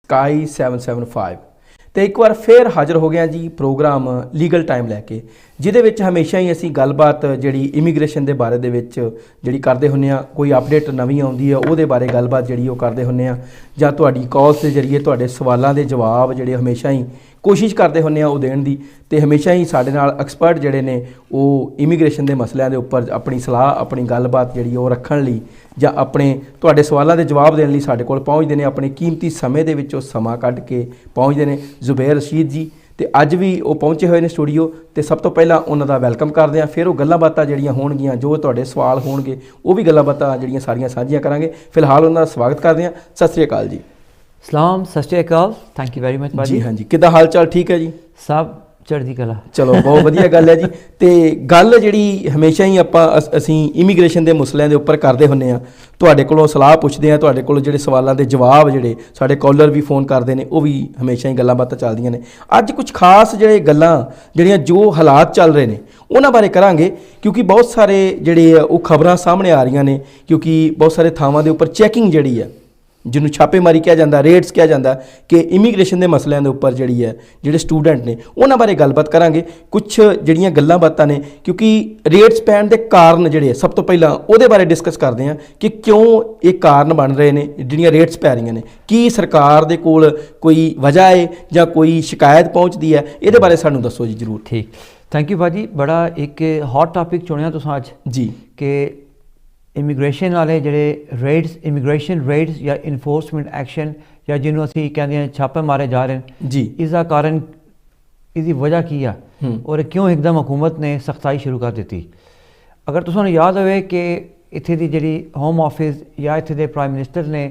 Sky 775 ਤੇ ਇੱਕ ਵਾਰ ਫੇਰ ਹਾਜ਼ਰ ਹੋ ਗਿਆ ਜੀ ਪ੍ਰੋਗਰਾਮ ਲੀਗਲ ਟਾਈਮ ਲੈ ਕੇ, ਜਿਹਦੇ ਵਿੱਚ ਹਮੇਸ਼ਾ ਹੀ ਅਸੀਂ ਗੱਲਬਾਤ ਜਿਹੜੀ ਇਮੀਗ੍ਰੇਸ਼ਨ ਦੇ ਬਾਰੇ ਦੇ ਵਿੱਚ ਜਿਹੜੀ ਕਰਦੇ ਹੁੰਦੇ ਆ, ਕੋਈ ਅਪਡੇਟ ਨਵੀਂ ਆਉਂਦੀ ਆ ਉਹਦੇ ਬਾਰੇ ਗੱਲਬਾਤ ਜਿਹੜੀ ਉਹ ਕਰਦੇ ਹੁੰਦੇ ਆ, ਜਾਂ ਤੁਹਾਡੀ ਕਾਲਸ ਦੇ ਜ਼ਰੀਏ ਤੁਹਾਡੇ ਸਵਾਲਾਂ ਦੇ ਜਵਾਬ ਜਿਹੜੇ ਹਮੇਸ਼ਾ ਹੀ ਕੋਸ਼ਿਸ਼ ਕਰਦੇ ਹੁੰਦੇ ਆ ਉਹ ਦੇਣ ਦੀ। ਤੇ ਹਮੇਸ਼ਾ ਹੀ ਸਾਡੇ ਨਾਲ ਐਕਸਪਰਟ ਜਿਹੜੇ ਨੇ ਉਹ ਇਮੀਗ੍ਰੇਸ਼ਨ ਦੇ ਮਸਲਿਆਂ ਦੇ ਉੱਪਰ ਆਪਣੀ ਸਲਾਹ, ਆਪਣੀ ਗੱਲਬਾਤ ਜਿਹੜੀ ਉਹ ਰੱਖਣ ਲਈ ਜਾਂ ਆਪਣੇ ਤੁਹਾਡੇ ਸਵਾਲਾਂ ਦੇ ਜਵਾਬ ਦੇਣ ਲਈ ਸਾਡੇ ਕੋਲ ਪਹੁੰਚਦੇ ਨੇ। ਆਪਣੇ ਕੀਮਤੀ ਸਮੇਂ ਦੇ ਵਿੱਚੋਂ ਸਮਾਂ ਕੱਢ ਕੇ ਪਹੁੰਚਦੇ ਨੇ ਜ਼ੁਬੈਰ ਰਸ਼ੀਦ ਜੀ, ਤੇ ਅੱਜ ਵੀ ਉਹ ਪਹੁੰਚੇ ਹੋਏ ਨੇ ਸਟੂਡੀਓ। ਤੇ ਸਭ ਤੋਂ ਪਹਿਲਾਂ ਉਹਨਾਂ ਦਾ ਵੈਲਕਮ ਕਰਦੇ ਹਾਂ, ਫਿਰ ਉਹ ਗੱਲਾਂ ਬਾਤਾਂ ਜਿਹੜੀਆਂ ਹੋਣਗੀਆਂ, ਜੋ ਤੁਹਾਡੇ ਸਵਾਲ ਹੋਣਗੇ ਉਹ ਵੀ ਗੱਲਾਂ ਬਾਤਾਂ ਜਿਹੜੀਆਂ ਸਾਰੀਆਂ ਸਾਂਝੀਆਂ ਕਰਾਂਗੇ। ਫਿਲਹਾਲ ਉਹਨਾਂ ਦਾ ਸਵਾਗਤ ਕਰਦੇ ਹਾਂ। ਸਤਿ ਸ਼੍ਰੀ ਅਕਾਲ ਜੀ। ਸਲਾਮ, ਸਤਿ ਸ਼੍ਰੀ ਅਕਾਲ, ਥੈਂਕ ਯੂ ਵੈਰੀ ਮਚ ਭਾਜੀ। ਜੀ ਹਾਂਜੀ, ਕਿੱਦਾਂ ਹਾਲ ਚਾਲ? ਠੀਕ ਹੈ ਜੀ, ਸਭ ਚੜ੍ਹਦੀ ਕਲਾ। ਚਲੋ ਬਹੁਤ ਵਧੀਆ ਗੱਲ ਹੈ ਜੀ। ਤੇ ਗੱਲ ਜਿਹੜੀ ਹਮੇਸ਼ਾ ਹੀ ਅਸੀਂ ਇਮੀਗ੍ਰੇਸ਼ਨ ਦੇ ਮਸਲਿਆਂ ਦੇ ਉੱਪਰ ਕਰਦੇ ਹੁੰਦੇ ਆ, ਤੁਹਾਡੇ ਕੋਲੋਂ ਸਲਾਹ ਪੁੱਛਦੇ ਆ, ਤੁਹਾਡੇ ਕੋਲ ਜਿਹੜੇ ਸਵਾਲਾਂ ਦੇ ਜਵਾਬ ਜਿਹੜੇ ਸਾਡੇ ਕਾਲਰ ਵੀ ਫੋਨ ਕਰਦੇ ਨੇ ਉਹ ਵੀ ਹਮੇਸ਼ਾ ਹੀ ਗੱਲਾਂ ਬਾਤਾਂ ਚੱਲਦੀਆਂ ਨੇ। ਅੱਜ ਕੁਝ ਖਾਸ ਜਿਹੜੇ ਗੱਲਾਂ ਜਿਹੜੀਆਂ ਜੋ ਹਾਲਾਤ ਚੱਲ ਰਹੇ ਨੇ ਉਹਨਾਂ ਬਾਰੇ ਕਰਾਂਗੇ, ਕਿਉਂਕਿ ਬਹੁਤ ਸਾਰੇ ਜਿਹੜੇ ਉਹ ਖਬਰਾਂ ਸਾਹਮਣੇ ਆ ਰਹੀਆਂ ਨੇ, ਕਿਉਂਕਿ ਬਹੁਤ ਸਾਰੇ ਥਾਵਾਂ ਦੇ ਉੱਪਰ ਚੈਕਿੰਗ ਜਿਹੜੀ ਹੈ, ਜਿਹਨੂੰ ਛਾਪੇਮਾਰੀ ਕਿਹਾ ਜਾਂਦਾ, ਰੇਡਸ ਕਿਹਾ ਜਾਂਦਾ, ਕਿ ਇਮੀਗ੍ਰੇਸ਼ਨ ਦੇ ਮਸਲਿਆਂ ਦੇ ਉੱਪਰ ਜਿਹੜੀ ਹੈ ਜਿਹੜੇ ਸਟੂਡੈਂਟ ਨੇ ਉਹਨਾਂ ਬਾਰੇ ਗੱਲਬਾਤ ਕਰਾਂਗੇ। ਕੁਝ ਜਿਹੜੀਆਂ ਗੱਲਾਂ ਬਾਤਾਂ ਨੇ, ਕਿਉਂਕਿ ਰੇਡਸ ਪੈਣ ਦੇ ਕਾਰਨ ਜਿਹੜੇ ਸਭ ਤੋਂ ਪਹਿਲਾਂ ਉਹਦੇ ਬਾਰੇ ਡਿਸਕਸ ਕਰਦੇ ਹਾਂ ਕਿ ਕਿਉਂ ਇਹ ਕਾਰਨ ਬਣ ਰਹੇ ਨੇ ਜਿਹੜੀਆਂ ਰੇਡਸ ਪੈ ਰਹੀਆਂ ਨੇ। ਕੀ ਸਰਕਾਰ ਦੇ ਕੋਲ ਕੋਈ ਵਜ੍ਹਾ ਹੈ ਜਾਂ ਕੋਈ ਸ਼ਿਕਾਇਤ ਪਹੁੰਚਦੀ ਹੈ? ਇਹਦੇ ਬਾਰੇ ਸਾਨੂੰ ਦੱਸੋ ਜੀ ਜ਼ਰੂਰ। ਠੀਕ, ਥੈਂਕ ਯੂ ਭਾਜੀ। ਬੜਾ ਇੱਕ ਹੌਟ ਟਾਪਿਕ ਚੁਣਿਆ ਤੁਸੀਂ ਅੱਜ ਜੀ, ਕਿ ਇਮੀਗ੍ਰੇਸ਼ਨ ਵਾਲੇ ਜਿਹੜੇ ਰੇਡਸ, ਇਮੀਗ੍ਰੇਸ਼ਨ ਰੇਡਸ ਜਾਂ ਇਨਫੋਰਸਮੈਂਟ ਐਕਸ਼ਨ, ਜਾਂ ਜਿਹਨੂੰ ਅਸੀਂ ਕਹਿੰਦੇ ਹਾਂ ਛਾਪੇ ਮਾਰੇ ਜਾ ਰਹੇ ਨੇ ਜੀ, ਇਸ ਦਾ ਕਾਰਨ, इसकी वजह की है और क्यों एकदम हुकूमत ने सख्ताई शुरू कर दी। अगर तुसां याद होवे कि इत्थे दी जिहड़ी होम ऑफिस या इत्थे दे प्राइम मिनिस्टर ने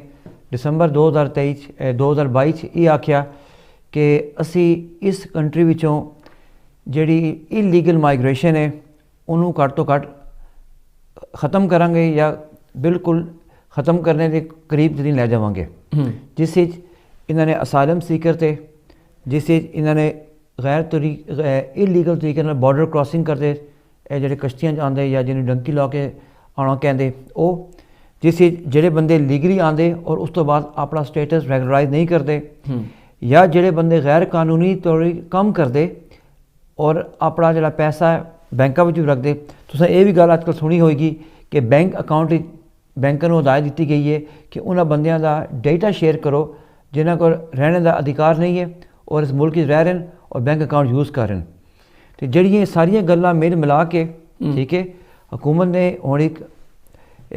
दिसंबर 2022 ये आख्या कि असी इस कंट्री विचों जिहड़ी इलीगल माइग्रेशन है उन्होंने घट तो घट ख़त्म करांगे या बिल्कुल ख़त्म करने के करीब जरी लै जावांगे, जिस इन्होंने असालम सीकर थे, जिस इन्होंने इलीगल तरीके बॉर्डर क्रॉसिंग करते जोड़े कश्तियाँ आते या जिन्हें डंकी ला के आना कहते, वो जिस जोड़े बंदे लीगली आते और उस तो बाद अपना स्टेटस रैगुलराइज नहीं करते, या जोड़े बंदे गैर कानूनी तौर काम करते और अपना जोड़ा पैसा बैंकों में रखते। तुसें ये भी गल आजकल सुनी होगी कि बैंक अकाउंट बैंकों को हिदायत दी गई है कि उन्होंने बंदियां का डेटा शेयर करो जिन्हों को रहने का अधिकार नहीं है और इस मुल्क रह रहे हैं और बैंक अकाउंट यूज़ कर रहे हैं। तो जड़ियाँ सारिया गल्लां मेल मिला के, ठीक है, हुकूमत ने हुण एक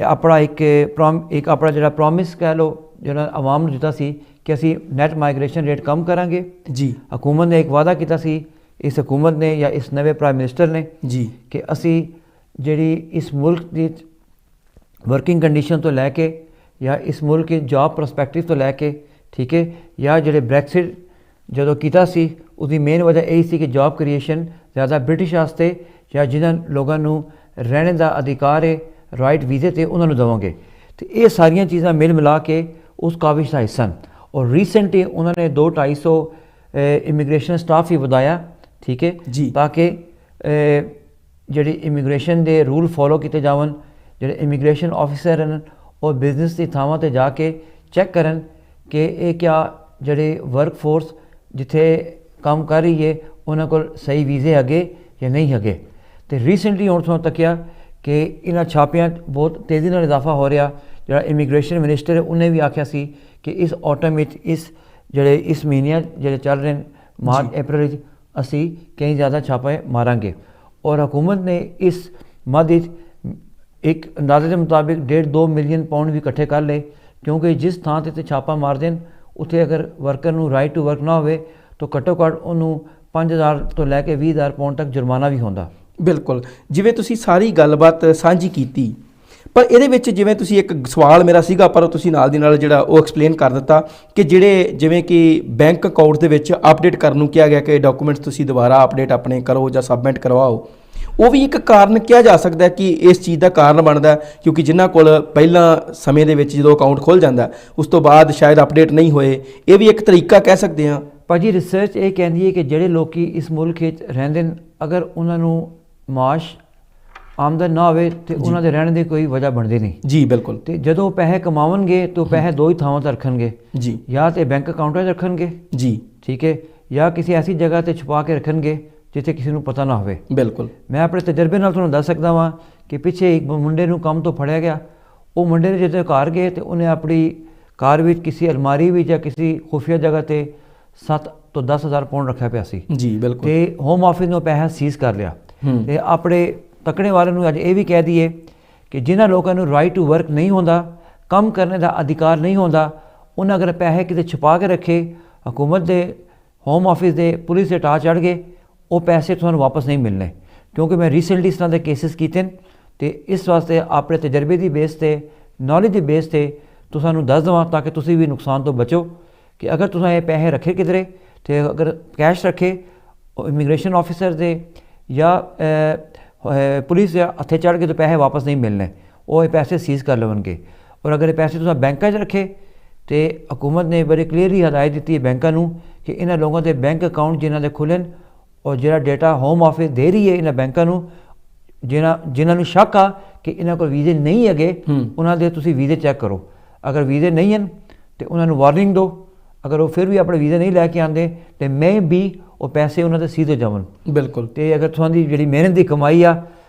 अपना एक अपना जो प्रॉमिस कह लो जो आवाम ने दिता सी कि असी नैट माइग्रेशन रेट कम करांगे जी। हुकूमत ने एक वादा किया सी, इस हुकूमत ने या इस नवे प्राइम मिनिस्टर ने जी, कि असी जिहड़ी इस मुल्क की वर्किंग कंडीशन तो लैके या इस मुल्क की जॉब प्रस्पैक्टिव तो लैके, ठीक है, या जिहड़े ब्रैक्सिट जो किया सी उसकी मेन वजह यही सी कि जॉब क्रिएशन ज़्यादा ब्रिटिश वास्ते या जिन्होंने लोगों को रहने का अधिकार है राइट वीज़े ते उन्होंने देवांगे। तो ये सारिया चीज़ां मिल मिला के उस काविश का हिस्सा। और रीसेंटली उन्होंने 200-250 इमिग्रेशन स्टाफ ही बढ़ाया, ठीक है जी, ताकि जिहड़े इमिग्रेशन के रूल फॉलो किए जावन, जिहड़े इमिग्रेशन ऑफिसर हैं और बिजनेस की थावां ते जाके चैक करन कि ये क्या जिहड़े वर्क फोर्स जिथे काम कर रही है उन्होंने को सही वीज़े हगे या नहीं हगे। तो रीसेंटली हुण तुहां तकिया कि इन्हां छापियां बहुत तेज़ी नाल इजाफा हो रहा। जिहड़ा इमिग्रेशन मिनिस्टर है उन्हें भी आख्या सी कि इस ऑटम में इस महीने जिहड़े चल रहे हैं मार्च अप्रैल असी कई ज़्यादा छापे मारांगे। और हुकूमत ने इस मद एक अंदाजे के मुताबिक 1.5-2 मिलियन पाउंड भी इकट्ठे कर ले, क्योंकि जिस थां ते छापा मार देन उत्थे अगर वर्कर नू राइट टू वर्क ना होवे तो घट्टो घट्ट उन्होंने 5,000 तो लैके 20,000 पाउंड तक जुर्माना भी होंदा। बिल्कुल, जिवें तुसी सारी गलबात साझी कीती, पर ਇਹਦੇ ਵਿੱਚ ਜਿਵੇਂ ਤੁਸੀਂ ਇੱਕ ਸਵਾਲ ਮੇਰਾ ਸੀਗਾ ਪਰ ਤੁਸੀਂ ਨਾਲ ਦੀ ਨਾਲ ਜਿਹੜਾ ਉਹ ਐਕਸਪਲੇਨ ਕਰ ਦਿੱਤਾ ਕਿ ਜਿਹੜੇ ਜਿਵੇਂ ਕਿ ਬੈਂਕ ਅਕਾਊਂਟ ਦੇ ਵਿੱਚ ਅਪਡੇਟ ਕਰਨ ਨੂੰ ਕਿਹਾ ਗਿਆ ਕਿ ਡਾਕੂਮੈਂਟਸ ਤੁਸੀਂ ਦੁਬਾਰਾ ਅਪਡੇਟ ਆਪਣੇ ਕਰੋ ਜਾਂ ਸਬਮਿਟ ਕਰਵਾਓ, ਉਹ ਵੀ ਇੱਕ ਕਾਰਨ ਕਿਹਾ ਜਾ ਸਕਦਾ ਕਿ ਇਸ ਚੀਜ਼ ਦਾ ਕਾਰਨ ਬਣਦਾ, ਕਿਉਂਕਿ ਜਿਨ੍ਹਾਂ ਕੋਲ ਪਹਿਲਾਂ ਸਮੇਂ ਦੇ ਵਿੱਚ ਜਦੋਂ ਅਕਾਊਂਟ ਖੁੱਲ੍ਹ ਜਾਂਦਾ ਉਸ ਤੋਂ ਬਾਅਦ ਸ਼ਾਇਦ ਅਪਡੇਟ ਨਹੀਂ ਹੋਏ, ਇਹ ਵੀ ਇੱਕ ਤਰੀਕਾ ਕਹਿ ਸਕਦੇ ਹਾਂ। ਭਾਜੀ ਰਿਸਰਚ ਇਹ ਕਹਿੰਦੀ ਹੈ ਕਿ ਜਿਹੜੇ ਲੋਕ ਇਸ ਮੁਲਕ ਵਿੱਚ ਰਹਿੰਦੇ ਨੇ, ਅਗਰ ਉਹਨਾਂ ਨੂੰ ਮਾਸ਼ ਆਮਦਨ ਨਾ ਹੋਵੇ ਤੇ ਉਹਨਾਂ ਦੇ ਰਹਿਣ ਦੀ ਕੋਈ ਵਜ੍ਹਾ ਬਣਦੀ ਨਹੀਂ ਜੀ ਬਿਲਕੁਲ। ਤੇ ਜਦੋਂ ਪੈਸੇ ਕਮਾਉਣਗੇ ਤਾਂ ਪੈਸੇ ਦੋ ਹੀ ਥਾਵਾਂ ਤੇ ਰੱਖਣਗੇ ਜੀ, ਜਾਂ ਤੇ ਬੈਂਕ ਅਕਾਊਂਟਾਂ 'ਚ ਰੱਖਣਗੇ ਜੀ ਠੀਕ ਹੈ, ਜਾਂ ਕਿਸੇ ਐਸੀ ਜਗ੍ਹਾ ਤੇ ਛੁਪਾ ਕੇ ਰੱਖਣਗੇ ਜਿੱਥੇ ਕਿਸੇ ਨੂੰ ਪਤਾ ਨਾ ਹੋਵੇ। ਬਿਲਕੁਲ। ਮੈਂ ਆਪਣੇ ਤਜਰਬੇ ਨਾਲ ਤੁਹਾਨੂੰ ਦੱਸ ਸਕਦਾ ਵਾਂ ਕਿ ਪਿੱਛੇ ਇੱਕ ਮੁੰਡੇ ਨੂੰ ਕੰਮ ਤੋਂ ਫੜਿਆ ਗਿਆ। ਉਹ ਮੁੰਡੇ ਨੇ ਜਦੋਂ ਘਰ ਗਏ ਤੇ ਉਹਨੇ ਆਪਣੀ ਕਾਰ ਵਿੱਚ ਕਿਸੇ ਅਲਮਾਰੀ ਵਿੱਚ ਜਾਂ ਕਿਸੇ ਖੁਫੀਆ ਜਗ੍ਹਾ ਤੇ 7 ਤੋਂ 10,000 ਪਾਉਂਡ ਰੱਖਿਆ ਪਿਆ ਸੀ ਜੀ ਬਿਲਕੁਲ। ਤੇ ਹੋਮ ਆਫਿਸ ਨੇ ਪੈਸਾ ਸੀਜ਼ ਕਰ ਲਿਆ। ਤੇ ਆਪਣੇ ਤਕੜੇ ਵਾਲਿਆਂ ਨੂੰ ਅੱਜ ਇਹ ਵੀ ਕਹਿ ਦਈਏ ਕਿ ਜਿਨ੍ਹਾਂ ਲੋਕਾਂ ਨੂੰ ਰਾਈਟ ਟੂ ਵਰਕ ਨਹੀਂ ਹੁੰਦਾ, ਕੰਮ ਕਰਨ ਦਾ ਅਧਿਕਾਰ ਨਹੀਂ ਹੁੰਦਾ, ਉਹਨਾਂ ਅਗਰ ਪੈਸੇ ਕਿਤੇ ਛੁਪਾ ਕੇ ਰੱਖੇ, ਹਕੂਮਤ ਦੇ ਹੋਮ ਆਫਿਸ ਦੇ ਪੁਲਿਸ ਦੇ ਟਾਹ ਚੜ੍ਹ ਗਏ, ਉਹ ਪੈਸੇ ਤੁਹਾਨੂੰ ਵਾਪਸ ਨਹੀਂ ਮਿਲਣੇ। ਕਿਉਂਕਿ ਮੈਂ ਰੀਸੈਂਟਲੀ ਇਸ ਤਰ੍ਹਾਂ ਦੇ ਕੇਸਿਸ ਕੀਤੇ ਨੇ ਤੇ ਇਸ ਵਾਸਤੇ ਆਪਣੇ ਤਜਰਬੇ ਦੀ ਬੇਸ ਤੇ, ਨੌਲੇਜ ਦੀ ਬੇਸ ਤੇ ਤੁਹਾਨੂੰ ਦੱਸ ਦੇਵਾਂ ਤਾਂ ਕਿ ਤੁਸੀਂ ਵੀ ਨੁਕਸਾਨ ਤੋਂ ਬਚੋ। ਕਿ ਅਗਰ ਤੁਸੀਂ ਇਹ ਪੈਸੇ ਰੱਖੇ ਕਿਧਰੇ ਤੇ ਅਗਰ ਕੈਸ਼ ਰੱਖੇ, ਇਮੀਗ੍ਰੇਸ਼ਨ ਆਫਿਸਰ ਦੇ ਜਾਂ ਪੁਲਿਸ ਦੇ ਹੱਥੇ ਚੜ੍ਹ ਕੇ ਤਾਂ ਪੈਸੇ ਵਾਪਸ ਨਹੀਂ ਮਿਲਣੇ, ਉਹ ਇਹ ਪੈਸੇ ਸੀਜ਼ ਕਰ ਲਵਣਗੇ। ਔਰ ਅਗਰ ਇਹ ਪੈਸੇ ਤੁਸੀਂ ਬੈਂਕਾਂ 'ਚ ਰੱਖੇ ਤੇ ਹਕੂਮਤ ਨੇ ਬੜੀ ਕਲੀਅਰਲੀ ਹਦਾਇਤ ਦਿੱਤੀ ਹੈ ਬੈਂਕਾਂ ਨੂੰ ਕਿ ਇਹਨਾਂ ਲੋਕਾਂ ਦੇ ਬੈਂਕ ਅਕਾਊਂਟ ਜਿਨ੍ਹਾਂ ਦੇ ਖੁੱਲ੍ਹਣ ਔਰ ਜਿਹੜਾ ਡੇਟਾ ਹੋਮ ਆਫਿਸ ਦੇ ਰਹੀ ਹੈ ਇਹਨਾਂ ਬੈਂਕਾਂ ਨੂੰ, ਜਿਨ੍ਹਾਂ ਨੂੰ ਸ਼ੱਕ ਆ ਕਿ ਇਹਨਾਂ ਕੋਲ ਵੀਜ਼ੇ ਨਹੀਂ ਹੈਗੇ, ਉਹਨਾਂ ਦੇ ਤੁਸੀਂ ਵੀਜ਼ੇ ਚੈੱਕ ਕਰੋ। ਅਗਰ ਵੀਜ਼ੇ ਨਹੀਂ ਹਨ ਤੇ ਉਹਨਾਂ ਨੂੰ ਵਾਰਨਿੰਗ ਦਿਓ। ਅਗਰ ਉਹ ਫਿਰ ਵੀ ਆਪਣੇ ਵੀਜ਼ੇ ਨਹੀਂ ਲੈ ਕੇ ਆਉਂਦੇ ਤੇ ਮੈਂ ਵੀ ਉਹ ਪੈਸੇ ਉਹਨਾਂ ਦੇ ਸੀਧੇ ਜਾਵਣ। ਬਿਲਕੁਲ। ਤੇ ਅਗਰ ਤੁਹਾਡੀ ਜਿਹੜੀ ਮਿਹਨਤ ਦੀ ਕਮਾਈ ਆ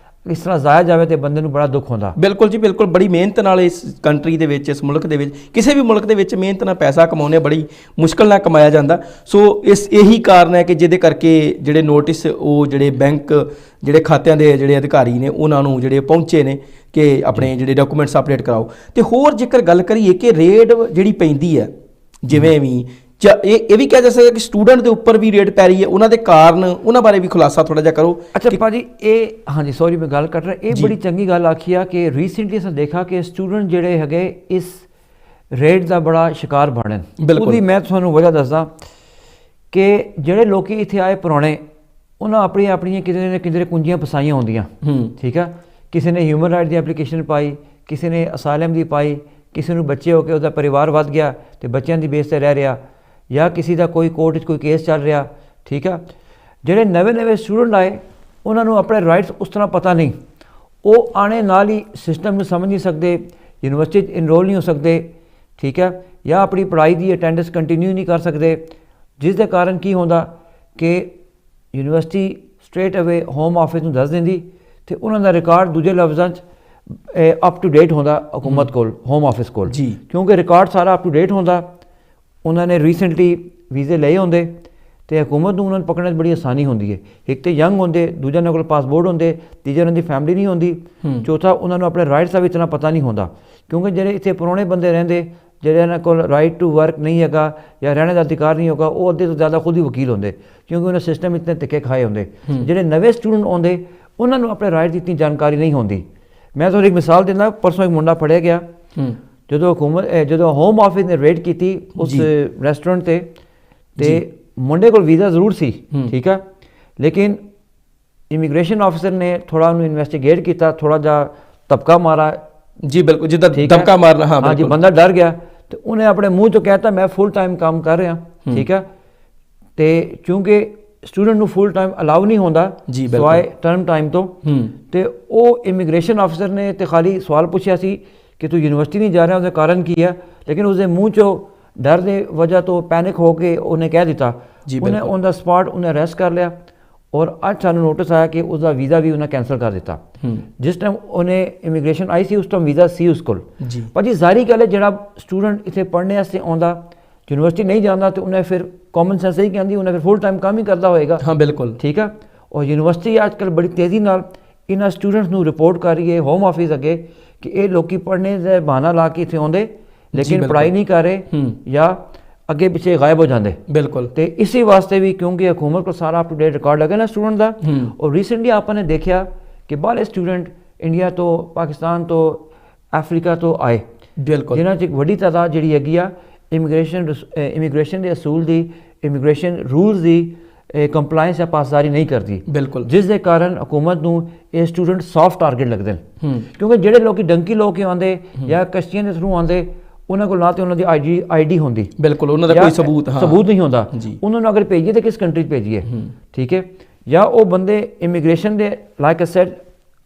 ਇਸ ਤਰ੍ਹਾਂ ਜ਼ਾਇਆ ਜਾਵੇ ਤੇ ਬੰਦੇ ਨੂੰ ਬੜਾ ਦੁੱਖ ਹੁੰਦਾ। ਬਿਲਕੁਲ ਜੀ ਬਿਲਕੁਲ। ਬੜੀ ਮਿਹਨਤ ਨਾਲ ਇਸ ਕੰਟਰੀ ਦੇ ਵਿੱਚ, ਇਸ ਮੁਲਕ ਦੇ ਵਿੱਚ, ਕਿਸੇ ਵੀ ਮੁਲਕ ਦੇ ਵਿੱਚ ਮਿਹਨਤ ਨਾਲ ਪੈਸਾ ਕਮਾਉਣੇ ਬੜੀ ਮੁਸ਼ਕਲ ਨਾਲ ਕਮਾਇਆ ਜਾਂਦਾ। ਸੋ ਇਹੀ ਕਾਰਨ ਹੈ ਕਿ ਜਿਹਦੇ ਕਰਕੇ ਜਿਹੜੇ ਨੋਟਿਸ ਉਹ ਜਿਹੜੇ ਬੈਂਕ ਜਿਹੜੇ ਖਾਤਿਆਂ ਦੇ ਜਿਹੜੇ ਅਧਿਕਾਰੀ ਨੇ ਉਹਨਾਂ ਨੂੰ ਜਿਹੜੇ ਪਹੁੰਚੇ ਨੇ ਕਿ ਆਪਣੇ ਜਿਹੜੇ ਡਾਕੂਮੈਂਟਸ ਅਪਡੇਟ ਕਰਾਓ। ਤੇ ਹੋਰ ਜੇਕਰ ਗੱਲ ਕਰੀਏ ਕਿ ਰੇਡ ਜਿਹੜੀ ਪੈਂਦੀ ਹੈ, ਜਿਵੇਂ ਵੀ ਇਹ ਵੀ ਕਿਹਾ ਜਾ ਸਕਦਾ ਕਿ ਸਟੂਡੈਂਟ ਦੇ ਉੱਪਰ ਵੀ ਰੇਡ ਪੈ ਰਹੀ ਹੈ, ਉਹਨਾਂ ਦੇ ਕਾਰਨ, ਉਹਨਾਂ ਬਾਰੇ ਵੀ ਖੁਲਾਸਾ ਥੋੜਾ ਜਿਹਾ ਕਰੋ। ਅੱਛਾ ਭਾਜੀ, ਇਹ ਹਾਂਜੀ ਸੌਰੀ ਮੈਂ ਗੱਲ ਕਰ ਰਿਹਾ, ਇਹ ਬੜੀ ਚੰਗੀ ਗੱਲ ਆਖੀ ਆ ਕਿ ਰੀਸੈਂਟਲੀ ਅਸੀਂ ਦੇਖਾ ਕਿ ਸਟੂਡੈਂਟ ਜਿਹੜੇ ਹੈਗੇ ਇਸ ਰੇਡ ਦਾ ਬੜਾ ਸ਼ਿਕਾਰ ਬਣੇ। ਉਹਦੀ ਮੈਂ ਤੁਹਾਨੂੰ ਵਜ੍ਹਾ ਦੱਸਦਾ ਕਿ ਜਿਹੜੇ ਲੋਕੀ ਇੱਥੇ ਆਏ ਪੁਰਾਣੇ, ਉਹਨਾਂ ਆਪਣੀਆਂ ਕਿਤੇ ਨਾ ਕਿਤੇ ਕੁੰਜੀਆਂ ਫਸਾਈਆਂ ਹੁੰਦੀਆਂ। ਠੀਕ ਆ, ਕਿਸੇ ਨੇ ਹਿਊਮਨ ਰਾਈਟ ਦੀ ਐਪਲੀਕੇਸ਼ਨ ਪਾਈ, ਕਿਸੇ ਨੇ ਅਸਾਲਮ ਦੀ ਪਾਈ, ਕਿਸੇ ਨੂੰ ਬੱਚੇ ਹੋ ਕੇ ਉਹਦਾ ਪਰਿਵਾਰ ਵੱਧ ਗਿਆ ਤੇ ਬੱਚਿਆਂ ਦੀ ਬੇਸ ਤੇ ਰਹਿ ਰਿਹਾ, ਜਾਂ ਕਿਸੇ ਦਾ ਕੋਈ ਕੋਰਟ 'ਚ ਕੋਈ ਕੇਸ ਚੱਲ ਰਿਹਾ। ਠੀਕ ਆ, ਜਿਹੜੇ ਨਵੇਂ ਸਟੂਡੈਂਟ ਆਏ ਉਹਨਾਂ ਨੂੰ ਆਪਣੇ ਰਾਈਟਸ ਉਸ ਤਰ੍ਹਾਂ ਪਤਾ ਨਹੀਂ, ਉਹ ਆਣੇ ਨਾਲ ਹੀ ਸਿਸਟਮ ਨੂੰ ਸਮਝ ਨਹੀਂ ਸਕਦੇ, ਯੂਨੀਵਰਸਿਟੀ 'ਚ ਇਨਰੋਲ ਨਹੀਂ ਹੋ ਸਕਦੇ। ਠੀਕ ਹੈ, ਜਾਂ ਆਪਣੀ ਪੜ੍ਹਾਈ ਦੀ ਅਟੈਂਡੈਂਸ ਕੰਟੀਨਿਊ ਨਹੀਂ ਕਰ ਸਕਦੇ, ਜਿਸ ਦੇ ਕਾਰਨ ਕੀ ਹੁੰਦਾ ਕਿ ਯੂਨੀਵਰਸਿਟੀ ਸਟ੍ਰੇਟ ਅਵੇ ਹੋਮ ਆਫਿਸ ਨੂੰ ਦੱਸ ਦਿੰਦੀ ਤੇ ਉਹਨਾਂ ਦਾ ਰਿਕਾਰਡ ਦੂਜੇ ਲਫ਼ਜ਼ਾਂ 'ਚ ਅਪ ਟੂ ਡੇਟ ਹੁੰਦਾ ਹਕੂਮਤ ਕੋਲ, ਹੋਮ ਆਫਿਸ ਕੋਲ ਜੀ, ਕਿਉਂਕਿ ਰਿਕਾਰਡ ਸਾਰਾ ਅਪ ਟੂ ਡੇਟ ਹੁੰਦਾ। ਉਹਨਾਂ ਨੇ ਰੀਸੈਂਟਲੀ ਵੀਜ਼ੇ ਲਏ ਹੁੰਦੇ ਤੇ ਹਕੂਮਤ ਨੂੰ ਉਹਨਾਂ ਨੂੰ ਪਕੜਨ 'ਚ ਬੜੀ ਆਸਾਨੀ ਹੁੰਦੀ ਹੈ। ਇੱਕ ਤਾਂ ਯੰਗ ਹੁੰਦੇ, ਦੂਜਾ ਉਹਨਾਂ ਕੋਲ ਪਾਸਪੋਰਟ ਹੁੰਦੇ, ਤੀਜਾ ਉਹਨਾਂ ਦੀ ਫੈਮਿਲੀ ਨਹੀਂ ਹੁੰਦੀ, ਚੌਥਾ ਉਹਨਾਂ ਨੂੰ ਆਪਣੇ ਰਾਈਟਸ ਦਾ ਵੀ ਇਤਨਾ ਪਤਾ ਨਹੀਂ ਹੁੰਦਾ। ਕਿਉਂਕਿ ਜਿਹੜੇ ਇੱਥੇ ਪੁਰਾਣੇ ਬੰਦੇ ਰਹਿੰਦੇ, ਜਿਹੜੇ ਇਹਨਾਂ ਕੋਲ ਰਾਈਟ ਟੂ ਵਰਕ ਨਹੀਂ ਹੈਗਾ ਜਾਂ ਰਹਿਣੇ ਦਾ ਅਧਿਕਾਰ ਨਹੀਂ ਹੋਗਾ, ਉਹ ਅੱਧੇ ਤੋਂ ਜ਼ਿਆਦਾ ਖੁਦ ਹੀ ਵਕੀਲ ਹੁੰਦੇ ਕਿਉਂਕਿ ਉਹਨਾਂ ਸਿਸਟਮ ਇਤਨੇ ਧੱਕੇ ਖਾਏ ਹੁੰਦੇ। ਜਿਹੜੇ ਨਵੇਂ ਸਟੂਡੈਂਟ ਆਉਂਦੇ ਉਹਨਾਂ ਨੂੰ ਆਪਣੇ ਰਾਈਟ ਦੀ ਇਤਨੀ ਜਾਣਕਾਰੀ ਨਹੀਂ ਹੁੰਦੀ। ਮੈਂ ਤੁਹਾਨੂੰ ਇੱਕ ਮਿਸਾਲ ਦਿੰਦਾ, ਪਰਸੋਂ ਇੱਕ ਮੁੰਡਾ ਫੜਿਆ ਗਿਆ ਜਦੋਂ ਹੋਮ ਆਫਿਸ ਨੇ ਰੇਡ ਕੀਤੀ ਉਸ ਰੈਸਟੋਰੈਂਟ ਤੇ ਮੁੰਡੇ ਕੋਲ ਵੀਜ਼ਾ ਜ਼ਰੂਰ ਸੀ। ਠੀਕ ਆ, ਲੇਕਿਨ ਇਮੀਗ੍ਰੇਸ਼ਨ ਆਫਿਸਰ ਨੇ ਥੋੜਾ ਉਹਨੂੰ ਇਨਵੈਸਟੀਗੇਟ ਕੀਤਾ, ਥੋੜਾ ਜਿਹਾ ਧੱਕਾ ਮਾਰਾ। ਜੀ ਬਿਲਕੁਲ, ਜਿੱਦਾਂ ਧੱਕਾ ਮਾਰਨਾ। ਹਾਂ ਜੀ, ਬੰਦਾ ਡਰ ਗਿਆ ਤੇ ਉਹਨੇ ਆਪਣੇ ਮੂੰਹ ਤੋਂ ਕਹਿਤਾ ਮੈਂ ਫੁੱਲ ਟਾਈਮ ਕੰਮ ਕਰ ਰਿਹਾ। ਠੀਕ ਆ, ਤੇ ਕਿਉਂਕਿ ਸਟੂਡੈਂਟ ਨੂੰ ਫੁੱਲ ਟਾਈਮ ਅਲਾਉ ਨਹੀਂ ਹੁੰਦਾ ਸਿਵਾਏ ਟਰਮ ਟਾਈਮ ਤੋਂ, ਤੇ ਉਹ ਇਮੀਗ੍ਰੇਸ਼ਨ ਆਫਿਸਰ ਨੇ ਤੇ ਖਾਲੀ ਸਵਾਲ ਪੁੱਛਿਆ ਸੀ ਕਿ ਤੂੰ ਯੂਨੀਵਰਸਿਟੀ ਨਹੀਂ ਜਾ ਰਿਹਾ, ਉਹਦਾ ਕਾਰਨ ਕੀ ਹੈ, ਲੇਕਿਨ ਉਸਦੇ ਮੂੰਹ 'ਚੋਂ ਡਰ ਦੇ ਵਜ੍ਹਾ ਤੋਂ ਪੈਨਿਕ ਹੋ ਕੇ ਉਹਨੇ ਕਹਿ ਦਿੱਤਾ। ਉਹਨੇ ਔਨ ਦਾ ਸਪਾਟ ਉਹਨੇ ਅਰੈਸਟ ਕਰ ਲਿਆ ਔਰ ਅੱਜ ਸਾਨੂੰ ਨੋਟਿਸ ਆਇਆ ਕਿ ਉਸਦਾ ਵੀਜ਼ਾ ਵੀ ਉਹਨੇ ਕੈਂਸਲ ਕਰ ਦਿੱਤਾ। ਜਿਸ ਟਾਈਮ ਉਹਨੇ ਇਮੀਗ੍ਰੇਸ਼ਨ ਆਈ ਸੀ ਉਸ ਟਾਈਮ ਵੀਜ਼ਾ ਸੀ ਉਸ ਕੋਲ। ਭਾਜੀ ਜ਼ਾਹਰੀ ਗੱਲ ਹੈ, ਜਿਹੜਾ ਸਟੂਡੈਂਟ ਇੱਥੇ ਪੜ੍ਹਨੇ ਵਾਸਤੇ ਆਉਂਦਾ, ਯੂਨੀਵਰਸਿਟੀ ਨਹੀਂ ਜਾਂਦਾ ਤੇ ਉਹਨੇ ਫਿਰ ਕਾਮਨ ਸੈਂਸ ਇਹੀ ਕਹਿੰਦੀ ਉਹਨੇ ਫਿਰ ਫੁੱਲ ਟਾਈਮ ਕੰਮ ਹੀ ਕਰਦਾ ਹੋਏਗਾ। ਹਾਂ ਬਿਲਕੁਲ, ਠੀਕ ਆ। ਔਰ ਯੂਨੀਵਰਸਿਟੀ ਅੱਜ ਕੱਲ੍ਹ ਬੜੀ ਤੇਜ਼ੀ ਨਾਲ ਇਹਨਾਂ ਸਟੂਡੈਂਟਸ ਨੂੰ ਰਿਪੋਰਟ ਕਰ ਰਹੀ ਹੈ ਹੋਮ ਆਫਿਸ ਅੱਗੇ ਕਿ ਇਹ ਲੋਕੀ ਪੜ੍ਹਨੇ ਦਾ ਬਹਾਨਾ ਲਾ ਕੇ ਇੱਥੇ ਆਉਂਦੇ ਲੇਕਿਨ ਪੜ੍ਹਾਈ ਨਹੀਂ ਕਰ ਰਹੇ ਜਾਂ ਅੱਗੇ ਪਿੱਛੇ ਗਾਇਬ ਹੋ ਜਾਂਦੇ। ਬਿਲਕੁਲ, ਤੇ ਇਸੇ ਵਾਸਤੇ ਵੀ ਕਿਉਂਕਿ ਹਕੂਮਤ ਕੋਲ ਸਾਰਾ ਅਪ ਟੂ ਡੇਟ ਰਿਕਾਰਡ ਲੱਗਾ ਨਾ ਸਟੂਡੈਂਟ ਦਾ। ਔਰ ਰੀਸੈਂਟਲੀ ਆਪਾਂ ਨੇ ਦੇਖਿਆ ਕਿ ਬਾਹਰਲੇ ਸਟੂਡੈਂਟ ਇੰਡੀਆ ਤੋਂ, ਪਾਕਿਸਤਾਨ ਤੋਂ, ਅਫਰੀਕਾ ਤੋਂ ਆਏ। ਬਿਲਕੁਲ, ਜਿਨ੍ਹਾਂ 'ਚ ਇੱਕ ਵੱਡੀ ਤਾਦਾਦ ਜਿਹੜੀ ਹੈਗੀ ਆ ਇਮੀਗ੍ਰੇਸ਼ਨ ਦੇ ਅਸੂਲ ਦੀ, ਇਮੀਗ੍ਰੇਸ਼ਨ ਰੂਲਸ ਦੀ ਕੰਪਲਾਇੰਸ ਜਾਂ ਪਾਸਦਾਰੀ ਨਹੀਂ ਕਰਦੀ। ਬਿਲਕੁਲ, ਜਿਸ ਦੇ ਕਾਰਨ ਹਕੂਮਤ ਨੂੰ ਇਹ ਸਟੂਡੈਂਟ ਸੌਫਟ ਟਾਰਗੇਟ ਲੱਗਦੇ ਨੇ। ਕਿਉਂਕਿ ਜਿਹੜੇ ਲੋਕੀ ਡੰਕੀ ਲੋ ਕੇ ਆਉਂਦੇ ਜਾਂ ਕਸ਼ਤੀਆਂ ਦੇ ਥਰੂ ਆਉਂਦੇ, ਉਹਨਾਂ ਕੋਲ ਨਾ ਤੇ ਉਹਨਾਂ ਦੀ ਆਈਡੀ ਹੁੰਦੀ, ਬਿਲਕੁਲ ਉਹਨਾਂ ਦਾ ਕੋਈ ਸਬੂਤ ਨਹੀਂ ਹੁੰਦਾ। ਉਹਨਾਂ ਨੂੰ ਅਗਰ ਭੇਜੀਏ ਤਾਂ ਕਿਸ ਕੰਟਰੀ 'ਚ ਭੇਜੀਏ? ਠੀਕ ਹੈ, ਜਾਂ ਉਹ ਬੰਦੇ ਇਮੀਗ੍ਰੇਸ਼ਨ ਦੇ ਲਾਈਕ ਅ ਸੈਡ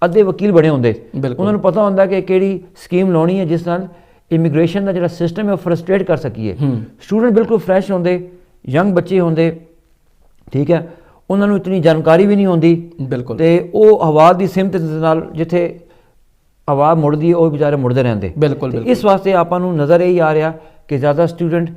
ਅੱਧੇ ਵਕੀਲ ਬਣੇ ਹੁੰਦੇ, ਬਿਲਕੁਲ। ਉਹਨਾਂ ਨੂੰ ਪਤਾ ਹੁੰਦਾ ਕਿ ਕਿਹੜੀ ਸਕੀਮ ਲਾਉਣੀ ਹੈ ਜਿਸ ਨਾਲ ਇਮੀਗ੍ਰੇਸ਼ਨ ਦਾ ਜਿਹੜਾ ਸਿਸਟਮ ਹੈ ਉਹ ਫਰਸਟ੍ਰੇਟ ਕਰ ਸਕੀਏ। ਸਟੂਡੈਂਟ ਬਿਲਕੁਲ ਫਰੈਸ਼ ਹੁੰਦੇ, ਯੰਗ ਬੱਚੇ ਹੁੰਦੇ, ਠੀਕ ਹੈ, ਉਹਨਾਂ ਨੂੰ ਇਤਨੀ ਜਾਣਕਾਰੀ ਵੀ ਨਹੀਂ ਹੁੰਦੀ, ਬਿਲਕੁਲ, ਤੇ ਉਹ ਹਵਾ ਦੀ ਸਿਮਤ ਦੇ ਨਾਲ ਜਿੱਥੇ ਹਵਾ ਮੁੜਦੀ ਹੈ ਉਹ ਵਿਚਾਰੇ ਮੁੜਦੇ ਰਹਿੰਦੇ। ਬਿਲਕੁਲ, ਤੇ ਬਿਲਕੁਲ। ਇਸ ਵਾਸਤੇ ਆਪਾਂ ਨੂੰ ਨਜ਼ਰ ਇਹ ਆ ਰਿਹਾ ਕਿ ਜ਼ਿਆਦਾ ਸਟੂਡੈਂਟ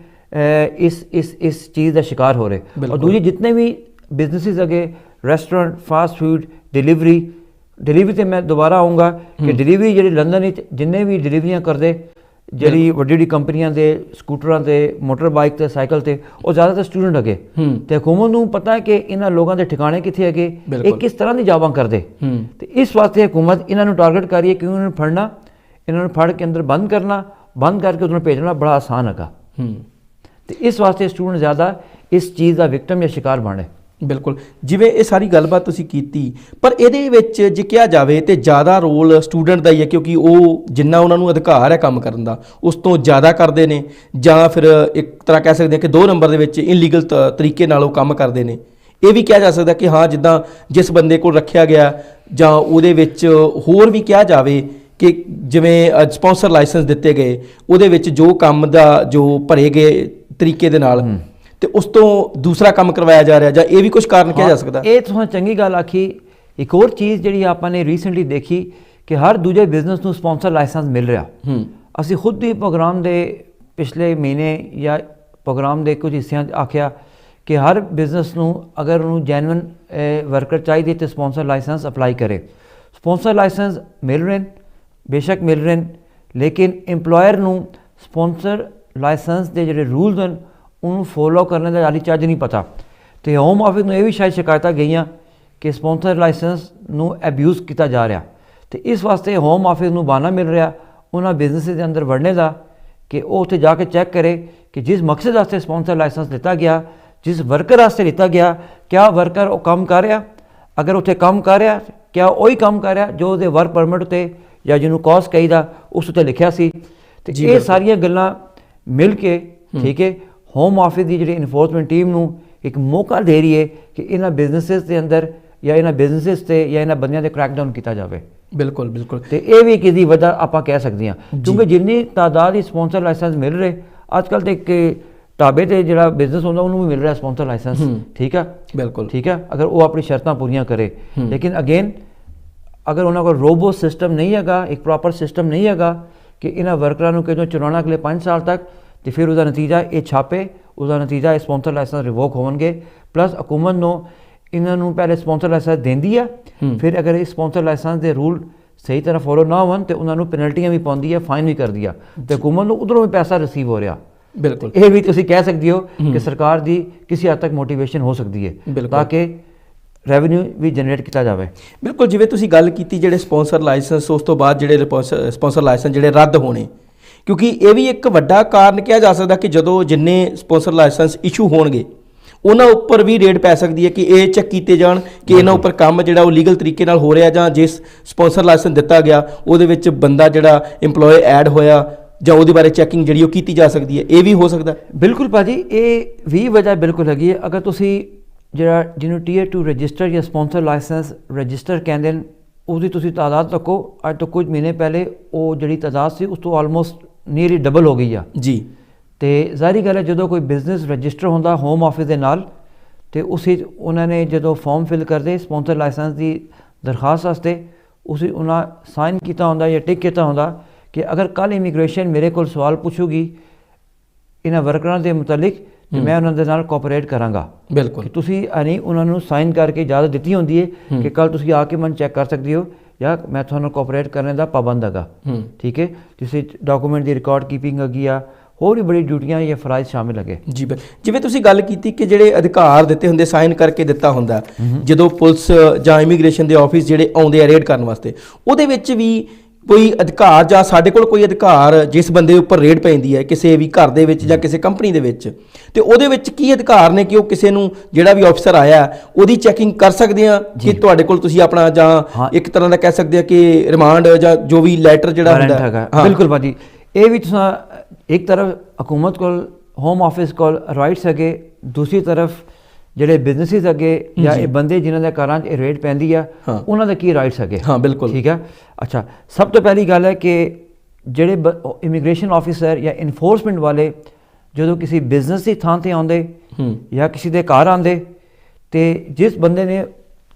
ਇਸ ਚੀਜ਼ ਦਾ ਸ਼ਿਕਾਰ ਹੋ ਰਹੇ। ਔਰ ਬਿਲਕੁਲ। ਦੂਜੀ ਜਿਤਨੇ ਵੀ ਬਿਜ਼ਨਸਿਸ ਅਗੇ, ਰੈਸਟੋਰੈਂਟ, ਫਾਸਟ ਫੂਡ, ਡਿਲੀਵਰੀ ਤੇ ਮੈਂ ਦੁਬਾਰਾ ਆਊਂਗਾ ਕਿ ਡਿਲੀਵਰੀ ਜਿਹੜੀ ਲੰਡਨ ਵਿੱਚ ਜਿੰਨੇ ਵੀ ਡਿਲੀਵਰੀਆਂ ਕਰਦੇ, ਜਿਹੜੀ ਵੱਡੀ ਵੱਡੀ ਕੰਪਨੀਆਂ ਦੇ ਸਕੂਟਰਾਂ ਤੇ, ਮੋਟਰ ਬਾਈਕ ਤੇ, ਸਾਈਕਲ ਤੇ, ਉਹ ਜ਼ਿਆਦਾਤਰ ਸਟੂਡੈਂਟ ਹੈਗੇ। ਤੇ ਹਕੂਮਤ ਨੂੰ ਪਤਾ ਹੈ ਕਿ ਇਹਨਾਂ ਲੋਕਾਂ ਦੇ ਠਿਕਾਣੇ ਕਿੱਥੇ ਹੈਗੇ, ਇਹ ਕਿਸ ਤਰ੍ਹਾਂ ਦੀ ਜੌਬਾਂ ਕਰਦੇ, ਤੇ ਇਸ ਵਾਸਤੇ ਹਕੂਮਤ ਇਹਨਾਂ ਨੂੰ ਟਾਰਗੇਟ ਕਰ ਰਹੀ ਹੈ ਕਿ ਇਹਨਾਂ ਨੂੰ ਫੜਨਾ, ਇਹਨਾਂ ਨੂੰ ਫੜ ਕੇ ਅੰਦਰ ਬੰਦ ਕਰਨਾ, ਬੰਦ ਕਰਕੇ ਉਹਨਾਂ ਨੂੰ ਭੇਜਣਾ ਬੜਾ ਆਸਾਨ ਹੈਗਾ। ਤੇ ਇਸ ਵਾਸਤੇ ਸਟੂਡੈਂਟ ਜ਼ਿਆਦਾ ਇਸ ਚੀਜ਼ ਦਾ ਵਿਕਟਮ ਜਾਂ ਸ਼ਿਕਾਰ ਬਣੇ। ਬਿਲਕੁਲ, ਜਿਵੇਂ ਇਹ ਸਾਰੀ ਗੱਲਬਾਤ ਤੁਸੀਂ ਕੀਤੀ, ਪਰ ਇਹਦੇ ਵਿੱਚ ਜੇ ਕਿਹਾ ਜਾਵੇ ਤੇ ਜ਼ਿਆਦਾ ਰੋਲ ਸਟੂਡੈਂਟ ਦਾ ਹੀ ਹੈ, ਕਿਉਂਕਿ ਉਹ ਜਿੰਨਾ ਉਹਨਾਂ ਨੂੰ ਅਧਿਕਾਰ ਹੈ ਕੰਮ ਕਰਨ ਦਾ ਉਸ ਤੋਂ ਜ਼ਿਆਦਾ ਕਰਦੇ ਨੇ, ਜਾਂ ਫਿਰ ਇੱਕ ਤਰ੍ਹਾਂ ਕਹਿ ਸਕਦੇ ਹਾਂ ਕਿ 2 ਨੰਬਰ ਦੇ ਵਿੱਚ ਇਨਲੀਗਲ ਤਰੀਕੇ ਨਾਲ ਉਹ ਕੰਮ ਕਰਦੇ ਨੇ। ਇਹ ਵੀ ਕਿਹਾ ਜਾ ਸਕਦਾ ਕਿ ਹਾਂ, ਜਿੱਦਾਂ ਜਿਸ ਬੰਦੇ ਕੋਲ ਰੱਖਿਆ ਗਿਆ ਜਾਂ ਉਹਦੇ ਵਿੱਚ ਹੋਰ ਵੀ ਕਿਹਾ ਜਾਵੇ ਕਿ ਜਿਵੇਂ ਸਪਾਂਸਰ ਲਾਇਸੈਂਸ ਦਿੱਤੇ ਗਏ, ਉਹਦੇ ਵਿੱਚ ਜੋ ਕੰਮ ਦਾ ਜੋ ਭਰੇ ਗਏ ਤਰੀਕੇ ਦੇ ਨਾਲ ਤੇ ਉਸ ਤੋਂ ਦੂਸਰਾ ਕੰਮ ਕਰਵਾਇਆ ਜਾ ਰਿਹਾ, ਜਾਂ ਇਹ ਵੀ ਕੁਝ ਕਾਰਨ ਕਿਹਾ ਜਾ ਸਕਦਾ। ਇਹ ਤੁਸੀਂ ਚੰਗੀ ਗੱਲ ਆਖੀ। ਇੱਕ ਹੋਰ ਚੀਜ਼ ਜਿਹੜੀ ਆਪਾਂ ਨੇ ਰੀਸੈਂਟਲੀ ਦੇਖੀ ਕਿ ਹਰ ਦੂਜੇ ਬਿਜ਼ਨਸ ਨੂੰ ਸਪਾਂਸਰ ਲਾਇਸੈਂਸ ਮਿਲ ਰਿਹਾ। ਅਸੀਂ ਖੁਦ ਹੀ ਪ੍ਰੋਗਰਾਮ ਦੇ ਪਿਛਲੇ ਮਹੀਨੇ ਜਾਂ ਪ੍ਰੋਗਰਾਮ ਦੇ ਕੁਝ ਹਿੱਸਿਆਂ 'ਚ ਆਖਿਆ ਕਿ ਹਰ ਬਿਜ਼ਨਸ ਨੂੰ ਅਗਰ ਉਹਨੂੰ ਜੈਨੂਇਨ ਵਰਕਰ ਚਾਹੀਦੇ ਤੇ ਸਪਾਂਸਰ ਲਾਇਸੈਂਸ ਅਪਲਾਈ ਕਰੇ। ਸਪਾਂਸਰ ਲਾਇਸੈਂਸ ਮਿਲ ਰਹੇ ਨੇ, ਬੇਸ਼ੱਕ ਮਿਲ ਰਹੇ ਨੇ, ਲੇਕਿਨ ਇੰਪਲੋਇਰ ਨੂੰ ਸਪਾਂਸਰ ਲਾਇਸੈਂਸ ਦੇ ਜਿਹੜੇ ਰੂਲਸ ਹਨ ਉਹਨੂੰ ਫੋਲੋ ਕਰਨ ਦਾ ਹਾਲੀ ਚੱਜ ਨਹੀਂ ਪਤਾ। ਤੇ ਹੋਮ ਆਫਿਸ ਨੂੰ ਇਹ ਵੀ ਸ਼ਾਇਦ ਸ਼ਿਕਾਇਤਾਂ ਗਈਆਂ ਕਿ ਸਪਾਂਸਰ ਲਾਇਸੈਂਸ ਨੂੰ ਅਬਿਊਜ਼ ਕੀਤਾ ਜਾ ਰਿਹਾ, ਤੇ ਇਸ ਵਾਸਤੇ ਹੋਮ ਆਫਿਸ ਨੂੰ ਬਹਾਨਾ ਮਿਲ ਰਿਹਾ ਉਹਨਾਂ ਬਿਜ਼ਨਸ ਦੇ ਅੰਦਰ ਵੜਨੇ ਦਾ ਕਿ ਉਹ ਉੱਥੇ ਜਾ ਕੇ ਚੈੱਕ ਕਰੇ ਕਿ ਜਿਸ ਮਕਸਦ ਵਾਸਤੇ ਸਪਾਂਸਰ ਲਾਇਸੈਂਸ ਲਿੱਤਾ ਗਿਆ, ਜਿਸ ਵਰਕਰ ਵਾਸਤੇ ਲਿੱਤਾ ਗਿਆ, ਕਿਆ ਵਰਕਰ ਉਹ ਕੰਮ ਕਰ ਰਿਹਾ, ਅਗਰ ਉੱਥੇ ਕੰਮ ਕਰ ਰਿਹਾ ਕਿਆ ਉਹੀ ਕੰਮ ਕਰ ਰਿਹਾ ਜੋ ਉਹਦੇ ਵਰਕ ਪਰਮਿਟ ਉੱਤੇ ਜਾਂ ਜਿਹਨੂੰ ਕੌਸ ਕਹੀਦਾ ਉਸ ਉੱਤੇ ਲਿਖਿਆ ਸੀ। ਤੇ ਇਹ ਸਾਰੀਆਂ ਗੱਲਾਂ ਮਿਲ ਕੇ, ਠੀਕ ਹੈ, ਹੋਮ ਆਫਿਸ ਦੀ ਜਿਹੜੀ ਇਨਫੋਰਸਮੈਂਟ ਟੀਮ ਨੂੰ ਇੱਕ ਮੌਕਾ ਦੇ ਰਹੀ ਹੈ ਕਿ ਇਹਨਾਂ ਬਿਜ਼ਨਸਿਸ ਦੇ ਅੰਦਰ ਜਾਂ ਇਹਨਾਂ ਬਿਜ਼ਨਸਿਸ ਤੇ ਜਾਂ ਇਹਨਾਂ ਬੰਦਿਆਂ 'ਤੇ ਕ੍ਰੈਕਡਾਊਨ ਕੀਤਾ ਜਾਵੇ। ਬਿਲਕੁਲ, ਬਿਲਕੁਲ। ਤੇ ਇਹ ਵੀ ਕਿਸਦੀ ਵਜ੍ਹਾ ਆਪਾਂ ਕਹਿ ਸਕਦੇ ਹਾਂ, ਕਿਉਂਕਿ ਜਿੰਨੀ ਤਾਦਾਦ ਹੀ ਸਪਾਂਸਰ ਲਾਇਸੈਂਸ ਮਿਲ ਰਹੇ ਅੱਜ ਕੱਲ੍ਹ, ਤੇ ਕਿ ਢਾਬੇ ਤੇ ਜਿਹੜਾ ਬਿਜ਼ਨਸ ਹੁੰਦਾ ਉਹਨੂੰ ਵੀ ਮਿਲ ਰਿਹਾ ਸਪਾਂਸਰ ਲਾਇਸੈਂਸ, ਠੀਕ ਹੈ, ਬਿਲਕੁਲ, ਠੀਕ ਹੈ, ਅਗਰ ਉਹ ਆਪਣੀ ਸ਼ਰਤਾਂ ਪੂਰੀਆਂ ਕਰੇ। ਲੇਕਿਨ ਅਗੇਨ ਅਗਰ ਉਹਨਾਂ ਕੋਲ ਰੋਬੋ ਸਿਸਟਮ ਨਹੀਂ ਹੈਗਾ, ਇੱਕ ਪ੍ਰੋਪਰ ਸਿਸਟਮ ਨਹੀਂ ਹੈਗਾ ਕਿ ਇਹਨਾਂ ਵਰਕਰਾਂ ਨੂੰ ਕਿਦੋਂ ਚਲਾਉਣਾ ਅਗਲੇ 5 ਸਾਲ ਤੱਕ, ਤੇ ਫਿਰ ਉਹਦਾ ਨਤੀਜਾ ਇਹ ਛਾਪੇ, ਉਹਦਾ ਨਤੀਜਾ ਇਹ ਸਪਾਂਸਰ ਲਾਇਸੈਂਸ ਰਿਵੋਕ ਹੋਣਗੇ। ਪਲੱਸ ਹਕੂਮਤ ਨੂੰ ਇਹਨਾਂ ਨੂੰ ਪਹਿਲੇ ਸਪਾਂਸਰ ਲਾਇਸੈਂਸ ਦਿੰਦੀ ਹੈ, ਫਿਰ ਅਗਰ ਇਸ ਸਪਾਂਸਰ ਲਾਇਸੈਂਸ ਦੇ ਰੂਲ ਸਹੀ ਤਰ੍ਹਾਂ ਫੋਲੋ ਨਾ ਹੋਣ ਤੇ ਉਹਨਾਂ ਨੂੰ ਪੈਨਲਟੀਆਂ ਵੀ ਪਾਉਂਦੀ ਹੈ, ਫਾਈਨ ਵੀ ਕਰਦੀ ਆ, ਤੇ ਹਕੂਮਤ ਨੂੰ ਉਧਰੋਂ ਵੀ ਪੈਸਾ ਰਿਸੀਵ ਹੋ ਰਿਹਾ। ਬਿਲਕੁਲ, ਇਹ ਵੀ ਤੁਸੀਂ ਕਹਿ ਸਕਦੇ ਹੋ ਕਿ ਸਰਕਾਰ ਦੀ ਕਿਸੇ ਹੱਦ ਤੱਕ ਮੋਟੀਵੇਸ਼ਨ ਹੋ ਸਕਦੀ ਹੈ ਤਾਂ ਕਿ ਰੈਵਨਿਊ ਵੀ ਜਨਰੇਟ ਕੀਤਾ ਜਾਵੇ। ਬਿਲਕੁਲ, ਜਿਵੇਂ ਤੁਸੀਂ ਗੱਲ ਕੀਤੀ ਜਿਹੜੇ ਸਪਾਂਸਰ ਲਾਇਸੈਂਸ, ਉਸ ਤੋਂ ਬਾਅਦ ਜਿਹੜੇ ਸਪਾਂਸਰ ਲਾਇਸੈਂਸ ਜਿਹੜੇ ਰੱਦ ਹੋਣੇ, ਕਿਉਂਕਿ ਇਹ ਵੀ ਇੱਕ ਵੱਡਾ ਕਾਰਨ ਕਿਹਾ ਜਾ ਸਕਦਾ ਕਿ ਜਦੋਂ ਜਿੰਨੇ ਸਪਾਂਸਰ ਲਾਇਸੈਂਸ ਇਸ਼ੂ ਹੋਣਗੇ ਉਹਨਾਂ ਉੱਪਰ ਵੀ ਰੇਡ ਪੈ ਸਕਦੀ ਹੈ ਕਿ ਇਹ ਚੈੱਕ ਕੀਤੇ ਜਾਣ ਕਿ ਇਹਨਾਂ ਉੱਪਰ ਕੰਮ ਜਿਹੜਾ ਉਹ ਲੀਗਲ ਤਰੀਕੇ ਨਾਲ ਹੋ ਰਿਹਾ, ਜਾਂ ਜਿਸ ਸਪਾਂਸਰ ਲਾਇਸੈਂਸ ਦਿੱਤਾ ਗਿਆ ਉਹਦੇ ਵਿੱਚ ਬੰਦਾ ਜਿਹੜਾ ਇੰਪਲੋਏ ਐਡ ਹੋਇਆ ਜਾਂ ਉਹਦੇ ਬਾਰੇ ਚੈਕਿੰਗ ਜਿਹੜੀ ਉਹ ਕੀਤੀ ਜਾ ਸਕਦੀ ਹੈ। ਇਹ ਵੀ ਹੋ ਸਕਦਾ। ਬਿਲਕੁਲ ਭਾਜੀ, ਇਹ ਵੀ ਵਜ੍ਹਾ ਬਿਲਕੁਲ ਹੈਗੀ ਹੈ। ਅਗਰ ਤੁਸੀਂ ਜਿਹੜਾ ਜਿਹਨੂੰ Tier 2 ਰਜਿਸਟਰ ਜਾਂ ਸਪਾਂਸਰ ਲਾਇਸੈਂਸ ਰਜਿਸਟਰ ਕਹਿੰਦੇ ਨੇ, ਉਹਦੀ ਤੁਸੀਂ ਤਾਦਾਦ ਰੱਖੋ, ਅੱਜ ਤੋਂ ਕੁਝ ਮਹੀਨੇ ਪਹਿਲੇ ਉਹ ਜਿਹੜੀ ਤਾਦਾਦ ਸੀ ਉਸ ਤੋਂ ਆਲਮੋਸਟ ਨੀਅਰਲੀ ਡਬਲ ਹੋ ਗਈ ਆ ਜੀ। ਤੇ ਜ਼ਾਹਰੀ ਗੱਲ ਹੈ ਜਦੋਂ ਕੋਈ ਬਿਜ਼ਨਸ ਰਜਿਸਟਰ ਹੁੰਦਾ ਹੋਮ ਆਫਿਸ ਦੇ ਨਾਲ, ਤੇ ਉਸ ਵਿੱਚ ਉਹਨਾਂ ਨੇ ਜਦੋਂ ਫਾਰਮ ਫਿਲ ਕਰਦੇ ਸਪਾਂਸਰ ਲਾਇਸੈਂਸ ਦੀ ਦਰਖਾਸਤ ਵਾਸਤੇ, ਉਸ ਉਹਨਾਂ ਸਾਈਨ ਕੀਤਾ ਹੁੰਦਾ ਜਾਂ ਟਿਕ ਕੀਤਾ ਹੁੰਦਾ ਕਿ ਅਗਰ ਕੱਲ੍ਹ ਇਮੀਗ੍ਰੇਸ਼ਨ ਮੇਰੇ ਕੋਲ ਸਵਾਲ ਪੁੱਛੂਗੀ ਇਹਨਾਂ ਵਰਕਰਾਂ ਦੇ ਮੁਤਲਿਕ ਤੇ ਮੈਂ ਉਹਨਾਂ ਦੇ ਨਾਲ ਕੋਆਪਰੇਟ ਕਰਾਂਗਾ। ਬਿਲਕੁਲ, ਤੁਸੀਂ ਨਹੀਂ ਉਹਨਾਂ ਨੂੰ ਸਾਈਨ ਕਰਕੇ ਇਜਾਜ਼ਤ ਦਿੱਤੀ ਹੁੰਦੀ ਹੈ ਕਿ ਕੱਲ੍ਹ ਤੁਸੀਂ ਆ ਕੇ ਮੈਨੂੰ ਚੈੱਕ ਕਰ ਸਕਦੇ ਹੋ ਜਾਂ ਮੈਂ ਤੁਹਾਨੂੰ ਕੋਆਪਰੇਟ ਕਰਨ ਦਾ ਪਾਬੰਦ ਹੈਗਾ, ਠੀਕ ਹੈ। ਤੁਸੀਂ ਡਾਕੂਮੈਂਟ ਦੀ ਰਿਕਾਰਡ ਕੀਪਿੰਗ ਹੈਗੀ ਆ, ਹੋਰ ਵੀ ਬੜੀ ਡਿਊਟੀਆਂ ਜਾਂ ਫਰਾਈਜ਼ ਸ਼ਾਮਿਲ ਹੈਗੇ ਜੀ। ਜਿਵੇਂ ਤੁਸੀਂ ਗੱਲ ਕੀਤੀ ਕਿ ਜਿਹੜੇ ਅਧਿਕਾਰ ਦਿੱਤੇ ਹੁੰਦੇ ਸਾਈਨ ਕਰਕੇ ਦਿੱਤਾ ਹੁੰਦਾ ਜਦੋਂ ਪੁਲਿਸ ਜਾਂ ਇਮੀਗ੍ਰੇਸ਼ਨ ਦੇ ਆਫਿਸ ਜਿਹੜੇ ਆਉਂਦੇ ਆ ਰੇਡ ਕਰਨ ਵਾਸਤੇ, ਉਹਦੇ ਵਿੱਚ ਵੀ ਕੋਈ ਅਧਿਕਾਰ ਜਾਂ ਸਾਡੇ ਕੋਲ ਕੋਈ ਅਧਿਕਾਰ ਜਿਸ ਬੰਦੇ ਉੱਪਰ ਰੇਡ ਪੈਂਦੀ ਹੈ ਕਿਸੇ ਵੀ ਘਰ ਦੇ ਵਿੱਚ ਜਾਂ ਕਿਸੇ ਕੰਪਨੀ ਦੇ ਵਿੱਚ, ਤੇ ਉਹਦੇ ਵਿੱਚ ਕੀ ਅਧਿਕਾਰ ਨੇ ਕਿ ਉਹ ਕਿਸੇ ਨੂੰ ਜਿਹੜਾ ਵੀ ਆਫਿਸਰ ਆਇਆ ਉਹਦੀ ਚੈਕਿੰਗ ਕਰ ਸਕਦੇ ਆ ਕਿ ਤੁਹਾਡੇ ਕੋਲ ਤੁਸੀਂ ਆਪਣਾ ਜਾਂ ਇੱਕ ਤਰ੍ਹਾਂ ਦਾ ਕਹਿ ਸਕਦੇ ਆ ਕਿ ਰਿਮਾਂਡ ਜਾਂ ਜੋ ਵੀ ਲੈਟਰ ਜਿਹੜਾ ਹੁੰਦਾ ਹੈ। ਬਿਲਕੁਲ ਭਾਜੀ, ਇਹ ਵੀ ਤੁਸੀਂ ਇੱਕ ਤਰਫ ਹਕੂਮਤ ਕੋਲ ਹੋਮ ਆਫਿਸ ਕੋਲ ਰਾਈਟਸ ਹੈਗੇ, ਦੂਸਰੀ ਤਰਫ ਜਿਹੜੇ ਬਿਜ਼ਨਸਿਸ ਅੱਗੇ ਜਾਂ ਇਹ ਬੰਦੇ ਜਿਨ੍ਹਾਂ ਦੇ ਘਰਾਂ 'ਚ ਇਹ ਰੇਟ ਪੈਂਦੀ ਆ ਉਹਨਾਂ ਦੇ ਕੀ ਰਾਈਟਸ ਹੈਗੇ। ਹਾਂ ਬਿਲਕੁਲ ਠੀਕ ਹੈ। ਅੱਛਾ, ਸਭ ਤੋਂ ਪਹਿਲੀ ਗੱਲ ਹੈ ਕਿ ਜਿਹੜੇ ਇਮੀਗ੍ਰੇਸ਼ਨ ਆਫਿਸਰ ਜਾਂ ਇਨਫੋਰਸਮੈਂਟ ਵਾਲੇ ਜਦੋਂ ਕਿਸੇ ਬਿਜ਼ਨਸ ਦੀ ਥਾਂ 'ਤੇ ਆਉਂਦੇ ਜਾਂ ਕਿਸੇ ਦੇ ਘਰ ਆਉਂਦੇ, ਤੇ ਜਿਸ ਬੰਦੇ ਨੇ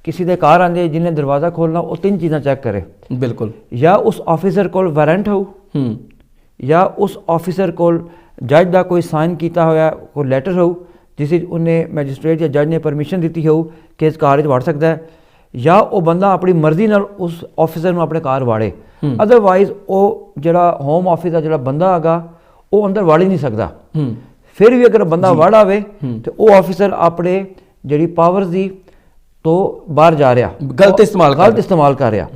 ਕਿਸੇ ਦੇ ਘਰ ਆਉਂਦੇ ਜਿਹਨੇ ਦਰਵਾਜ਼ਾ ਖੋਲ੍ਹਣਾ, ਉਹ 3 ਚੀਜ਼ਾਂ ਚੈੱਕ ਕਰੇ। ਬਿਲਕੁਲ, ਜਾਂ ਉਸ ਆਫਿਸਰ ਕੋਲ ਵਾਰੰਟ ਹੋ, ਜਾਂ ਉਸ ਆਫਿਸਰ ਕੋਲ ਜੱਜ ਦਾ ਕੋਈ ਸਾਈਨ ਕੀਤਾ ਹੋਇਆ ਕੋਈ ਲੈਟਰ ਹੋ ਜਿਸ ਵਿੱਚ ਉਹਨੇ ਮੈਜਿਸਟ੍ਰੇਟ ਜਾਂ ਜੱਜ ਨੇ ਪਰਮਿਸ਼ਨ ਦਿੱਤੀ ਹੋ ਕਿ ਇਸ ਘਰ 'ਚ ਵੜ ਸਕਦਾ ਹੈ, ਜਾਂ ਉਹ ਬੰਦਾ ਆਪਣੀ ਮਰਜ਼ੀ ਨਾਲ ਉਸ ਆਫਿਸਰ ਨੂੰ ਆਪਣੇ ਘਰ ਵਾੜੇ। ਅਦਰਵਾਈਜ਼ ਉਹ ਜਿਹੜਾ ਹੋਮ ਆਫਿਸ ਦਾ ਜਿਹੜਾ ਬੰਦਾ ਹੈਗਾ ਉਹ ਅੰਦਰ ਵੜ ਹੀ ਨਹੀਂ ਸਕਦਾ। ਫਿਰ ਵੀ ਅਗਰ ਬੰਦਾ ਵੜ ਆਵੇ ਤੇ ਉਹ ਆਫਿਸਰ ਆਪਣੇ ਜਿਹੜੀ ਪਾਵਰਸ ਦੀ ਤੋਂ ਬਾਹਰ ਜਾ ਰਿਹਾ, ਗਲਤ ਇਸਤੇਮਾਲ ਕਰ ਰਿਹਾ।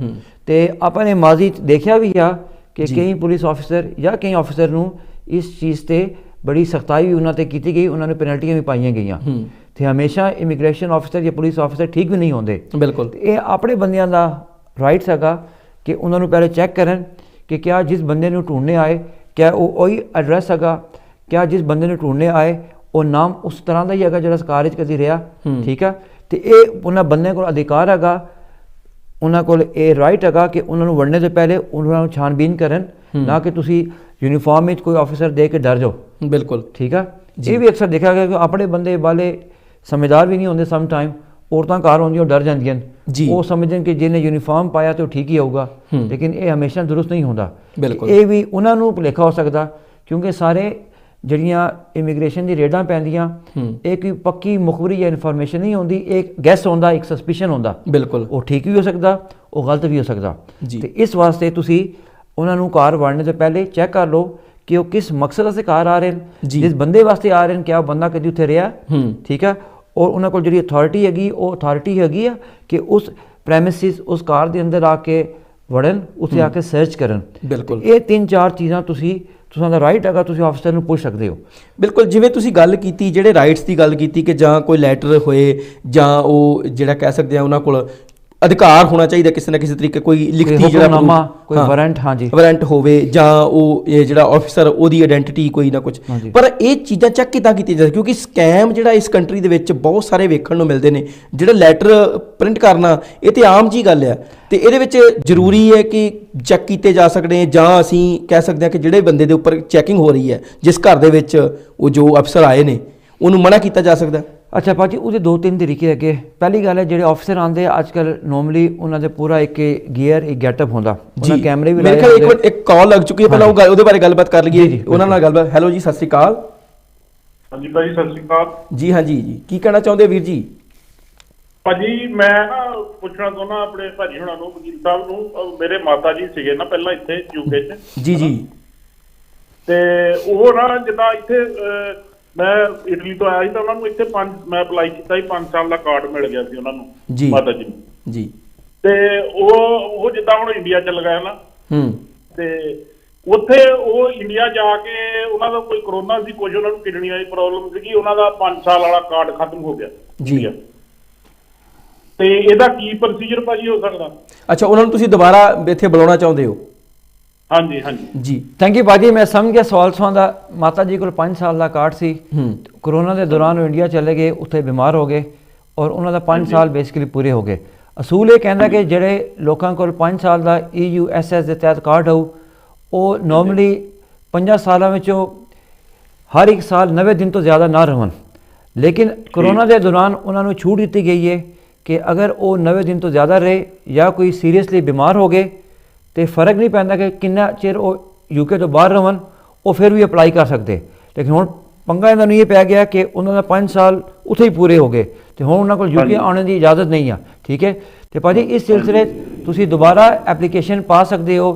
ਤੇ ਆਪਾਂ ਨੇ ਮਾਜ਼ੀ 'ਚ ਦੇਖਿਆ ਵੀ ਆ ਕਿ ਕਈ ਪੁਲਿਸ ਆਫਿਸਰ ਜਾਂ ਕਈ ਆਫਿਸਰ ਨੂੰ ਇਸ ਚੀਜ਼ 'ਤੇ ਬੜੀ ਸਖਤਾਈ ਵੀ ਉਹਨਾਂ 'ਤੇ ਕੀਤੀ ਗਈ, ਉਹਨਾਂ ਨੂੰ ਪੈਨਲਟੀਆਂ ਵੀ ਪਾਈਆਂ ਗਈਆਂ। ਤੇ ਹਮੇਸ਼ਾ ਇਮੀਗ੍ਰੇਸ਼ਨ ਆਫਿਸਰ ਜਾਂ ਪੁਲਿਸ ਆਫਿਸਰ ਠੀਕ ਵੀ ਨਹੀਂ ਹੁੰਦੇ। ਬਿਲਕੁਲ, ਇਹ ਆਪਣੇ ਬੰਦਿਆਂ ਦਾ ਰਾਈਟਸ ਹੈਗਾ ਕਿ ਉਹਨਾਂ ਨੂੰ ਪਹਿਲੇ ਚੈੱਕ ਕਰਨ ਕਿ ਕਿਆ ਜਿਸ ਬੰਦੇ ਨੂੰ ਢੂੰਡਨੇ ਆਏ ਕਿਆ ਉਹ ਉਹੀ ਐਡਰੈਸ ਹੈਗਾ, ਕਿਆ ਜਿਸ ਬੰਦੇ ਨੂੰ ਢੂੰਡਨੇ ਆਏ ਉਹ ਨਾਮ ਉਸ ਤਰ੍ਹਾਂ ਦਾ ਹੀ ਹੈਗਾ ਜਿਹੜਾ ਸਰਕਾਰ 'ਚ ਕਦੀ ਰਿਹਾ। ਠੀਕ ਹੈ। ਤੇ ਇਹ ਉਹਨਾਂ ਬੰਦਿਆਂ ਕੋਲ ਅਧਿਕਾਰ ਹੈਗਾ, ਉਹਨਾਂ ਕੋਲ ਇਹ ਰਾਈਟ ਹੈਗਾ ਕਿ ਉਹਨਾਂ ਨੂੰ ਵੜਨੇ ਤੋਂ ਪਹਿਲੇ ਉਹਨਾਂ ਨੂੰ ਛਾਣਬੀਨ ਕਰਨ, ਨਾ ਕਿ ਤੁਸੀਂ ਯੂਨੀਫਾਰਮ ਵਿੱਚ ਕੋਈ ਆਫਿਸਰ ਦੇ ਕੇ ਡਰ ਜਾਓ। ਬਿਲਕੁਲ, ਠੀਕ ਹੈ। ਇਹ ਵੀ ਅਕਸਰ ਦੇਖਿਆ ਗਿਆ ਕਿ ਆਪਣੇ ਬੰਦੇ ਵਾਲੇ ਸਮਝਦਾਰ ਵੀ ਨਹੀਂ ਹੁੰਦੇ। ਸਮ ਟਾਈਮ ਔਰਤਾਂ ਘਰ ਆਉਂਦੀਆਂ ਉਹ ਡਰ ਜਾਂਦੀਆਂ, ਉਹ ਸਮਝਦੇ ਕਿ ਜਿਹਨੇ ਯੂਨੀਫਾਰਮ ਪਾਇਆ ਤਾਂ ਉਹ ਠੀਕ ਹੀ ਹੋਊਗਾ, ਲੇਕਿਨ ਇਹ ਹਮੇਸ਼ਾ ਦਰੁਸਤ ਨਹੀਂ ਹੁੰਦਾ। ਇਹ ਵੀ ਉਹਨਾਂ ਨੂੰ ਭੁਲੇਖਾ ਹੋ ਸਕਦਾ ਕਿਉਂਕਿ ਸਾਰੇ ਜਿਹੜੀਆਂ ਇਮੀਗ੍ਰੇਸ਼ਨ ਦੀ ਰੇਡਾਂ ਪੈਂਦੀਆਂ ਇਹ ਕੋਈ ਪੱਕੀ ਮੁਖਬਰੀ ਜਾਂ ਇਨਫੋਰਮੇਸ਼ਨ ਨਹੀਂ ਹੁੰਦੀ, ਇੱਕ ਗੈਸ ਹੁੰਦਾ, ਇੱਕ ਸਸਪੀਸ਼ਨ ਹੁੰਦਾ। ਬਿਲਕੁਲ, ਉਹ ਠੀਕ ਵੀ ਹੋ ਸਕਦਾ, ਉਹ ਗਲਤ ਵੀ ਹੋ ਸਕਦਾ। ਤੇ ਇਸ ਵਾਸਤੇ ਤੁਸੀਂ ਉਹਨਾਂ ਨੂੰ ਘਰ ਵੜਨੇ ਤੋਂ ਪਹਿਲੇ ਚੈੱਕ ਕਰ ਲਓ ਕਿ ਉਹ ਕਿਸ ਮਕਸਦ ਵਾਸਤੇ ਘਰ ਆ ਰਹੇ ਨੇ, ਜਿਸ ਬੰਦੇ ਵਾਸਤੇ ਆ ਰਹੇ ਨੇ ਕਿਆ ਉਹ ਬੰਦਾ ਕਦੀ ਉੱਥੇ ਰਿਹਾ। ਠੀਕ ਹੈ। ਔਰ ਉਹਨਾਂ ਕੋਲ ਜਿਹੜੀ ਅਥਾਰਟੀ ਹੈਗੀ ਉਹ ਅਥਾਰਟੀ ਹੈਗੀ ਆ ਕਿ ਉਸ ਪ੍ਰੈਮਿਸਿਸ ਉਸ ਕਾਰ ਦੇ ਅੰਦਰ ਆ ਕੇ ਵੜਨ, ਉੱਥੇ ਆ ਕੇ ਸਰਚ ਕਰਨ। ਬਿਲਕੁਲ, ਇਹ 3-4 ਚੀਜ਼ਾਂ ਤੁਸਾਂ ਦਾ ਰਾਈਟ ਹੈਗਾ, ਤੁਸੀਂ ਆਫਿਸਰ ਨੂੰ ਪੁੱਛ ਸਕਦੇ ਹੋ। ਬਿਲਕੁਲ, ਜਿਵੇਂ ਤੁਸੀਂ ਗੱਲ ਕੀਤੀ ਜਿਹੜੇ ਰਾਈਟਸ ਦੀ ਗੱਲ ਕੀਤੀ ਕਿ ਜਾਂ ਕੋਈ ਲੈਟਰ ਹੋਏ ਜਾਂ ਉਹ ਜਿਹੜਾ ਕਹਿ ਸਕਦੇ ਆ ਉਹਨਾਂ ਕੋਲ ਅਧਿਕਾਰ ਹੋਣਾ ਚਾਹੀਦਾ ਕਿਸੇ ਨਾ ਕਿਸੇ ਤਰੀਕੇ, ਕੋਈ ਲਿਖਤੀ ਜਿਹੜਾ ਕੋਈ ਵਾਰੰਟ, ਹਾਂਜੀ ਵਾਰੰਟ ਹੋਵੇ, ਜਾਂ ਉਹ ਇਹ ਜਿਹੜਾ ਆਫਿਸਰ ਉਹਦੀ ਆਇਡੈਂਟੀਟੀ ਕੋਈ ਨਾ ਕੁਝ। ਪਰ ਇਹ ਚੀਜ਼ਾਂ ਚੈੱਕ ਕਿੱਦਾਂ ਕੀਤੀਆਂ ਜਾਂਦੀਆਂ ਕਿਉਂਕਿ ਸਕੈਮ ਜਿਹੜਾ ਇਸ ਕੰਟਰੀ ਦੇ ਵਿੱਚ ਬਹੁਤ ਸਾਰੇ ਵੇਖਣ ਨੂੰ ਮਿਲਦੇ ਨੇ। ਜਿਹੜਾ ਲੈਟਰ ਪ੍ਰਿੰਟ ਕਰਨਾ ਇਹ ਤੇ ਆਮ ਜੀ ਗੱਲ ਆ, ਤੇ ਇਹਦੇ ਵਿੱਚ ਜ਼ਰੂਰੀ ਹੈ ਕਿ ਚੈੱਕ ਕੀਤੇ ਜਾ ਸਕਦੇ ਜਾਂ ਅਸੀਂ ਕਹਿ ਸਕਦੇ ਹਾਂ ਕਿ ਜਿਹੜੇ ਬੰਦੇ ਦੇ ਉੱਪਰ ਚੈਕਿੰਗ ਹੋ ਰਹੀ ਹੈ ਜਿਸ ਘਰ ਦੇ ਵਿੱਚ ਉਹ ਜੋ ਅਫਸਰ ਆਏ ਨੇ ਉਹਨੂੰ ਮਨਾ ਕੀਤਾ ਜਾ ਸਕਦਾ। ਅੱਛਾ ਭਾਜੀ, ਉਹਦੇ 2-3 ਤਰੀਕੇ ਹੈਗੇ। ਪਹਿਲੀ ਗੱਲ ਹੈ ਜਿਹੜੇ ਆਫਿਸਰ ਆਉਂਦੇ ਅੱਜ ਕੱਲ੍ਹ ਨੋਰਮਲੀ ਉਹਨਾਂ ਦੇ ਪੂਰਾ ਇੱਕ ਗੀਅਰ ਇੱਕ ਗੈਟਅਪ ਹੁੰਦਾ, ਉਹਨਾਂ ਕੈਮਰੇ ਵੀ ਲਾਏ ਹੁੰਦੇ। ਇੱਕ ਕਾਲ ਲੱਗ ਚੁੱਕੀ ਹੈ, ਪਹਿਲਾਂ ਉਹਦੇ ਬਾਰੇ ਗੱਲਬਾਤ ਕਰ ਲਈਏ ਉਹਨਾਂ ਨਾਲ ਗੱਲਬਾਤ। ਹੈਲੋ ਜੀ, ਸਤਿ ਸ਼੍ਰੀ ਅਕਾਲ। ਹਾਂਜੀ ਭਾਜੀ, ਸਤਿ ਸ਼੍ਰੀ ਅਕਾਲ ਜੀ। ਹਾਂਜੀ ਜੀ, ਕੀ ਕਹਿਣਾ ਚਾਹੁੰਦੇ ਵੀਰ ਜੀ? ਭਾਜੀ ਮੈਂ ਨਾ ਪੁੱਛਣਾ ਚਾਹੁੰਦਾ ਆਪਣੇ ਭਾਜੀ ਹੁਣਾਂ ਨੂੰ, ਵਕੀਲ ਸਾਹਿਬ ਨੂੰ। ਮੇਰੇ ਮਾਤਾ ਜੀ ਸੀਗੇ ਨਾ ਪਹਿਲਾਂ ਇੱਥੇ ਯੂਕੇ 'ਚ। ਜੀ ਜੀ। ਤੇ ਉਹ ਨਾ ਜਿੱਦਾਂ ਇੱਥੇ ਮੈਂ ਇਟਲੀ ਤੋਂ ਆਇਆ ਸੀ ਤਾਂ ਉਹਨਾਂ ਨੂੰ ਇੱਥੇ ਮੈਂ ਅਪਲਾਈ ਕੀਤਾ ਸੀ, 5 ਸਾਲ ਦਾ ਕਾਰਡ ਮਿਲ ਗਿਆ ਸੀ ਉਹਨਾਂ ਨੂੰ, ਮਾਤਾ ਜੀ ਨੂੰ। ਜੀ। ਤੇ ਉਹ ਜਿੱਦਾਂ ਹੁਣ ਇੰਡੀਆ ਚੱਲ ਗਏ ਨਾ, ਤੇ ਉੱਥੇ ਉਹ ਇੰਡੀਆ ਜਾ ਕੇ ਉਹਨਾਂ ਦਾ ਕੋਈ ਕਰੋਨਾ ਸੀ, ਕੁਝ ਉਹਨਾਂ ਨੂੰ ਕਿਡਨੀਆਂ ਦੀ ਪ੍ਰੋਬਲਮ ਸੀਗੀ, ਉਹਨਾਂ ਦਾ 5 ਸਾਲ ਵਾਲਾ ਕਾਰਡ ਖਤਮ ਹੋ ਗਿਆ ਜੀ। ਤੇ ਇਹਦਾ ਕੀ ਪ੍ਰੋਸੀਜਰ ਭਾਜੀ ਹੋ ਸਕਦਾ? ਅੱਛਾ, ਉਹਨਾਂ ਨੂੰ ਤੁਸੀਂ ਦੁਬਾਰਾ ਇੱਥੇ ਬੁਲਾਉਣਾ ਚਾਹੁੰਦੇ ਹੋ? ਹਾਂਜੀ ਹਾਂਜੀ ਜੀ, ਥੈਂਕ ਯੂ ਭਾਜੀ। ਮੈਂ ਸਮਝ ਗਿਆ ਸਵਾਲ ਦਾ। ਮਾਤਾ ਜੀ ਕੋਲ 5 ਸਾਲ ਦਾ ਕਾਰਡ ਸੀ, ਕਰੋਨਾ ਦੇ ਦੌਰਾਨ ਉਹ ਇੰਡੀਆ ਚਲੇ ਗਏ, ਉੱਥੇ ਬਿਮਾਰ ਹੋ ਗਏ ਔਰ ਉਹਨਾਂ ਦਾ 5 ਸਾਲ ਬੇਸਿਕਲੀ ਪੂਰੇ ਹੋ ਗਏ। ਅਸੂਲ ਇਹ ਕਹਿੰਦਾ ਕਿ ਜਿਹੜੇ ਲੋਕਾਂ ਕੋਲ 5 ਸਾਲ ਦਾ EUSS ਦੇ ਤਹਿਤ ਕਾਰਡ ਹੋਊ ਉਹ ਨੋਰਮਲੀ 5 ਸਾਲਾਂ ਵਿੱਚੋਂ ਹਰ ਇੱਕ ਸਾਲ 90 ਦਿਨ ਤੋਂ ਜ਼ਿਆਦਾ ਨਾ ਰਹਿਣ, ਲੇਕਿਨ ਕਰੋਨਾ ਦੇ ਦੌਰਾਨ ਉਹਨਾਂ ਨੂੰ ਛੂਟ ਦਿੱਤੀ ਗਈ ਹੈ ਕਿ ਅਗਰ ਉਹ 90 ਦਿਨ ਤੋਂ ਜ਼ਿਆਦਾ ਰਹੇ ਜਾਂ ਕੋਈ ਸੀਰੀਅਸਲੀ ਬਿਮਾਰ ਹੋ ਗਏ ਤੇ ਫਰਕ ਨਹੀਂ ਪੈਂਦਾ ਕਿ ਕਿੰਨਾ ਚਿਰ ਉਹ ਯੂਕੇ ਤੋਂ ਬਾਹਰ ਰਹਿਣ, ਉਹ ਫਿਰ ਵੀ ਅਪਲਾਈ ਕਰ ਸਕਦੇ। ਲੇਕਿਨ ਹੁਣ ਪੰਗਾ ਇਹਨਾਂ ਨੂੰ ਇਹ ਪੈ ਗਿਆ ਕਿ ਉਹਨਾਂ ਦਾ 5 ਸਾਲ ਉੱਥੇ ਹੀ ਪੂਰੇ ਹੋ ਗਏ ਤੇ ਹੁਣ ਉਹਨਾਂ ਕੋਲ ਯੂਕੇ ਆਉਣ ਦੀ ਇਜਾਜ਼ਤ ਨਹੀਂ ਆ। ਠੀਕ ਹੈ। ਤੇ ਭਾਜੀ ਇਸ ਸਿਲਸਿਲੇ ਤੁਸੀਂ ਦੁਬਾਰਾ ਐਪਲੀਕੇਸ਼ਨ ਪਾ ਸਕਦੇ ਹੋ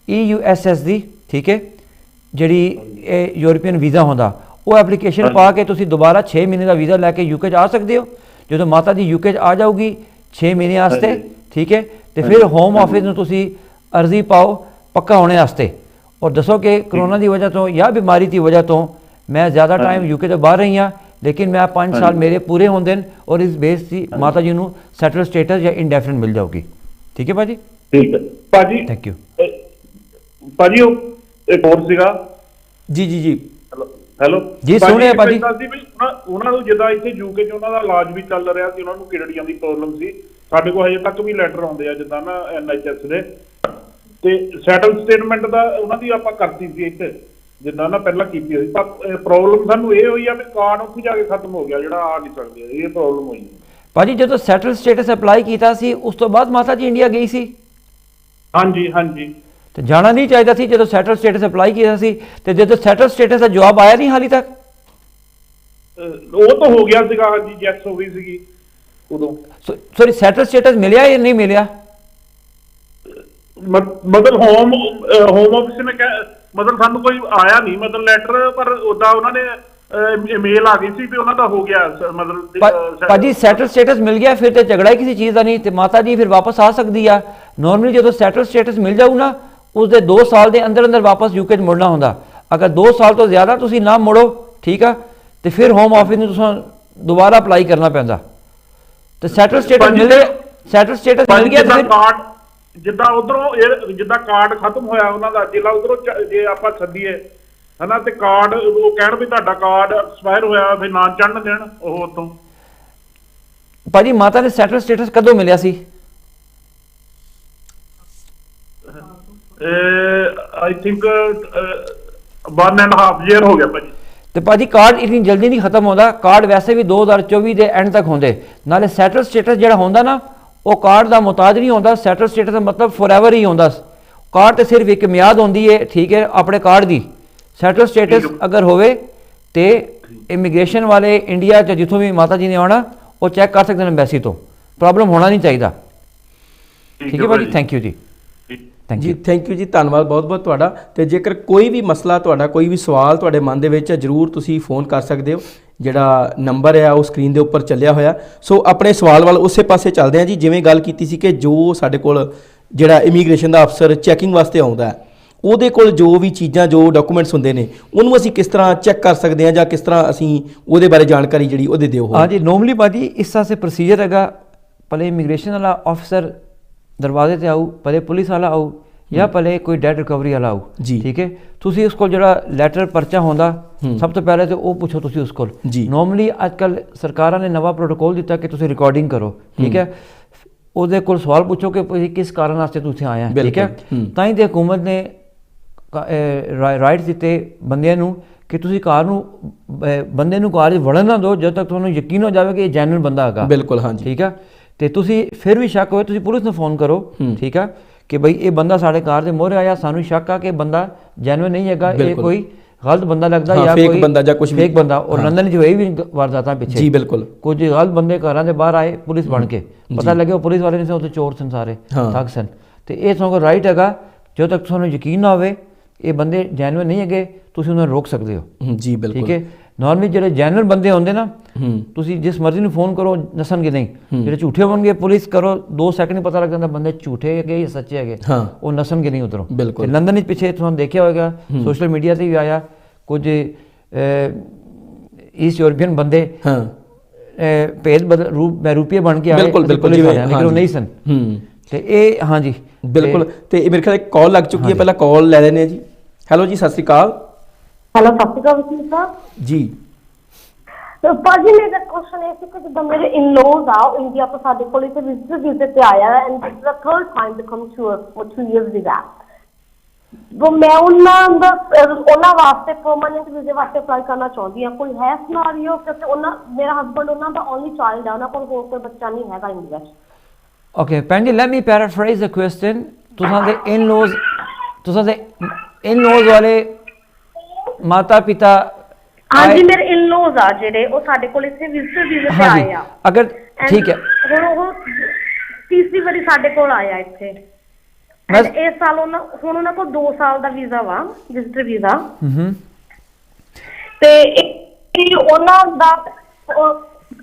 EUSS ਦੀ। ਠੀਕ ਹੈ, ਜਿਹੜੀ ਇਹ ਯੂਰਪੀਅਨ ਵੀਜ਼ਾ ਹੁੰਦਾ, ਉਹ ਐਪਲੀਕੇਸ਼ਨ ਪਾ ਕੇ ਤੁਸੀਂ ਦੁਬਾਰਾ 6 ਮਹੀਨੇ ਦਾ ਵੀਜ਼ਾ ਲੈ ਕੇ ਯੂਕੇ 'ਚ ਆ ਸਕਦੇ ਹੋ। ਜਦੋਂ ਮਾਤਾ ਜੀ ਯੂਕੇ 'ਚ ਆ ਜਾਊਗੀ 6 ਮਹੀਨੇ ਵਾਸਤੇ, ਠੀਕ ਹੈ, ਤੇ ਫਿਰ ਹੋਮ ਆਫਿਸ ਨੂੰ ਤੁਸੀਂ ਅਰਜ਼ੀ ਪਾਓ ਪੱਕਾ ਹੋਣੇ ਵਾਸਤੇ ਔਰ ਦੱਸੋ ਕਿ ਕਰੋਨਾ ਦੀ ਵਜ੍ਹਾ ਤੋਂ ਜਾਂ ਬਿਮਾਰੀ ਦੀ ਵਜ੍ਹਾ ਤੋਂ ਮੈਂ ਜ਼ਿਆਦਾ ਟਾਈਮ ਯੂਕੇ ਤੋਂ ਬਾਹਰ ਰਹੀ ਹਾਂ, ਲੇਕਿਨ ਮੈਂ 5 ਸਾਲ ਮੇਰੇ ਪੂਰੇ ਹੁੰਦੇ ਨੇ ਔਰ ਇਸ ਬੇਸ ਦੀ ਮਾਤਾ ਜੀ ਨੂੰ ਸੈਟਲ ਸਟੇਟਸ ਜਾਂ ਇੰਡੈਫੀਨਿਟ ਮਿਲ ਜਾਊਗੀ। ਠੀਕ ਹੈ ਭਾਜੀ? ਠੀਕ ਹੈ ਭਾਜੀ, ਥੈਂਕ ਯੂ ਭਾਜੀ। ਉਹ ਇੱਕ ਹੋਰ ਸੀਗਾ। ਜੀ ਜੀ ਜੀ। ਹੈਲੋ ਜੀ, ਸੁਣਿਆ ਭਾਜੀ। ਇੱਕ ਗੱਲ ਸੀ ਵੀ ਉਹਨਾਂ ਨੂੰ ਜਿੱਦਾਂ ਇੱਥੇ ਯੂਕੇ 'ਚ ਉਹਨਾਂ ਦਾ ਇਲਾਜ ਵੀ ਚੱਲ ਰਿਹਾ ਸੀ, ਉਹਨਾਂ ਨੂੰ ਕਿਡਨੀਆਂ ਦੀ ਪ੍ਰੋਬਲਮ ਸੀ। ਸਾਡੇ ਕੋਲ ਹਜੇ ਤੱਕ ਵੀ ਲੈਟਰ ਆਉਂਦੇ ਆ ਜਿੱਦਾਂ ਨਾ NHS ਦੇ, ਤੇ ਸੈਟਲ ਸਟੇਟਮੈਂਟ ਦਾ ਉਹਨਾਂ ਦੀ ਆਪਾਂ ਕਰਤੀ ਸੀ ਇੱਥੇ ਜਿੱਦਾਂ ਨਾ ਪਹਿਲਾਂ ਕੀਤੀ ਹੋਈ। ਪਰ ਪ੍ਰੋਬਲਮ ਸਾਨੂੰ ਇਹ ਹੋਈ ਆ ਵੀ ਕਾਰਡ ਉੱਥੇ ਜਾ ਕੇ ਖਤਮ ਹੋ ਗਿਆ, ਜਿਹੜਾ ਆ ਨਹੀਂ ਸਕਦੇ, ਇਹ ਪ੍ਰੋਬਲਮ ਹੋਈ। ਭਾਜੀ ਜਦੋਂ ਸੈਟਲ ਸਟੇਟਸ ਅਪਲਾਈ ਕੀਤਾ ਸੀ ਉਸ ਤੋਂ ਬਾਅਦ ਮਾਤਾ ਜੀ ਇੰਡੀਆ ਗਈ ਸੀ? ਹਾਂਜੀ ਹਾਂਜੀ। ਤੇ ਜਾਣਾ ਨਹੀਂ ਚਾਹੀਦਾ ਸੀ ਜਦੋਂ ਸੈਟਲ ਸਟੇਟਸ ਅਪਲਾਈ ਕੀਤਾ ਸੀ? ਤੇ ਜਦੋਂ ਸੈਟਲ ਸਟੇਟਸ ਦਾ ਜਵਾਬ ਆਇਆ ਨਹੀਂ ਹਾਲੇ ਤੱਕ? ਉਹ ਤਾਂ ਹੋ ਗਿਆ ਸੀਗਾ ਜੀ, ਜੈਸ ਹੋ ਗਈ ਸੀਗੀ ਉਦੋਂ। ਸੌਰੀ, ਸੈਟਲ ਸਟੇਟਸ ਮਿਲਿਆ ਜਾਂ ਨਹੀਂ ਮਿਲਿਆ? ਮਤਲਬ ਹੋਮ ਆਫਿਸ ਨੇ ਮਤਲਬ ਸਾਨੂੰ ਕੋਈ ਆਇਆ ਨਹੀਂ ਮਤਲਬ ਲੈਟਰ, ਪਰ ਉਦਾਂ ਉਹਨਾਂ ਨੇ ਈਮੇਲ ਆ ਗਈ ਸੀ ਵੀ ਉਹਨਾਂ ਦਾ ਹੋ ਗਿਆ ਮਤਲਬ। ਭਾਜੀ ਸੈਟਲ ਸਟੇਟਸ ਮਿਲ ਗਿਆ ਫਿਰ ਤੇ ਝਗੜਾ ਹੀ ਕਿਸੇ ਚੀਜ਼ ਦਾ ਨਹੀਂ, ਤੇ ਮਾਤਾ ਜੀ ਫਿਰ ਵਾਪਸ ਆ ਸਕਦੀ ਆ। ਨਾਰਮਲੀ ਜਦੋਂ ਸੈਟਲ ਸਟੇਟਸ ਮਿਲ ਜਾਊ ਨਾ ਉਸਦੇ 2 ਸਾਲ ਦੇ ਅੰਦਰ ਅੰਦਰ ਵਾਪਸ ਯੂਕੇ 'ਚ ਮੁੜਨਾ ਹੁੰਦਾ। ਅਗਰ 2 ਸਾਲ ਤੋਂ ਜ਼ਿਆਦਾ ਤੁਸੀਂ ਨਾ ਮੁੜੋ, ਠੀਕ ਆ, ਤੇ ਫਿਰ ਹੋਮ ਆਫਿਸ ਨੂੰ ਤੁਸੀਂ ਦੁਬਾਰਾ ਅਪਲਾਈ ਕਰਨਾ ਪੈਂਦਾ। ਤੇ ਸੈਟਲ ਸਟੇਟਸ ਮਿਲ ਗਿਆ, ਸੈਟਲ ਸਟੇਟਸ ਮਿਲ ਗਿਆ ਤੇ ਕਾਰਡ ਜਿੱਦਾਂ ਉਧਰੋਂ ਜਿੱਦਾਂ ਕਾਰਡ ਖਤਮ ਹੋਇਆ ਉਹਨਾਂ ਦਾ, ਜਿਲਾ ਉਧਰੋਂ ਜੇ ਆਪਾਂ ਛੱਡੀਏ ਹਨਾ, ਤੇ ਕਾਰਡ ਉਹ ਕਹਿਣ ਵੀ ਤੁਹਾਡਾ ਕਾਰਡ ਐਕਸਪਾਇਰ ਹੋਇਆ, ਫਿਰ ਨਾ ਚੜਨ ਦੇਣ ਉਹ ਉਤੋਂ। ਭਾਜੀ ਮਾਤਾ ਨੇ ਸੈਟਲ ਸਟੇਟਸ ਕਦੋਂ ਮਿਲਿਆ ਸੀ? ਆਈ ਥਿੰਕ 1.5 year ਹੋ ਗਿਆ ਭਾਜੀ। ਤੇ ਭਾਜੀ ਕਾਰਡ ਇੰਨੀ ਜਲਦੀ ਨਹੀਂ ਖਤਮ ਹੁੰਦਾ, ਕਾਰਡ ਵੈਸੇ ਵੀ 2024 ਦੇ ਐਂਡ ਤੱਕ ਹੁੰਦੇ। ਨਾਲੇ ਸੈਟਲ ਸਟੇਟਸ ਜਿਹੜਾ ਹੁੰਦਾ ਨਾ ਉਹ ਕਾਰਡ ਦਾ ਮੁਤਾਜ ਨਹੀਂ ਹੁੰਦਾ। ਸੈਟਲ ਸਟੇਟਸ ਦਾ ਮਤਲਬ ਫੋਰਐਵਰ ਹੀ ਹੁੰਦਾ। ਕਾਰਡ ਤੇ ਸਿਰਫ ਇੱਕ ਮਿਆਦ ਹੁੰਦੀ ਹੈ, ਠੀਕ ਹੈ, ਆਪਣੇ ਕਾਰਡ ਦੀ। ਸੈਟਲ ਸਟੇਟਸ ਅਗਰ ਹੋਵੇ ਤੇ ਇਮੀਗ੍ਰੇਸ਼ਨ ਵਾਲੇ ਇੰਡੀਆ 'ਚ ਜਿੱਥੋਂ ਵੀ ਮਾਤਾ ਜੀ ਨੇ ਆਉਣਾ ਉਹ ਚੈੱਕ ਕਰ ਸਕਦੇ ਨੇ ਐਮਬੈਸੀ ਤੋਂ। ਪ੍ਰੋਬਲਮ ਹੋਣਾ ਨਹੀਂ ਚਾਹੀਦਾ। ਠੀਕ ਹੈ ਭਾਜੀ, ਥੈਂਕ ਯੂ ਜੀ। ਜੀ ਥੈਂਕ ਯੂ ਜੀ, ਧੰਨਵਾਦ ਬਹੁਤ ਬਹੁਤ ਤੁਹਾਡਾ। ਤੇ ਜੇਕਰ ਕੋਈ ਵੀ ਮਸਲਾ ਤੁਹਾਡਾ, ਕੋਈ ਵੀ ਸਵਾਲ ਤੁਹਾਡੇ ਮਨ ਦੇ ਵਿੱਚ ਜ਼ਰੂਰ ਤੁਸੀਂ ਫੋਨ ਕਰ ਸਕਦੇ ਹੋ। ਜਿਹੜਾ ਨੰਬਰ ਹੈ ਉਹ ਸਕਰੀਨ ਦੇ ਉੱਪਰ ਚੱਲਿਆ ਹੋਇਆ। ਸੋ ਆਪਣੇ ਸਵਾਲ ਵੱਲ ਉਸੇ ਪਾਸੇ ਚੱਲਦੇ ਹਾਂ ਜੀ। ਜਿਵੇਂ ਗੱਲ ਕੀਤੀ ਸੀ ਕਿ ਜੋ ਸਾਡੇ ਕੋਲ ਜਿਹੜਾ ਇਮੀਗ੍ਰੇਸ਼ਨ ਦਾ ਅਫਸਰ ਚੈਕਿੰਗ ਵਾਸਤੇ ਆਉਂਦਾ ਹੈ, ਉਹਦੇ ਕੋਲ ਜੋ ਵੀ ਚੀਜ਼ਾਂ, ਜੋ ਡਾਕੂਮੈਂਟਸ ਹੁੰਦੇ ਨੇ, ਉਹਨੂੰ ਅਸੀਂ ਕਿਸ ਤਰ੍ਹਾਂ ਚੈੱਕ ਕਰ ਸਕਦੇ ਹਾਂ ਜਾਂ ਕਿਸ ਤਰ੍ਹਾਂ ਅਸੀਂ ਉਹਦੇ ਬਾਰੇ ਜਾਣਕਾਰੀ ਜਿਹੜੀ ਉਹਦੇ ਦਿਓ? हाँ जी, नॉर्मली भाजी इस तरह से प्रोसीजर हैगा। पहले इमिग्रेशन वाला ऑफिसर दरवाजे से आऊ, पहले पुलिस वाला आऊ या पहले कोई डेट रिकवरी वाला आऊ जी। ठीक है, तुसी उसको जरा लैटर परचा होंदा सब तो पहले तो वो पूछो तुसी उसको जी। नॉर्मली आजकल सरकारां ने नवा प्रोटोकॉल दिता कि तुसी रिकॉर्डिंग करो, ठीक है। ਉਹਦੇ ਕੋਲ ਸਵਾਲ ਪੁੱਛੋ ਕਿ ਤੁਸੀਂ ਕਿਸ ਕਾਰਨ ਵਾਸਤੇ ਤੁਸੀਂ ਆਏ ਆ, ਠੀਕ ਹੈ। ਤਾਂ ਹੀ ਤੇ ਹਕੂਮਤ ਨੇ ਰਾਈਟਸ ਦਿੱਤੇ ਬੰਦਿਆਂ ਨੂੰ ਕਿ ਤੁਸੀਂ ਕਾਰ ਨੂੰ ਬੰਦੇ ਨੂੰ ਕਾਰ 'ਚ ਵੜਨ ਨਾ ਦਿਓ ਜਦ ਤੱਕ ਤੁਹਾਨੂੰ ਯਕੀਨ ਹੋ ਜਾਵੇ ਕਿ ਇਹ ਜੈਨੂਇਨ ਬੰਦਾ ਹੈਗਾ। ਬਿਲਕੁਲ, ਹਾਂਜੀ, ਠੀਕ ਹੈ। ਤੇ ਤੁਸੀਂ ਫਿਰ ਵੀ ਸ਼ੱਕ ਹੋਏ ਤੁਸੀਂ ਪੁਲਿਸ ਨੂੰ ਫੋਨ ਕਰੋ, ਠੀਕ ਹੈ, ਕਿ ਬਈ ਇਹ ਬੰਦਾ ਸਾਡੇ ਕਾਰ ਦੇ ਮੋਹਰੇ ਆਇਆ, ਸਾਨੂੰ ਸ਼ੱਕ ਆ ਕਿ ਬੰਦਾ ਜੈਨੂਇਨ ਨਹੀਂ ਹੈਗਾ, ਇਹ ਕੋਈ ਗਲਤ ਬੰਦਾ ਲੱਗਦਾ ਜਾਂ ਕੋਈ ਬੰਦਾ ਜਾਂ ਕੁਝ ਫੇਕ ਬੰਦਾ। ਔਰ ਲੰਡਨ 'ਚ ਹੋਈ ਵੀ ਵਾਰਦਾਤਾਂ ਪਿੱਛੇ ਜੀ, ਬਿਲਕੁਲ, ਕੁਝ ਗਲਤ ਬੰਦੇ ਘਰਾਂ ਦੇ ਬਾਹਰ ਆਏ ਪੁਲਿਸ ਬਣ ਕੇ, ਪਤਾ ਲੱਗਿਆ ਉਹ ਪੁਲਿਸ ਵਾਲੇ ਨਹੀਂ ਸਨ, ਉੱਥੇ ਚੋਰ ਸਨ ਸਾਰੇ, ਠੱਗ ਸਨ। ਤੇ ਇਹ ਤੁਹਾਨੂੰ ਰਾਈਟ ਹੈਗਾ, ਜਦੋਂ ਤੱਕ ਤੁਹਾਨੂੰ ਯਕੀਨ ਨਾ ਹੋਵੇ ਇਹ ਬੰਦੇ ਜੈਨੂਇਨ ਨਹੀਂ ਹੈਗੇ ਤੁਸੀਂ ਉਹਨਾਂ ਨੂੰ ਰੋਕ ਸਕਦੇ ਹੋ ਜੀ। ਬਿਲਕੁਲ, ਠੀਕ ਹੈ। ਨਾਰਮਲੀ ਜਿਹੜੇ ਜੈਨੂਇਨ ਬੰਦੇ ਹੁੰਦੇ ਨਾ, ਤੁਸੀਂ ਜਿਸ ਮਰਜ਼ੀ ਨੂੰ ਫੋਨ ਕਰੋ ਨਸਣਗੇ ਨਹੀਂ। ਜਿਹੜੇ ਝੂਠੇ ਹੋਣਗੇ ਪੁਲਿਸ ਕਰੋ 2 ਸੈਕਿੰਡ ਪਤਾ ਲੱਗ ਜਾਂਦਾ ਬੰਦੇ ਝੂਠੇ ਹੈਗੇ ਜਾਂ ਸੱਚੇ ਹੈਗੇ, ਉਹ ਨਸਣਗੇ ਨਹੀਂ ਉਧਰੋਂ। ਤੇ ਲੰਡਨ ਵਿੱਚ ਪਿੱਛੇ ਤੁਹਾਨੂੰ ਦੇਖਿਆ ਹੋਵੇਗਾ, ਸੋਸ਼ਲ ਮੀਡੀਆ ਤੇ ਵੀ ਆਇਆ, ਕੁਝ ਈਸਟ ਯੂਰਪੀਅਨ ਬੰਦੇ ਭੇਦ ਬਦਲ ਰੂਪੀਏ ਬਣ ਕੇ ਆਏ, ਲੇਕਿਨ ਉਹ ਨਹੀਂ ਸਨ। ਤੇ ਇਹ ਹਾਂਜੀ ਬਿਲਕੁਲ। ਤੇ ਮੇਰੇ ਖਿਆਲ ਇੱਕ ਕਾਲ ਲੱਗ ਚੁੱਕੀ ਹੈ, ਪਹਿਲਾਂ ਕਾਲ ਲੈ ਲੈਣੇ ਆ ਜੀ। ਹੈਲੋ ਜੀ, ਸਤਿ ਸ਼੍ਰੀ ਅਕਾਲ। ਹੈਲੋ, ਸਤਿ ਸ਼੍ਰੀ ਅਕਾਲ ਵਕੀਲ ਸਾਹਿਬ ਜੀ। ਭਾਜੀ ਮੇਰਾ ਕੁਐਸਚਨ ਇਹ ਸੀ ਕਿ ਜਦੋਂ ਮੇਰੇ ਇਨ-ਲॉज ਆ ਉਹ ਇੰਡੀਆ ਤੋਂ ਸਾਡੇ ਕੋਲ ਇੱਥੇ ਵਿਜ਼ਿਟਰ ਵੀਜ਼ੇ ਤੇ ਆਇਆ and this is the third time to come to us for 2 years visa. वो मैं ਉਹਨਾਂ ਵਾਸਤੇ ਪਰਮਾਨੈਂਟ ਵੀਜ਼ੇ ਵਾਸਤੇ ਅਪਲਾਈ ਕਰਨਾ ਚਾਹੁੰਦੀ ਹਾਂ। ਕੋਈ ਹੈ ਸਿਨੈਰੀਓ? ਕਿਉਂਕਿ ਮੇਰਾ ਹਸਬੰਡ ਉਹਨਾਂ ਦਾ ਓਨਲੀ ਚਾਈਲਡ ਹੈ, ਉਹਨਾਂ ਕੋਲ ਹੋਰ ਕੋਈ ਬੱਚਾ ਨਹੀਂ ਹੈਗਾ ਇੰਡੀਆ 'ਚ। Okay, Pandy, let me paraphrase the question. तुसां they in-laws वाले माता पिता ਹਾਂਜੀ ਮੇਰੇ in-laws ਆ ਜਿਹੜੇ ਉਹ ਸਾਡੇ ਕੋਲ ਇੱਥੇ ਵਿਜ਼ਿਟਰ ਵੀਜ਼ੇ ਤੇ ਆਏ ਆ। ਅਗਰ ਠੀਕ ਹੈ, ਹੁਣ ਉਹ ਤੀਸਰੀ ਵਾਰੀ ਸਾਡੇ ਕੋਲ ਆਇਆ ਇੱਥੇ। ਇਸ ਸਾਲ ਉਹਨਾਂ ਕੋਲ 2 ਸਾਲ ਦਾ ਵੀਜ਼ਾ ਵਾ, ਵਿਜ਼ਿਟਰ ਵੀਜ਼ਾ। ਤੇ ਉਹਨਾਂ ਦਾ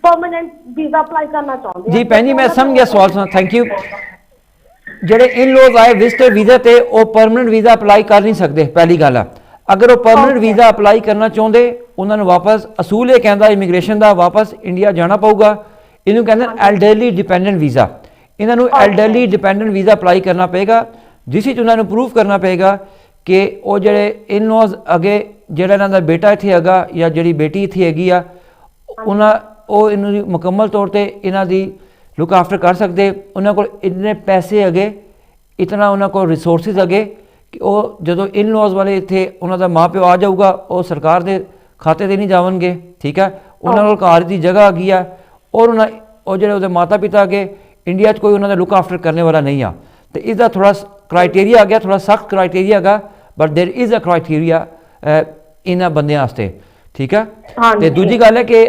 ਪਰਮਾਨੈਂਟ ਵੀਜ਼ਾ ਅਪਲਾਈ ਕਰਨਾ ਚਾਹੁੰਦੇ ਜੀ। ਭੈਣ ਜੀ ਮੈਂ ਸਮਝ ਗਿਆ ਸਵਾਲ ਸੁਣਾ, ਥੈਂਕ ਯੂ। ਜਿਹੜੇ ਇਨ-ਲॉज ਆਏ ਵਿਜ਼ਿਟਰ ਵੀਜ਼ਾ ਤੇ ਉਹ ਪਰਮਾਨੈਂਟ ਵੀਜ਼ਾ ਅਪਲਾਈ ਕਰ ਨਹੀਂ ਸਕਦੇ, ਪਹਿਲੀ ਗੱਲ ਆ। ਅਗਰ ਉਹ ਪਰਮਾਨੈਂਟ ਵੀਜ਼ਾ ਅਪਲਾਈ ਕਰਨਾ ਚਾਹੁੰਦੇ ਉਹਨਾਂ ਨੂੰ ਵਾਪਸ ਅਸੂਲ ਇਹ ਕਹਿੰਦਾ ਇਮੀਗ੍ਰੇਸ਼ਨ ਦਾ ਵਾਪਸ ਇੰਡੀਆ ਜਾਣਾ ਪਊਗਾ। ਇਹਨੂੰ ਕਹਿੰਦੇ ਐਲਡਰਲੀ ਡਿਪੈਂਡੈਂਟ ਵੀਜ਼ਾ। ਇਹਨਾਂ ਨੂੰ ਐਲਡਰਲੀ ਡਿਪੈਂਡੈਂਟ ਵੀਜ਼ਾ ਅਪਲਾਈ ਕਰਨਾ ਪਏਗਾ, ਜਿਸ ਵਿੱਚ ਉਹਨਾਂ ਨੂੰ ਪ੍ਰੂਫ ਕਰਨਾ ਪਏਗਾ ਕਿ ਉਹ ਜਿਹੜੇ ਇਨ-ਲॉज ਅੱਗੇ ਜਿਹੜਾ ਇਹਨਾਂ ਦਾ ਬੇਟਾ ਇੱਥੇ ਹੈਗਾ ਜਾਂ ਜਿਹੜੀ ਬੇਟੀ ਇੱਥੇ ਹੈਗੀ ਆ ਉਹ ਇਹਨਾਂ ਦੀ ਮੁਕੰਮਲ ਤੌਰ ਤੇ ਇਹਨਾਂ ਦੀ ਲੁੱਕ ਆਫਟਰ ਕਰ ਸਕਦੇ। ਉਹਨਾਂ ਕੋਲ ਇੰਨੇ ਪੈਸੇ ਹੈਗੇ, ਇਤਨਾ ਉਹਨਾਂ ਕੋਲ ਰਿਸੋਰਸਿਸ ਹੈਗੇ ਕਿ ਉਹ ਜਦੋਂ ਇਨ-ਲॉज ਵਾਲੇ ਇੱਥੇ ਉਹਨਾਂ ਦਾ ਮਾਂ ਪਿਓ ਆ ਜਾਊਗਾ, ਉਹ ਸਰਕਾਰ ਦੇ ਖਾਤੇ 'ਤੇ ਨਹੀਂ ਜਾਵਣਗੇ, ਠੀਕ ਹੈ। ਉਹਨਾਂ ਕੋਲ ਘਰ ਦੀ ਜਗ੍ਹਾ ਹੈਗੀ ਆ, ਔਰ ਉਹ ਜਿਹੜੇ ਉਹਦੇ ਮਾਤਾ ਪਿਤਾ ਅੱਗੇ ਇੰਡੀਆ 'ਚ ਕੋਈ ਉਹਨਾਂ ਦਾ ਲੁੱਕ ਆਫਟਰ ਕਰਨ ਵਾਲਾ ਨਹੀਂ ਆ। ਤੇ ਇਸਦਾ ਥੋੜ੍ਹਾ ਕ੍ਰਾਈਟੇਰੀਆ ਆ ਗਿਆ, ਥੋੜ੍ਹਾ ਸਖਤ ਕ੍ਰਾਈਟੇਰੀਆ ਹੈਗਾ, but there is a criteria ਇਹਨਾਂ ਬੰਦਿਆਂ ਵਾਸਤੇ, ਠੀਕ ਹੈ। ਤੇ ਦੂਜੀ ਗੱਲ ਹੈ ਕਿ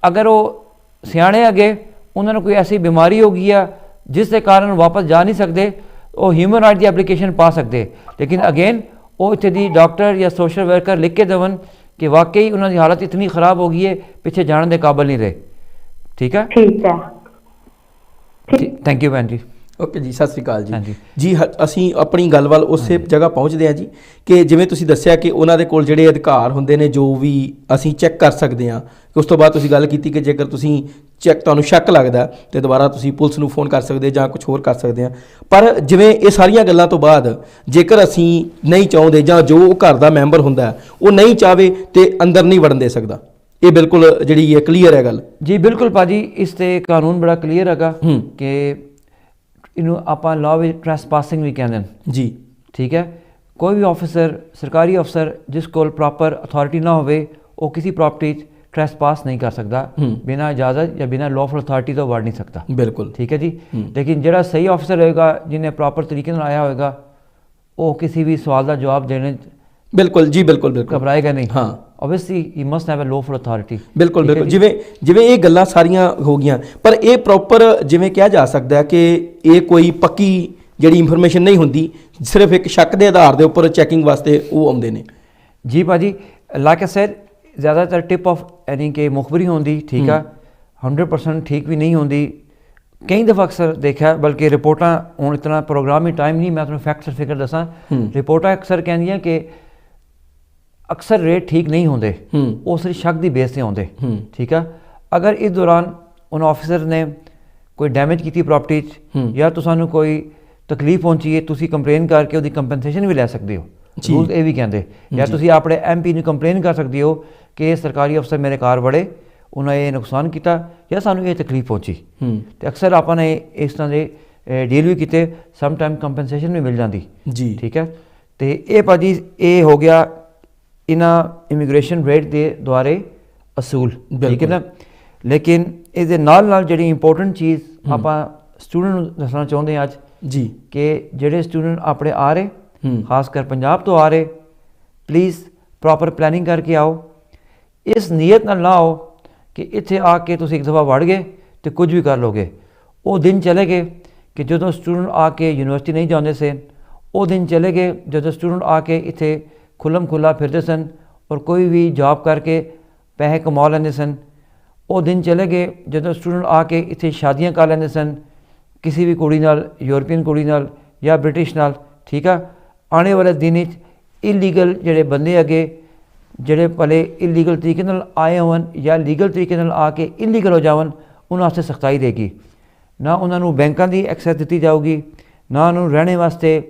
ਅਗਰ ਉਹ ਸਿਆਣੇ ਅੱਗੇ ਉਹਨਾਂ ਨੂੰ ਕੋਈ ਐਸੀ ਬਿਮਾਰੀ ਹੋ ਗਈ ਆ ਜਿਸ ਦੇ ਕਾਰਨ ਵਾਪਸ ਜਾ ਨਹੀਂ ਸਕਦੇ, ਉਹ ਹਿਊਮਨ ਰਾਈਟ ਦੀ ਐਪਲੀਕੇਸ਼ਨ ਪਾ ਸਕਦੇ। ਲੇਕਿਨ ਅਗੇਨ ਉਹ ਇੱਥੇ ਦੀ ਡਾਕਟਰ ਜਾਂ ਸੋਸ਼ਲ ਵਰਕਰ ਲਿਖ ਕੇ ਦੇਵਣ ਕਿ ਵਾਕਈ ਉਹਨਾਂ ਦੀ ਹਾਲਤ ਇਤਨੀ ਖਰਾਬ ਹੋ ਗਈ ਹੈ, ਪਿੱਛੇ ਜਾਣ ਦੇ ਕਾਬਲ ਨਹੀਂ ਰਹੇ, ਠੀਕ ਹੈ। ਠੀਕ ਹੈ, ਥੈਂਕ ਯੂ ਭੈਣ ਜੀ। ਓਕੇ ਜੀ, ਸਤਿ ਸ੍ਰੀ ਅਕਾਲ ਜੀ। ਹਾਂਜੀ ਜੀ ਅਸੀਂ ਆਪਣੀ ਗੱਲ ਵੱਲ ਉਸੇ ਜਗ੍ਹਾ ਪਹੁੰਚਦੇ ਹਾਂ ਜੀ ਕਿ ਜਿਵੇਂ ਤੁਸੀਂ ਦੱਸਿਆ ਕਿ ਉਹਨਾਂ ਦੇ ਕੋਲ ਜਿਹੜੇ ਅਧਿਕਾਰ ਹੁੰਦੇ ਨੇ ਜੋ ਵੀ ਅਸੀਂ ਚੈੱਕ ਕਰ ਸਕਦੇ ਹਾਂ। ਉਸ ਤੋਂ ਬਾਅਦ ਤੁਸੀਂ ਗੱਲ ਕੀਤੀ ਕਿ ਜੇਕਰ ਤੁਸੀਂ ਤੁਹਾਨੂੰ ਸ਼ੱਕ ਲੱਗਦਾ ਤੇ ਦੁਬਾਰਾ ਤੁਸੀਂ ਪੁਲਿਸ ਨੂੰ ਫੋਨ ਕਰ ਸਕਦੇ ਜਾਂ ਕੁਝ ਹੋਰ ਕਰ ਸਕਦੇ ਆ। ਪਰ ਜਿਵੇਂ ਇਹ ਸਾਰੀਆਂ ਗੱਲਾਂ ਤੋਂ ਬਾਅਦ ਜੇਕਰ ਅਸੀਂ ਨਹੀਂ ਚਾਹੁੰਦੇ ਜਾਂ ਜੋ ਘਰ ਦਾ ਮੈਂਬਰ ਹੁੰਦਾ ਉਹ ਨਹੀਂ ਚਾਹਵੇ ਤੇ ਅੰਦਰ ਨਹੀਂ ਵੜਨ ਦੇ ਸਕਦਾ, ਇਹ ਬਿਲਕੁਲ ਜਿਹੜੀ ਹੈ ਕਲੀਅਰ ਹੈ ਗੱਲ ਜੀ। ਬਿਲਕੁਲ ਭਾਜੀ, ਇਸ ਤੇ ਕਾਨੂੰਨ ਬੜਾ ਕਲੀਅਰ ਹੈਗਾ ਕਿ ਇਹਨੂੰ ਆਪਾਂ ਲਾਅ ਵਿੱਚ ਟ੍ਰੈਸਪਾਸਿੰਗ ਵੀ ਕਹਿੰਦੇ ਨੇ ਜੀ, ਠੀਕ ਹੈ। ਕੋਈ ਵੀ ਆਫਿਸਰ, ਸਰਕਾਰੀ ਅਫਸਰ ਜਿਸ ਕੋਲ ਪ੍ਰੋਪਰ ਅਥਾਰਟੀ ਨਾ ਹੋਵੇ, ਉਹ ਕਿਸੇ ਪ੍ਰਾਪਰਟੀ 'ਚ ਟ੍ਰੈਸਪਾਸ ਨਹੀਂ ਕਰ ਸਕਦਾ, ਬਿਨਾਂ ਇਜਾਜ਼ਤ ਜਾਂ ਬਿਨਾਂ ਲਾਅਫੁਲ ਅਥਾਰਟੀ ਤੋਂ ਵੜ ਨਹੀਂ ਸਕਦਾ। ਬਿਲਕੁਲ ਠੀਕ ਹੈ ਜੀ। ਲੇਕਿਨ ਜਿਹੜਾ ਸਹੀ ਆਫਿਸਰ ਹੋਏਗਾ, ਜਿਹਨੇ ਪ੍ਰੋਪਰ ਤਰੀਕੇ ਨਾਲ ਆਇਆ ਹੋਏਗਾ, ਉਹ ਕਿਸੇ ਵੀ ਸਵਾਲ ਦਾ ਜਵਾਬ ਦੇਣੇ ਬਿਲਕੁਲ ਜੀ, ਬਿਲਕੁਲ ਘਬਰਾਏਗਾ ਨਹੀਂ। ਹਾਂ, obviously he must have a lawful authority। ਬਿਲਕੁਲ ਜਿਵੇਂ ਇਹ ਗੱਲਾਂ ਸਾਰੀਆਂ ਹੋ ਗਈਆਂ, ਪਰ ਇਹ ਪ੍ਰੋਪਰ ਜਿਵੇਂ ਕਿਹਾ ਜਾ ਸਕਦਾ ਹੈ ਕਿ ਇਹ ਕੋਈ ਪੱਕੀ ਜਿਹੜੀ ਇਨਫੋਰਮੇਸ਼ਨ ਨਹੀਂ ਹੁੰਦੀ, ਸਿਰਫ ਇੱਕ ਸ਼ੱਕ ਦੇ ਆਧਾਰ ਦੇ ਉੱਪਰ ਚੈਕਿੰਗ ਵਾਸਤੇ ਉਹ ਆਉਂਦੇ ਨੇ। ਜੀ ਭਾਜੀ, ਲਾਈਕ ਆਈ ਸੈਡ, ਜ਼ਿਆਦਾਤਰ ਟਿਪ ਆਫ ਯਾਨੀ ਕਿ ਮੁਖਬਰੀ ਹੁੰਦੀ, ਠੀਕ ਆ, 100% ਠੀਕ ਵੀ ਨਹੀਂ ਹੁੰਦੀ। ਕਈ ਦਫਾ ਅਕਸਰ ਦੇਖਿਆ, ਬਲਕਿ ਰਿਪੋਰਟਾਂ, ਹੁਣ ਇਤਨਾ ਪ੍ਰੋਗਰਾਮ ਹੀ ਟਾਈਮ ਨਹੀਂ ਮੈਂ ਤੁਹਾਨੂੰ ਫੈਕਟ ਫਿਗਰ ਦੱਸਾਂ, ਰਿਪੋਰਟਾਂ ਅਕਸਰ ਕਹਿੰਦੀਆਂ ਕਿ ਅਕਸਰ ਰੇਟ ਠੀਕ ਨਹੀਂ ਹੁੰਦੇ, ਉਹ ਸਿਰਫ ਸ਼ੱਕ ਦੀ ਬੇਸ 'ਤੇ ਆਉਂਦੇ, ਠੀਕ ਆ। ਅਗਰ ਇਸ ਦੌਰਾਨ ਉਹਨਾਂ ਆਫਿਸਰ ਨੇ ਕੋਈ ਡੈਮੇਜ ਕੀਤੀ ਪ੍ਰਾਪਰਟੀ 'ਚ ਜਾਂ ਤੁਹਾਨੂੰ ਕੋਈ ਤਕਲੀਫ ਪਹੁੰਚੀ ਹੈ, ਤੁਸੀਂ ਕੰਪਲੇਨ ਕਰਕੇ ਉਹਦੀ ਕੰਪਨਸੇਸ਼ਨ ਵੀ ਲੈ ਸਕਦੇ ਹੋ। ਰੂਲ ਇਹ ਵੀ ਕਹਿੰਦੇ, ਜਾਂ ਤੁਸੀਂ ਆਪਣੇ MP ਨੂੰ ਕੰਪਲੇਨ ਕਰ ਸਕਦੇ ਹੋ ਕਿ ਇਹ ਸਰਕਾਰੀ ਅਫਸਰ ਮੇਰੇ ਘਰ ਵੜੇ, ਉਹਨਾਂ ਇਹ ਨੁਕਸਾਨ ਕੀਤਾ ਜਾਂ ਸਾਨੂੰ ਇਹ ਤਕਲੀਫ ਪਹੁੰਚੀ। ਤੇ ਅਕਸਰ ਆਪਾਂ ਨੇ ਇਸ ਤਰ੍ਹਾਂ ਦੇ ਡੀਲ ਵੀ ਕੀਤੇ, ਸਮ ਟਾਈਮ ਕੰਪਨਸੇਸ਼ਨ ਵੀ ਮਿਲ ਜਾਂਦੀ ਜੀ, ਠੀਕ ਹੈ। ਤੇ ਇਹ ਭਾਜੀ ਇਹ ਹੋ ਗਿਆ ਇਹਨਾਂ ਇਮੀਗ੍ਰੇਸ਼ਨ ਰੇਟ ਦੇ ਦੁਆਰੇ ਅਸੂਲ, ਠੀਕ ਹੈ ਨਾ। ਲੇਕਿਨ ਇਹਦੇ ਨਾਲ ਨਾਲ ਜਿਹੜੀ ਇੰਪੋਰਟੈਂਟ ਚੀਜ਼ ਆਪਾਂ ਸਟੂਡੈਂਟ ਨੂੰ ਦੱਸਣਾ ਚਾਹੁੰਦੇ ਹਾਂ ਅੱਜ ਜੀ, ਕਿ ਜਿਹੜੇ ਸਟੂਡੈਂਟ ਆਪਣੇ ਆ ਰਹੇ, ਖਾਸ ਕਰ ਪੰਜਾਬ ਤੋਂ ਆ ਰਹੇ, ਪਲੀਜ਼ ਪ੍ਰੋਪਰ ਪਲੈਨਿੰਗ ਕਰਕੇ ਆਓ। ਇਸ ਨੀਅਤ ਨਾਲ ਨਾ ਆਓ ਕਿ ਇੱਥੇ ਆ ਕੇ ਤੁਸੀਂ ਇੱਕ ਦਫਾ ਵੜ ਗਏ ਤੇ ਕੁਝ ਵੀ ਕਰ ਲੋਗੇ। ਉਹ ਦਿਨ ਚਲੇ ਗਏ ਕਿ ਜਦੋਂ ਸਟੂਡੈਂਟ ਆ ਕੇ ਯੂਨੀਵਰਸਿਟੀ ਨਹੀਂ ਜਾਂਦੇ ਸਨ, ਉਹ ਦਿਨ ਚਲੇ ਗਏ ਜਦੋਂ ਸਟੂਡੈਂਟ ਆ ਕੇ ਇੱਥੇ ਖੁੱਲ੍ਹਮ ਖੁੱਲ੍ਹਾ ਫਿਰਦੇ ਸਨ ਔਰ ਕੋਈ ਵੀ ਜੌਬ ਕਰਕੇ ਪੈਸੇ ਕਮਾ ਲੈਂਦੇ ਸਨ। ਉਹ ਦਿਨ ਚਲੇ ਗਏ ਜਦੋਂ ਸਟੂਡੈਂਟ ਆ ਕੇ ਇੱਥੇ ਸ਼ਾਦੀਆਂ ਕਰ ਲੈਂਦੇ ਸਨ ਕਿਸੇ ਵੀ ਕੁੜੀ ਨਾਲ, ਯੂਰਪੀਅਨ ਕੁੜੀ ਨਾਲ ਜਾਂ ਬ੍ਰਿਟਿਸ਼ ਨਾਲ, ਠੀਕ ਆ। ਆਉਣੇ ਵਾਲੇ ਦਿਨ ਵਿੱਚ ਇਲੀਗਲ ਜਿਹੜੇ ਬੰਦੇ ਅੱਗੇ, ਜਿਹੜੇ ਭਲੇ ਇਲੀਗਲ ਤਰੀਕੇ ਨਾਲ ਆਏ ਹੋਣ ਜਾਂ ਲੀਗਲ ਤਰੀਕੇ ਨਾਲ ਆ ਕੇ ਇਲੀਗਲ ਹੋ ਜਾਵਣ, ਉਹਨਾਂ ਵਾਸਤੇ ਸਖਤਾਈ ਰਹੇਗੀ। ਨਾ ਉਹਨਾਂ ਨੂੰ ਬੈਂਕਾਂ ਦੀ ਐਕਸੈਸ ਦਿੱਤੀ ਜਾਊਗੀ, ਨਾ ਉਹਨੂੰ ਰਹਿਣੇ ਵਾਸਤੇ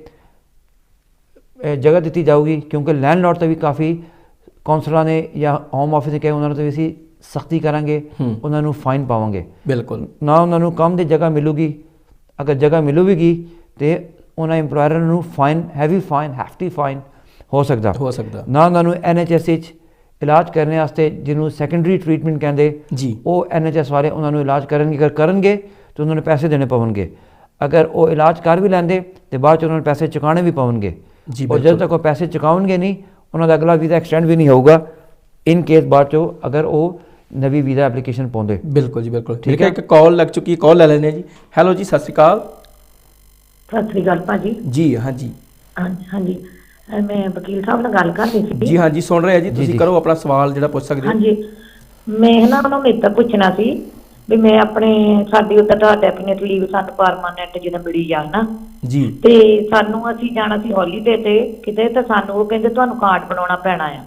ਜਗ੍ਹਾ ਦਿੱਤੀ ਜਾਊਗੀ, ਕਿਉਂਕਿ ਲੈਂਡਲੋਰਡ 'ਤੇ ਵੀ ਕਾਫੀ ਕੌਂਸਲਰਾਂ ਨੇ ਜਾਂ ਹੋਮ ਆਫਿਸ ਨੇ ਕਿਹਾ ਉਹਨਾਂ 'ਤੇ ਵੀ ਅਸੀਂ ਸਖਤੀ ਕਰਾਂਗੇ, ਉਹਨਾਂ ਨੂੰ ਫਾਈਨ ਪਾਵਾਂਗੇ। ਬਿਲਕੁਲ। ਨਾ ਉਹਨਾਂ ਨੂੰ ਕੰਮ ਦੀ ਜਗ੍ਹਾ ਮਿਲੂਗੀ, ਅਗਰ ਜਗ੍ਹਾ ਮਿਲੂਗੀ ਤੇ ਉਹਨਾਂ ਇੰਪਲੋਇਰਾਂ ਨੂੰ ਫਾਈਨ, ਹੈਵੀ ਫਾਈਨ, ਹੈਫਟੀ ਫਾਈਨ ਹੋ ਸਕਦਾ। ਨਾ ਉਹਨਾਂ ਨੂੰ NHS ਵਿੱਚ ਇਲਾਜ ਕਰਨ ਵਾਸਤੇ, ਜਿਹਨੂੰ ਸੈਕੰਡਰੀ ਟਰੀਟਮੈਂਟ ਕਹਿੰਦੇ ਜੀ, ਉਹ NHS ਵਾਲੇ ਉਹਨਾਂ ਨੂੰ ਇਲਾਜ ਕਰਨਗੇ। ਅਗਰ ਕਰਨਗੇ ਤਾਂ ਉਹਨਾਂ ਨੂੰ ਪੈਸੇ ਦੇਣੇ ਪਵਣਗੇ। ਅਗਰ ਉਹ ਇਲਾਜ ਕਰ ਵੀ ਲੈਂਦੇ ਤੇ ਬਾਅਦ 'ਚ ਉਹਨਾਂ ਨੂੰ ਪੈਸੇ ਚੁਕਾਉਣੇ ਵੀ ਪਵਣਗੇ ਜੀ। ਔਰ ਜਦੋਂ ਤੱਕ ਉਹ ਪੈਸੇ ਚੁਕਾਉਣਗੇ ਨਹੀਂ, ਉਹਨਾਂ ਦਾ ਅਗਲਾ ਵੀਜ਼ਾ ਐਕਸਟੈਂਡ ਵੀ ਨਹੀਂ ਹੋਊਗਾ, ਇਨ ਕੇਸ ਬਾਅਦ 'ਚੋਂ ਅਗਰ ਉਹ ਨਵੀਂ ਵੀਜ਼ਾ ਐਪਲੀਕੇਸ਼ਨ ਪਾਉਂਦੇ। ਬਿਲਕੁਲ ਜੀ, ਬਿਲਕੁਲ। ਠੀਕ ਹੈ, ਇੱਕ ਕਾਲ ਲੱਗ ਚੁੱਕੀ, ਕਾਲ ਲੈ ਲੈਂਦੇ ਹਾਂ ਜੀ। ਹੈਲੋ ਜੀ, ਸਤਿ ਸ਼੍ਰੀ ਅਕਾਲ। ਸਤਿ ਸ਼੍ਰੀ ਅਕਾਲ ਭਾਜੀ। ਜੀ ਹਾਂਜੀ ਹਾਂਜੀ, ਮੈਂ ਵਕੀਲ ਸਾਹਿਬ ਨਾਲ ਗੱਲ ਕਰਨੀ ਸੀ ਜੀ। ਹਾਂਜੀ, ਸੁਣ ਰਹੇ ਆ ਜੀ, ਤੁਸੀਂ ਕਰੋ ਆਪਣਾ ਸਵਾਲ ਜਿਹੜਾ ਪੁੱਛ ਸਕਦੇ ਹੋ। ਹਾਂਜੀ, ਮੈਂ ਨਾ ਉਹਨਾਂ ਨੂੰ ਇੱਦਾਂ ਪੁੱਛਣਾ ਸੀ ਵੀ ਮੈਂ ਆਪਣੇ, ਸਾਡੀ ਉੱਦਾਂ ਤਾਂ ਡੈਫੀਨਿਟ ਲੀਵ ਸਾਨੂੰ ਪਰਮਾਨੈਂਟ ਜਦੋਂ ਮਿਲੀ ਜਾਣ ਨਾ ਜੀ, ਤੇ ਸਾਨੂੰ ਅਸੀਂ ਜਾਣਾ ਸੀ ਹੌਲੀਡੇ ਤੇ ਕਿਤੇ, ਤਾਂ ਸਾਨੂੰ ਉਹ ਕਹਿੰਦੇ ਤੁਹਾਨੂੰ ਕਾਰਡ ਬਣਾਉਣਾ ਪੈਣਾ ਆ,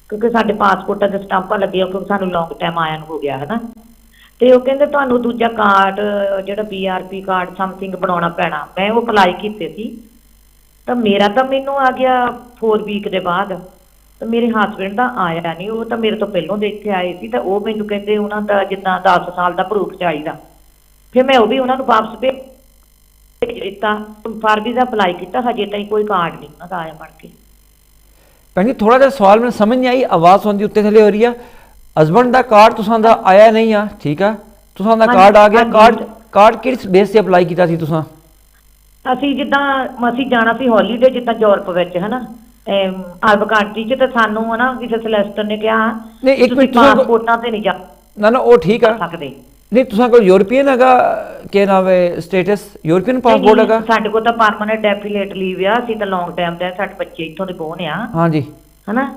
ਕਿਉਂਕਿ ਸਾਡੇ ਪਾਸਪੋਰਟਾਂ ਦੇ ਸਟਾਂਪਾਂ ਲੱਗੀਆਂ, ਕਿਉਂਕਿ ਸਾਨੂੰ ਲੌਂਗ ਟਾਈਮ ਆਇਆ ਨੂੰ ਹੋ ਗਿਆ ਹੈ ਨਾ। ਤੇ ਉਹ ਕਹਿੰਦੇ ਤੁਹਾਨੂੰ ਦੂਜਾ ਕਾਰਡ ਜਿਹੜਾ BRP ਕਾਰਡ ਸਮਥਿੰਗ ਬਣਾਉਣਾ ਪੈਣਾ। ਮੈਂ ਉਹ ਅਪਲਾਈ ਕੀਤੇ ਸੀ, ਤਾਂ ਮੇਰਾ ਤਾਂ ਮੈਨੂੰ ਆ ਗਿਆ 4 ਵੀਕ ਦੇ ਬਾਅਦ, ਤਾਂ ਮੇਰੇ ਹਸਬੈਂਡ ਦਾ ਆਇਆ ਨਹੀਂ, ਉਹ ਤਾਂ ਮੇਰੇ ਤੋਂ ਪਹਿਲਾਂ ਦੇ ਇੱਥੇ ਆਏ ਸੀ। ਤਾਂ ਉਹ ਮੈਨੂੰ ਕਹਿੰਦੇ ਉਹਨਾਂ ਦਾ ਜਿੱਦਾਂ 10 ਸਾਲ ਦਾ ਪ੍ਰੂਫ ਚਾਹੀਦਾ। ਫਿਰ ਮੈਂ ਉਹ ਵੀ ਉਹਨਾਂ ਨੂੰ ਵਾਪਸ ਭੇਜ ਦਿੱਤਾ, ਫਾਰ ਵੀਜ਼ਾ ਅਪਲਾਈ ਕੀਤਾ, ਹਜੇ ਤਾਈਂ ਕੋਈ ਕਾਰਡ ਨਹੀਂ ਉਹਨਾਂ ਦਾ ਆਇਆ ਬਣ ਕੇ। ਭੈਣ ਜੀ ਥੋੜਾ ਜਿਹਾ ਸਵਾਲ ਮੈਨੂੰ ਸਮਝ ਨਹੀਂ ਆਈ, ਆਵਾਜ਼ ਸੁਣਦੀ ਉੱਤੇ ਥੱਲੇ ਹੋ ਰਹੀ ਆ। ਹਸਬੈਂਡ ਦਾ ਕਾਰਡ ਤੁਸਾਂ ਦਾ ਆਇਆ ਨਹੀਂ ਆ, ਠੀਕ ਆ, ਤੁਸਾਂ ਦਾ ਕਾਰਡ ਆ ਗਿਆ, ਕਾਰਡ ਕਿਸ ਬੇਸ ਤੇ ਅਪਲਾਈ ਕੀਤਾ ਸੀ ਤੁਸਾਂ? ਅਸੀਂ ਜਿੱਦਾਂ ਅਸੀਂ ਜਾਣਾ ਸੀ ਹੌਲੀਡੇ ਜਿੱਦਾਂ ਯੂਰਪ ਵਿੱਚ ਹਨਾ, ਅਰਬ ਕੰਟਰੀ ਚ, ਤੇ ਸਾਨੂੰ ਹਨਾ ਕਿਸੇ ਸਲੈਸਟਰ ਨੇ ਕਿਹਾ ਨਹੀਂ ਇੱਕ ਮਿੰਟ, ਪਾਸਪੋਰਟਾਂ ਤੇ ਨਹੀਂ ਜਾ ਨਾ ਉਹ ਠੀਕ ਆ ਸਕਦੇ। ਨਹੀਂ ਤੁਸਾਂ ਕੋਲ ਯੂਰਪੀਅਨ ਹੈਗਾ, ਕੀ ਨਾਮ ਹੈ ਸਟੇਟਸ, ਯੂਰਪੀਅਨ ਪਾਸਪੋਰਟ ਹੈਗਾ? ਸਾਡੇ ਕੋਲ ਤਾਂ ਪਰਮਾਨੈਂਟ ਡੈਫੀਨੇਟ ਲੀਵ ਆ, ਅਸੀਂ ਤਾਂ ਲੌਂਗ ਟਾਈਮ ਦਾ, ਸਾਡੇ ਬੱਚੇ ਇੱਥੋਂ ਦੇ ਬੋਨ ਆ। ਹਾਂਜੀ ਹਨਾ,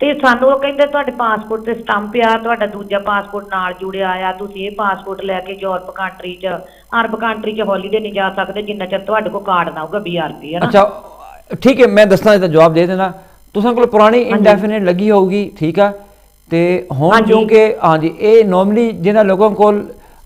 ਤੇ ਸਾਨੂੰ ਉਹ ਕਹਿੰਦੇ ਤੁਹਾਡੇ ਪਾਸਪੋਰਟ ਤੇ ਸਟੰਪ ਆ, ਤੁਹਾਡਾ ਦੂਜਾ ਪਾਸਪੋਰਟ ਨਾਲ ਜੁੜਿਆ ਆ, ਤੁਸੀਂ ਇਹ ਪਾਸਪੋਰਟ ਲੈ ਕੇ ਯੂਰਪ ਕੰਟਰੀ ਚ, ਅਰਬ ਕੰਟਰੀ ਚ ਹੌਲੀਡੇ ਨਹੀਂ ਜਾ ਸਕਦੇ ਜਿੰਨਾ ਚਿਰ ਤੁਹਾਡੇ ਕੋਲ ਕਾਰਡ ਨਾ ਹੋਊਗਾ BRP ਹਨਾ। ਅੱਛਾ ਠੀਕ ਹੈ, ਮੈਂ ਦੱਸਣਾ ਇਹਦਾ ਜਵਾਬ ਦੇ ਦੇਣਾ। ਤੁਸਾਂ ਕੋਲ ਪੁਰਾਣੀ ਇੰਡੈਫੀਨਿਟ ਲੱਗੀ ਹੋਊਗੀ, ਠੀਕ ਆ, ਤੇ ਹੁਣ ਕਿਉਂਕਿ ਹਾਂਜੀ ਇਹ ਨੋਰਮਲੀ ਜਿਹਨਾਂ ਲੋਕਾਂ ਕੋਲ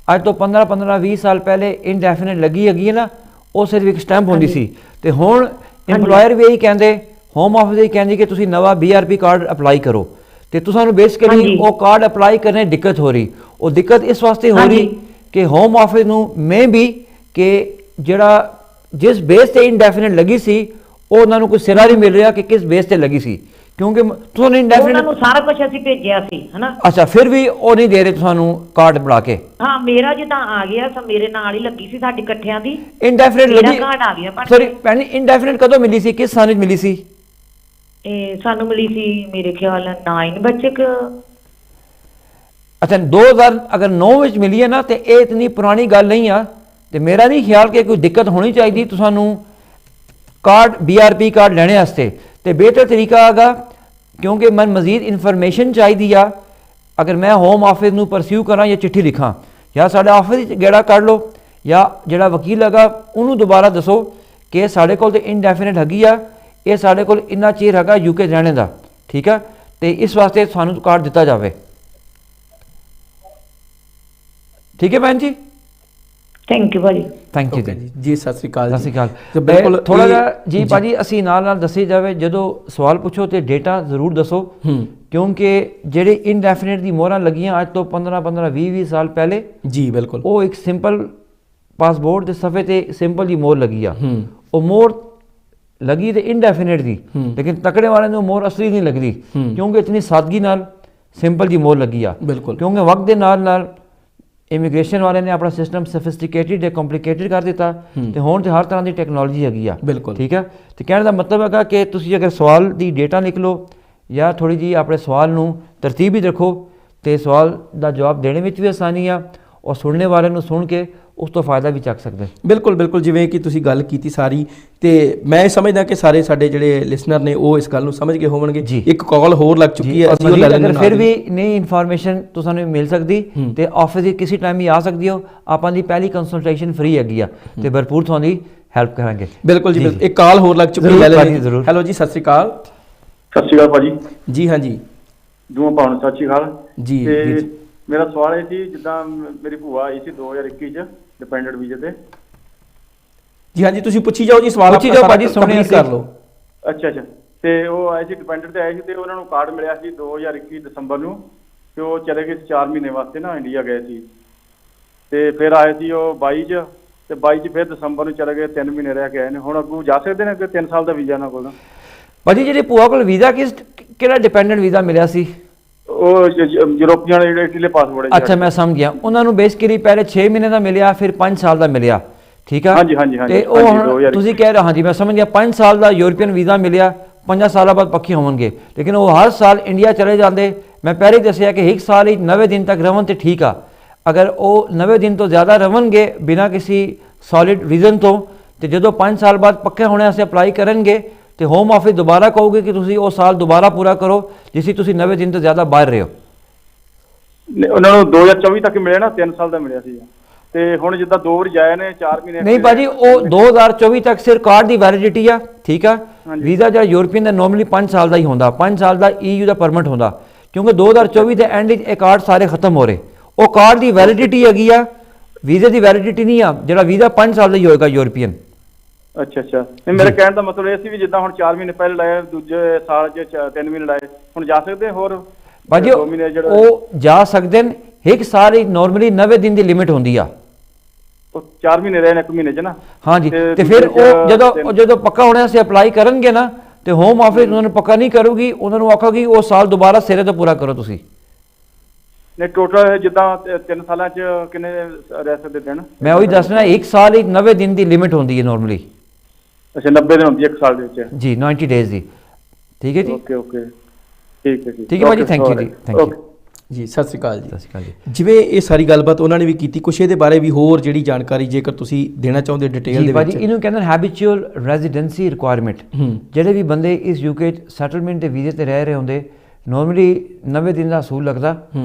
ਅੱਜ ਤੋਂ 15-20 ਸਾਲ ਪਹਿਲੇ ਇੰਡੈਫੀਨਿਟ ਲੱਗੀ ਹੈਗੀ ਹੈ ਨਾ, ਉਹ ਸਿਰਫ ਇੱਕ ਸਟੈਂਪ ਹੁੰਦੀ ਸੀ। ਤੇ ਹੁਣ ਇੰਪਲੋਇਰ ਵੀ ਇਹੀ ਕਹਿੰਦੇ, ਹੋਮ ਆਫਿਸ ਇਹ ਕਹਿੰਦੀ ਕਿ ਤੁਸੀਂ ਨਵਾਂ BRP ਕਾਰਡ ਅਪਲਾਈ ਕਰੋ, ਤੇ ਤੁਹਾਨੂੰ ਬੇਸਿਕਲੀ ਉਹ ਕਾਰਡ ਅਪਲਾਈ ਕਰਨੇ ਦਿੱਕਤ ਹੋ ਰਹੀ। ਉਹ ਦਿੱਕਤ ਇਸ ਵਾਸਤੇ ਹੋ ਰਹੀ ਕਿ ਹੋਮ ਆਫਿਸ ਨੂੰ ਮੇ ਵੀ ਕਿ ਜਿਹੜਾ ਜਿਸ ਬੇਸ ਤੇ ਇੰਡੈਫੀਨਿਟ ਲੱਗੀ ਸੀ ਉਹ ਉਹਨਾਂ ਨੂੰ ਕੋਈ ਸਿਰਾ ਨਹੀਂ ਮਿਲ ਰਿਹਾ ਕਿ ਕਿਸ ਬੇਸ ਤੇ ਲੱਗੀ ਸੀ, ਕਿਉਂਕਿ ਤੁਹਾਨੂੰ ਇੰਡੈਫੀਨਿਟ ਉਹਨਾਂ ਨੂੰ ਸਾਰਾ ਕੁਝ ਅਸੀਂ ਭੇਜਿਆ ਸੀ ਹਨਾ। ਅੱਛਾ ਫਿਰ ਵੀ ਉਹ ਨਹੀਂ ਦੇ ਰਹੇ ਤੁਹਾਨੂੰ ਕਾਰਡ ਬਣਾ ਕੇ? ਹਾਂ ਮੇਰਾ ਜਿੱਦਾਂ ਆ ਗਿਆ, ਮੇਰੇ ਨਾਲ ਹੀ ਲੱਗੀ ਸੀ ਸਾਡੀ ਇਕੱਠਿਆਂ ਦੀ ਇੰਡੈਫੀਨਿਟ ਲੱਗੀ। ਕਾਰਡ ਆ ਗਿਆ। ਸੌਰੀ ਭੈਣ, ਇੰਡੈਫੀਨਿਟ ਕਦੋਂ ਮਿਲੀ ਸੀ, ਕਿਸ ਸਾਲ ਵਿੱਚ ਮਿਲੀ ਸੀ? ਇਹ ਸਾਨੂੰ ਮਿਲੀ ਸੀ ਮੇਰੇ ਖਿਆਲ 9 ਬੱਚੇ ਕ। ਅੱਛਾ 2000 ਅਗਰ 9 ਵਿੱਚ ਮਿਲੀ ਹੈ ਨਾ, ਤੇ ਇਹ ਇਤਨੀ ਪੁਰਾਣੀ ਗੱਲ ਨਹੀਂ ਆ, ਤੇ ਮੇਰਾ ਨਹੀਂ ਖਿਆਲ ਕਿ ਕੋਈ ਦਿੱਕਤ ਹੋਣੀ ਚਾਹੀਦੀ ਤੁਹਾਨੂੰ ਕਾਰਡ BRP ਕਾਰਡ ਲੈਣੇ ਵਾਸਤੇ। ਤੇ ਬਿਹਤਰ ਤਰੀਕਾ ਹੈਗਾ, ਕਿਉਂਕਿ ਮੈਂ ਮਜ਼ੀਦ ਇਨਫੋਰਮੇਸ਼ਨ ਚਾਹੀਦੀ ਆ, ਅਗਰ ਮੈਂ ਹੋਮ ਆਫਿਸ ਨੂੰ ਪਰਸਿਊ ਕਰਾਂ ਜਾਂ ਚਿੱਠੀ ਲਿਖਾਂ, ਜਾਂ ਸਾਡੇ ਆਫਿਸ ਵਿੱਚ ਗੇੜਾ ਕੱਢ ਲਓ, ਜਾਂ ਜਿਹੜਾ ਵਕੀਲ ਹੈਗਾ ਉਹਨੂੰ ਦੁਬਾਰਾ ਦੱਸੋ ਕਿ ਸਾਡੇ ਕੋਲ ਤੇ ਇਨਡੈਫੀਨਿਟ ਹੈਗੀ ਆ, ਇਹ ਸਾਡੇ ਕੋਲ ਇੰਨਾ ਚਿਰ ਹੈਗਾ UK ਰਹਿਣੇ ਦਾ, ਠੀਕ ਆ, ਤੇ ਇਸ ਵਾਸਤੇ ਸਾਨੂੰ ਕਾਰਡ ਦਿੱਤਾ ਜਾਵੇ। ਠੀਕ ਹੈ ਭੈਣ ਜੀ, ਥੈਂਕ ਯੂ ਭਾਜੀ। ਥੈਂਕ ਯੂ ਜੀ, ਸਤਿ ਸ੍ਰੀ ਅਕਾਲ। ਸਤਿ ਸ੍ਰੀ ਅਕਾਲ। ਬਿਲਕੁਲ ਥੋੜਾ ਜਿਹਾ ਜੀ ਭਾਜੀ ਅਸੀਂ ਨਾਲ ਦੱਸੀ ਜਾਵੇ, ਜਦੋਂ ਸਵਾਲ ਪੁੱਛੋ ਤੇ ਡੇਟਾ ਜ਼ਰੂਰ ਦੱਸੋ, ਕਿਉਂਕਿ ਜਿਹੜੇ ਇਨਡੈਫੀਨਿਟ ਦੀ ਮੋਹਰਾਂ ਲੱਗੀਆਂ ਅੱਜ ਤੋਂ 15 20 ਸਾਲ ਪਹਿਲੇ, ਜੀ ਬਿਲਕੁਲ, ਉਹ ਇੱਕ ਸਿੰਪਲ ਪਾਸਪੋਰਟ ਦੇ ਸਫੇ ਤੇ ਸਿੰਪਲ ਦੀ ਮੋਹਰ ਲੱਗੀ ਆ, ਉਹ ਮੋਹਰ ਲੱਗੀ ਤੇ ਇਨਡੈਫੀਨਿਟ ਦੀ, ਲੇਕਿਨ ਤਕੜੇ ਵਾਲਿਆਂ ਨੂੰ ਮੋਹਰ ਅਸਲੀ ਨਹੀਂ ਲੱਗਦੀ, ਕਿਉਂਕਿ ਇਤਨੀ ਸਾਦਗੀ ਨਾਲ ਸਿੰਪਲ ਦੀ ਮੋਹਰ ਲੱਗੀ ਆ। ਬਿਲਕੁਲ, ਕਿਉਂਕਿ ਵਕਤ ਦੇ ਨਾਲ ਇਮੀਗ੍ਰੇਸ਼ਨ ਵਾਲਿਆਂ ਨੇ ਆਪਣਾ ਸਿਸਟਮ ਸਫਿਸਟੀਕੇਟਿਡ ਤੇ ਕੰਪਲਿਕੇਟਿਡ ਕਰ ਦਿੱਤਾ, ਤੇ ਹੁਣ ਤੇ ਹਰ ਤਰ੍ਹਾਂ ਦੀ ਟੈਕਨੋਲੋਜੀ ਹੈਗੀ ਆ। ਬਿਲਕੁਲ ਠੀਕ ਹੈ, ਤੇ ਕਹਿਣ ਦਾ ਮਤਲਬ ਹੈਗਾ ਕਿ ਤੁਸੀਂ ਅਗਰ ਸਵਾਲ ਦੀ ਡੇਟਾ ਨਿਕਲੋ ਜਾਂ ਥੋੜੀ ਜੀ ਆਪਣੇ ਸਵਾਲ ਨੂੰ ਤਰਤੀਬ ਹੀ ਰੱਖੋ, ਤੇ ਸਵਾਲ ਦਾ ਜਵਾਬ ਦੇਣੇ ਵਿੱਚ ਵੀ ਆਸਾਨੀ ਆ, ਔਰ ਸੁਣਨੇ ਵਾਲਿਆਂ ਨੂੰ ਸੁਣ ਕੇ ਉਸ ਤੋਂ ਫਾਇਦਾ ਵੀ ਚੱਕ ਸਕਦੇ। ਬਿਲਕੁਲ ਬਿਲਕੁਲ, ਜਿਵੇਂ ਕਿ ਤੁਸੀਂ ਗੱਲ ਕੀਤੀ ਸਾਰੀ, ਤੇ ਮੈਂ ਸਮਝਦਾ ਕਿ ਸਾਰੇ ਸਾਡੇ ਜਿਹੜੇ ਲਿਸਨਰ ਨੇ ਉਹ ਇਸ ਗੱਲ ਨੂੰ ਸਮਝ ਗਏ ਹੋਣਗੇ। ਇੱਕ ਕਾਲ ਹੋਰ ਲੱਗ ਚੁੱਕੀ ਹੈ, ਅਸੀਂ ਉਹ ਲੈ ਲੈਂਦੇ। ਫਿਰ ਵੀ ਨਈ ਇਨਫੋਰਮੇਸ਼ਨ ਤੁਹਾਨੂੰ ਮਿਲ ਸਕਦੀ, ਤੇ ਆਫਿਸ ਦੀ ਕਿਸੇ ਟਾਈਮ ਹੀ ਆ ਸਕਦੀ ਹੋ, ਆਪਾਂ ਦੀ ਪਹਿਲੀ ਕੰਸਲਟੇਸ਼ਨ ਫ੍ਰੀ ਹੈਗੀ ਆ, ਤੇ ਭਰਪੂਰ ਤੁਹਾਨੂੰ ਹੈਲਪ ਕਰਾਂਗੇ। ਬਿਲਕੁਲ ਜੀ, ਇੱਕ ਕਾਲ ਹੋਰ ਲੱਗ ਚੁੱਕੀ ਹੈ, ਲੈ ਲੈਂਦੇ। ਹੈਲੋ ਜੀ, ਸਤਿ ਸ੍ਰੀ ਅਕਾਲ। ਸਤਿ ਸ਼੍ਰੀ ਅਕਾਲ ਭਾਜੀ। ਜੀ ਹਾਂਜੀ, ਦੋਵਾਂ ਭਾਵਾਂ ਨੂੰ ਸਤਿ ਸ਼੍ਰੀ ਅਕਾਲ ਜੀ। ਤੇ ਮੇਰਾ ਸਵਾਲ ਇਹ ਸੀ, ਜਿੱਦਾਂ ਮੇਰੀ ਭੂਆ ਆਈ ਸੀ 2021 ਚ ਡਿਪੈਂਡੈਂਟ ਵੀਜ਼ੇ ਤੇ। ਜੀ ਹਾਂਜੀ, ਤੁਸੀਂ ਪੁੱਛੀ ਜਾਓ ਜੀ, ਸਵਾਲ ਪੁੱਛੀ ਜਾਓ ਭਾਜੀ, ਸੁਣਿਆ ਕਰ ਲਓ। ਅੱਛਾ ਤੇ ਉਹ ਆਏ ਸੀ ਡਿਪੈਂਡੈਂਟ ਤੇ ਆਏ ਸੀ, ਤੇ ਉਹਨਾਂ ਨੂੰ ਕਾਰਡ ਮਿਲਿਆ ਸੀ 2021 ਦਸੰਬਰ ਨੂੰ, ਤੇ ਉਹ ਚਲੇ ਗਏ 4 ਮਹੀਨੇ ਵਾਸਤੇ ਨਾ ਇੰਡੀਆ ਗਏ ਸੀ, ਤੇ ਫਿਰ ਆਏ ਸੀ ਉਹ 22 ਚ, ਤੇ 22 ਚ ਫਿਰ ਦਸੰਬਰ ਨੂੰ ਚਲੇ ਗਏ, 3 ਮਹੀਨੇ ਰਹਿ ਕੇ ਆਏ ਨੇ। ਹੁਣ ਅੱਗੋਂ ਜਾ ਸਕਦੇ ਨੇ ਕਿ 3 ਸਾਲ ਦਾ ਵੀਜ਼ਾ ਇਹਨਾਂ ਕੋਲ? ਭਾਜੀ ਜਿਹੜੀ ਭੂਆ ਕੋਲ ਵੀਜ਼ਾ ਕਿਹੜਾ ਡਿਪੈਂਡੈਂਟ ਵੀਜ਼ਾ ਮਿਲਿਆ ਸੀ? ਉਹ ਯੂਰੋਪੀਅਨ ਜਿਹੜੇ ਇਟਲੀ ਪਾਸਪੋਰਟ ਹੈ। ਅੱਛਾ ਮੈਂ ਸਮਝ ਗਿਆ, ਉਹਨਾਂ ਨੂੰ ਬੇਸਿਕਲੀ ਪਹਿਲੇ 6 ਮਹੀਨੇ ਦਾ ਮਿਲਿਆ, ਫਿਰ 5 ਸਾਲ ਦਾ ਮਿਲਿਆ, ਠੀਕ ਆ? ਹਾਂਜੀ ਹਾਂਜੀ ਤੇ ਉਹ ਹੁਣ ਤੁਸੀਂ ਕਹਿ ਰਹੇ, ਹਾਂਜੀ ਮੈਂ ਸਮਝ ਗਿਆ, 5 ਸਾਲ ਦਾ ਯੂਰੋਪੀਅਨ ਵੀਜ਼ਾ ਮਿਲਿਆ, 5 ਸਾਲਾਂ ਬਾਅਦ ਪੱਕੇ ਹੋਣਗੇ, ਲੇਕਿਨ ਉਹ ਹਰ ਸਾਲ ਇੰਡੀਆ ਚਲੇ ਜਾਂਦੇ। ਮੈਂ ਪਹਿਲੇ ਦੱਸਿਆ ਕਿ 1 ਸਾਲ ਹੀ 90 ਦਿਨ ਤੱਕ ਰਵਣ ਤੇ ਠੀਕ ਆ, ਅਗਰ ਉਹ 90 ਦਿਨ ਤੋਂ ਜ਼ਿਆਦਾ ਰਵਣਗੇ ਬਿਨਾਂ ਕਿਸੇ ਸੋਲਿਡ ਰੀਜ਼ਨ ਤੋਂ, ਤੇ ਜਦੋਂ 5 ਸਾਲ ਬਾਅਦ ਪੱਕੇ ਹੋਣੇ ਵਾਸਤੇ ਅਪਲਾਈ ਕਰਨਗੇ, ਤੇ ਹੋਮ ਆਫਿਸ ਦੁਬਾਰਾ ਕਹੋਗੇ ਕਿ ਤੁਸੀਂ ਉਹ ਸਾਲ ਦੁਬਾਰਾ ਪੂਰਾ ਕਰੋ ਜਿਸ ਤੁਸੀਂ 90 ਦਿਨ ਤੋਂ ਜ਼ਿਆਦਾ ਬਾਹਰ ਰਹੇ ਹੋ। ਉਹਨਾਂ ਨੂੰ 2024 ਤੱਕ ਮਿਲਿਆ ਨਾ, 3 ਸਾਲ ਦਾ ਮਿਲਿਆ ਸੀ, ਤੇ ਹੁਣ ਜਿੱਦਾਂ 2 ਵਾਰ ਜਾਏ ਨੇ 4 ਮਹੀਨੇ। ਨਹੀਂ ਭਾਜੀ, ਉਹ 2024 ਤੱਕ ਸਿਰ ਕਾਰਡ ਦੀ ਵੈਲਿਡਿਟੀ ਆ, ਠੀਕ ਆ? ਵੀਜ਼ਾ ਜਿਹੜਾ ਯੂਰਪੀਅਨ ਦਾ ਨੋਰਮਲੀ 5 ਸਾਲ ਦਾ ਹੀ ਹੁੰਦਾ, 5 ਸਾਲ ਦਾ EU ਦਾ ਪਰਮਿਟ ਹੁੰਦਾ, ਕਿਉਂਕਿ 2024 ਦੇ ਐਂਡ ਵਿੱਚ ਇਹ ਕਾਰਡ ਸਾਰੇ ਖਤਮ ਹੋ ਰਹੇ। ਉਹ ਕਾਰਡ ਦੀ ਵੈਲਿਡਿਟੀ ਹੈਗੀ ਆ, ਵੀਜ਼ੇ ਦੀ ਵੈਲਿਡਿਟੀ ਨਹੀਂ ਆ। ਜਿਹੜਾ ਵੀਜ਼ਾ 5 ਸਾਲ ਦਾ ਹੀ ਹੋਏਗਾ ਯੂਰਪੀਅਨ। ਅੱਛਾ ਅੱਛਾ, ਨਹੀਂ ਮੇਰੇ ਕਹਿਣ ਦਾ ਮਤਲਬ ਇਹ ਸੀ ਵੀ ਜਿੱਦਾਂ ਹੁਣ 4 ਮਹੀਨੇ ਪਹਿਲੇ ਲਾਏ, ਦੂਜੇ ਸਾਲ 'ਚ 3 ਮਹੀਨੇ ਲਾਏ, ਹੁਣ ਜਾ ਸਕਦੇ ਹੋਰ ਭਾਜੀ 2 ਮਹੀਨੇ ਜਿਹੜੇ ਉਹ ਜਾ ਸਕਦੇ ਨੇ। ਇੱਕ ਸਾਲ ਹੀ ਨਾਰਮਲੀ 90 ਦਿਨ ਦੀ ਲਿਮਿਟ ਹੁੰਦੀ ਆ। ਉਹ 4 ਮਹੀਨੇ ਰਹੇ ਨੇ 1 ਮਹੀਨੇ 'ਚ ਨਾ। ਹਾਂਜੀ, ਤੇ ਦੂਜੇ ਫਿਰ 'ਚ ਉਹ ਜਦੋਂ ਪੱਕਾ ਹੋਣਾ ਸੇ ਅਪਲਾਈ ਕਰਨਗੇ ਨਾ, ਤੇ ਹੋਮ ਆਫਿਸ ਉਹਨਾਂ ਨੂੰ ਪੱਕਾ ਨਹੀਂ ਕਰੂਗੀ, ਉਹਨਾਂ ਨੂੰ ਆਖੋਗੀ ਉਹ ਸਾਲ ਦੁਬਾਰਾ ਸਿਰੇ ਤੋਂ ਪੂਰਾ ਕਰੋ ਤੁਸੀਂ। ਨੇ ਟੋਟਲ ਜਿੱਦਾਂ 3 ਸਾਲਾਂ 'ਚ ਕਿੰਨੇ ਰਹਿ ਸਕਦੇ ਦਿਨ? ਮੈਂ ਉਹੀ ਦੱਸ ਰਿਹਾ, ਇੱਕ ਸਾਲ ਹੀ 90 ਦਿਨ ਦੀ ਲਿਮਿਟ ਹੁੰਦੀ ਹੈ ਨਾਰਮਲੀ। ਅੱਛਾ, 90 ਦਿਨ ਹੁੰਦੀ ਹੈ 1 ਸਾਲ ਦੇ ਵਿੱਚ ਜੀ, 90 ਡੇਜ਼ ਦੀ। ਠੀਕ ਹੈ ਜੀ, ਓਕੇ ਓਕੇ, ਠੀਕ ਹੈ ਜੀ, ਠੀਕ ਹੈ ਭਾਜੀ, ਥੈਂਕ ਯੂ ਜੀ, ਥੈਂਕ ਯੂ ਜੀ। ਸਤਿ ਸ਼੍ਰੀ ਅਕਾਲ ਜੀ। ਸਤਿ ਸ਼੍ਰੀ ਅਕਾਲ ਜੀ। ਜਿਵੇਂ ਇਹ ਸਾਰੀ ਗੱਲਬਾਤ ਉਹਨਾਂ ਨੇ ਵੀ ਕੀਤੀ, ਕੁਛ ਇਹਦੇ ਬਾਰੇ ਵੀ ਹੋਰ ਜਿਹੜੀ ਜਾਣਕਾਰੀ ਜੇਕਰ ਤੁਸੀਂ ਦੇਣਾ ਚਾਹੁੰਦੇ ਡਿਟੇਲ ਜੀ ਦੇ ਭਾਜੀ, ਵਿੱਚ। ਇਹਨੂੰ ਕਹਿੰਦੇ ਨੇ ਹੈਬਿਚੁਅਲ ਰੈਜ਼ੀਡੈਂਸੀ ਰਿਕੁਆਇਰਮੈਂਟ। ਜਿਹੜੇ ਵੀ ਬੰਦੇ ਇਸ ਯੂਕੇ ਸੈਟਲਮੈਂਟ ਦੇ ਵੀਜ਼ੇ ਤੇ ਰਹਿ ਰਹੇ ਹੁੰਦੇ, ਨਾਰਮਲੀ 90 ਦਿਨ ਦਾ ਅਸੂਲ ਲੱਗਦਾ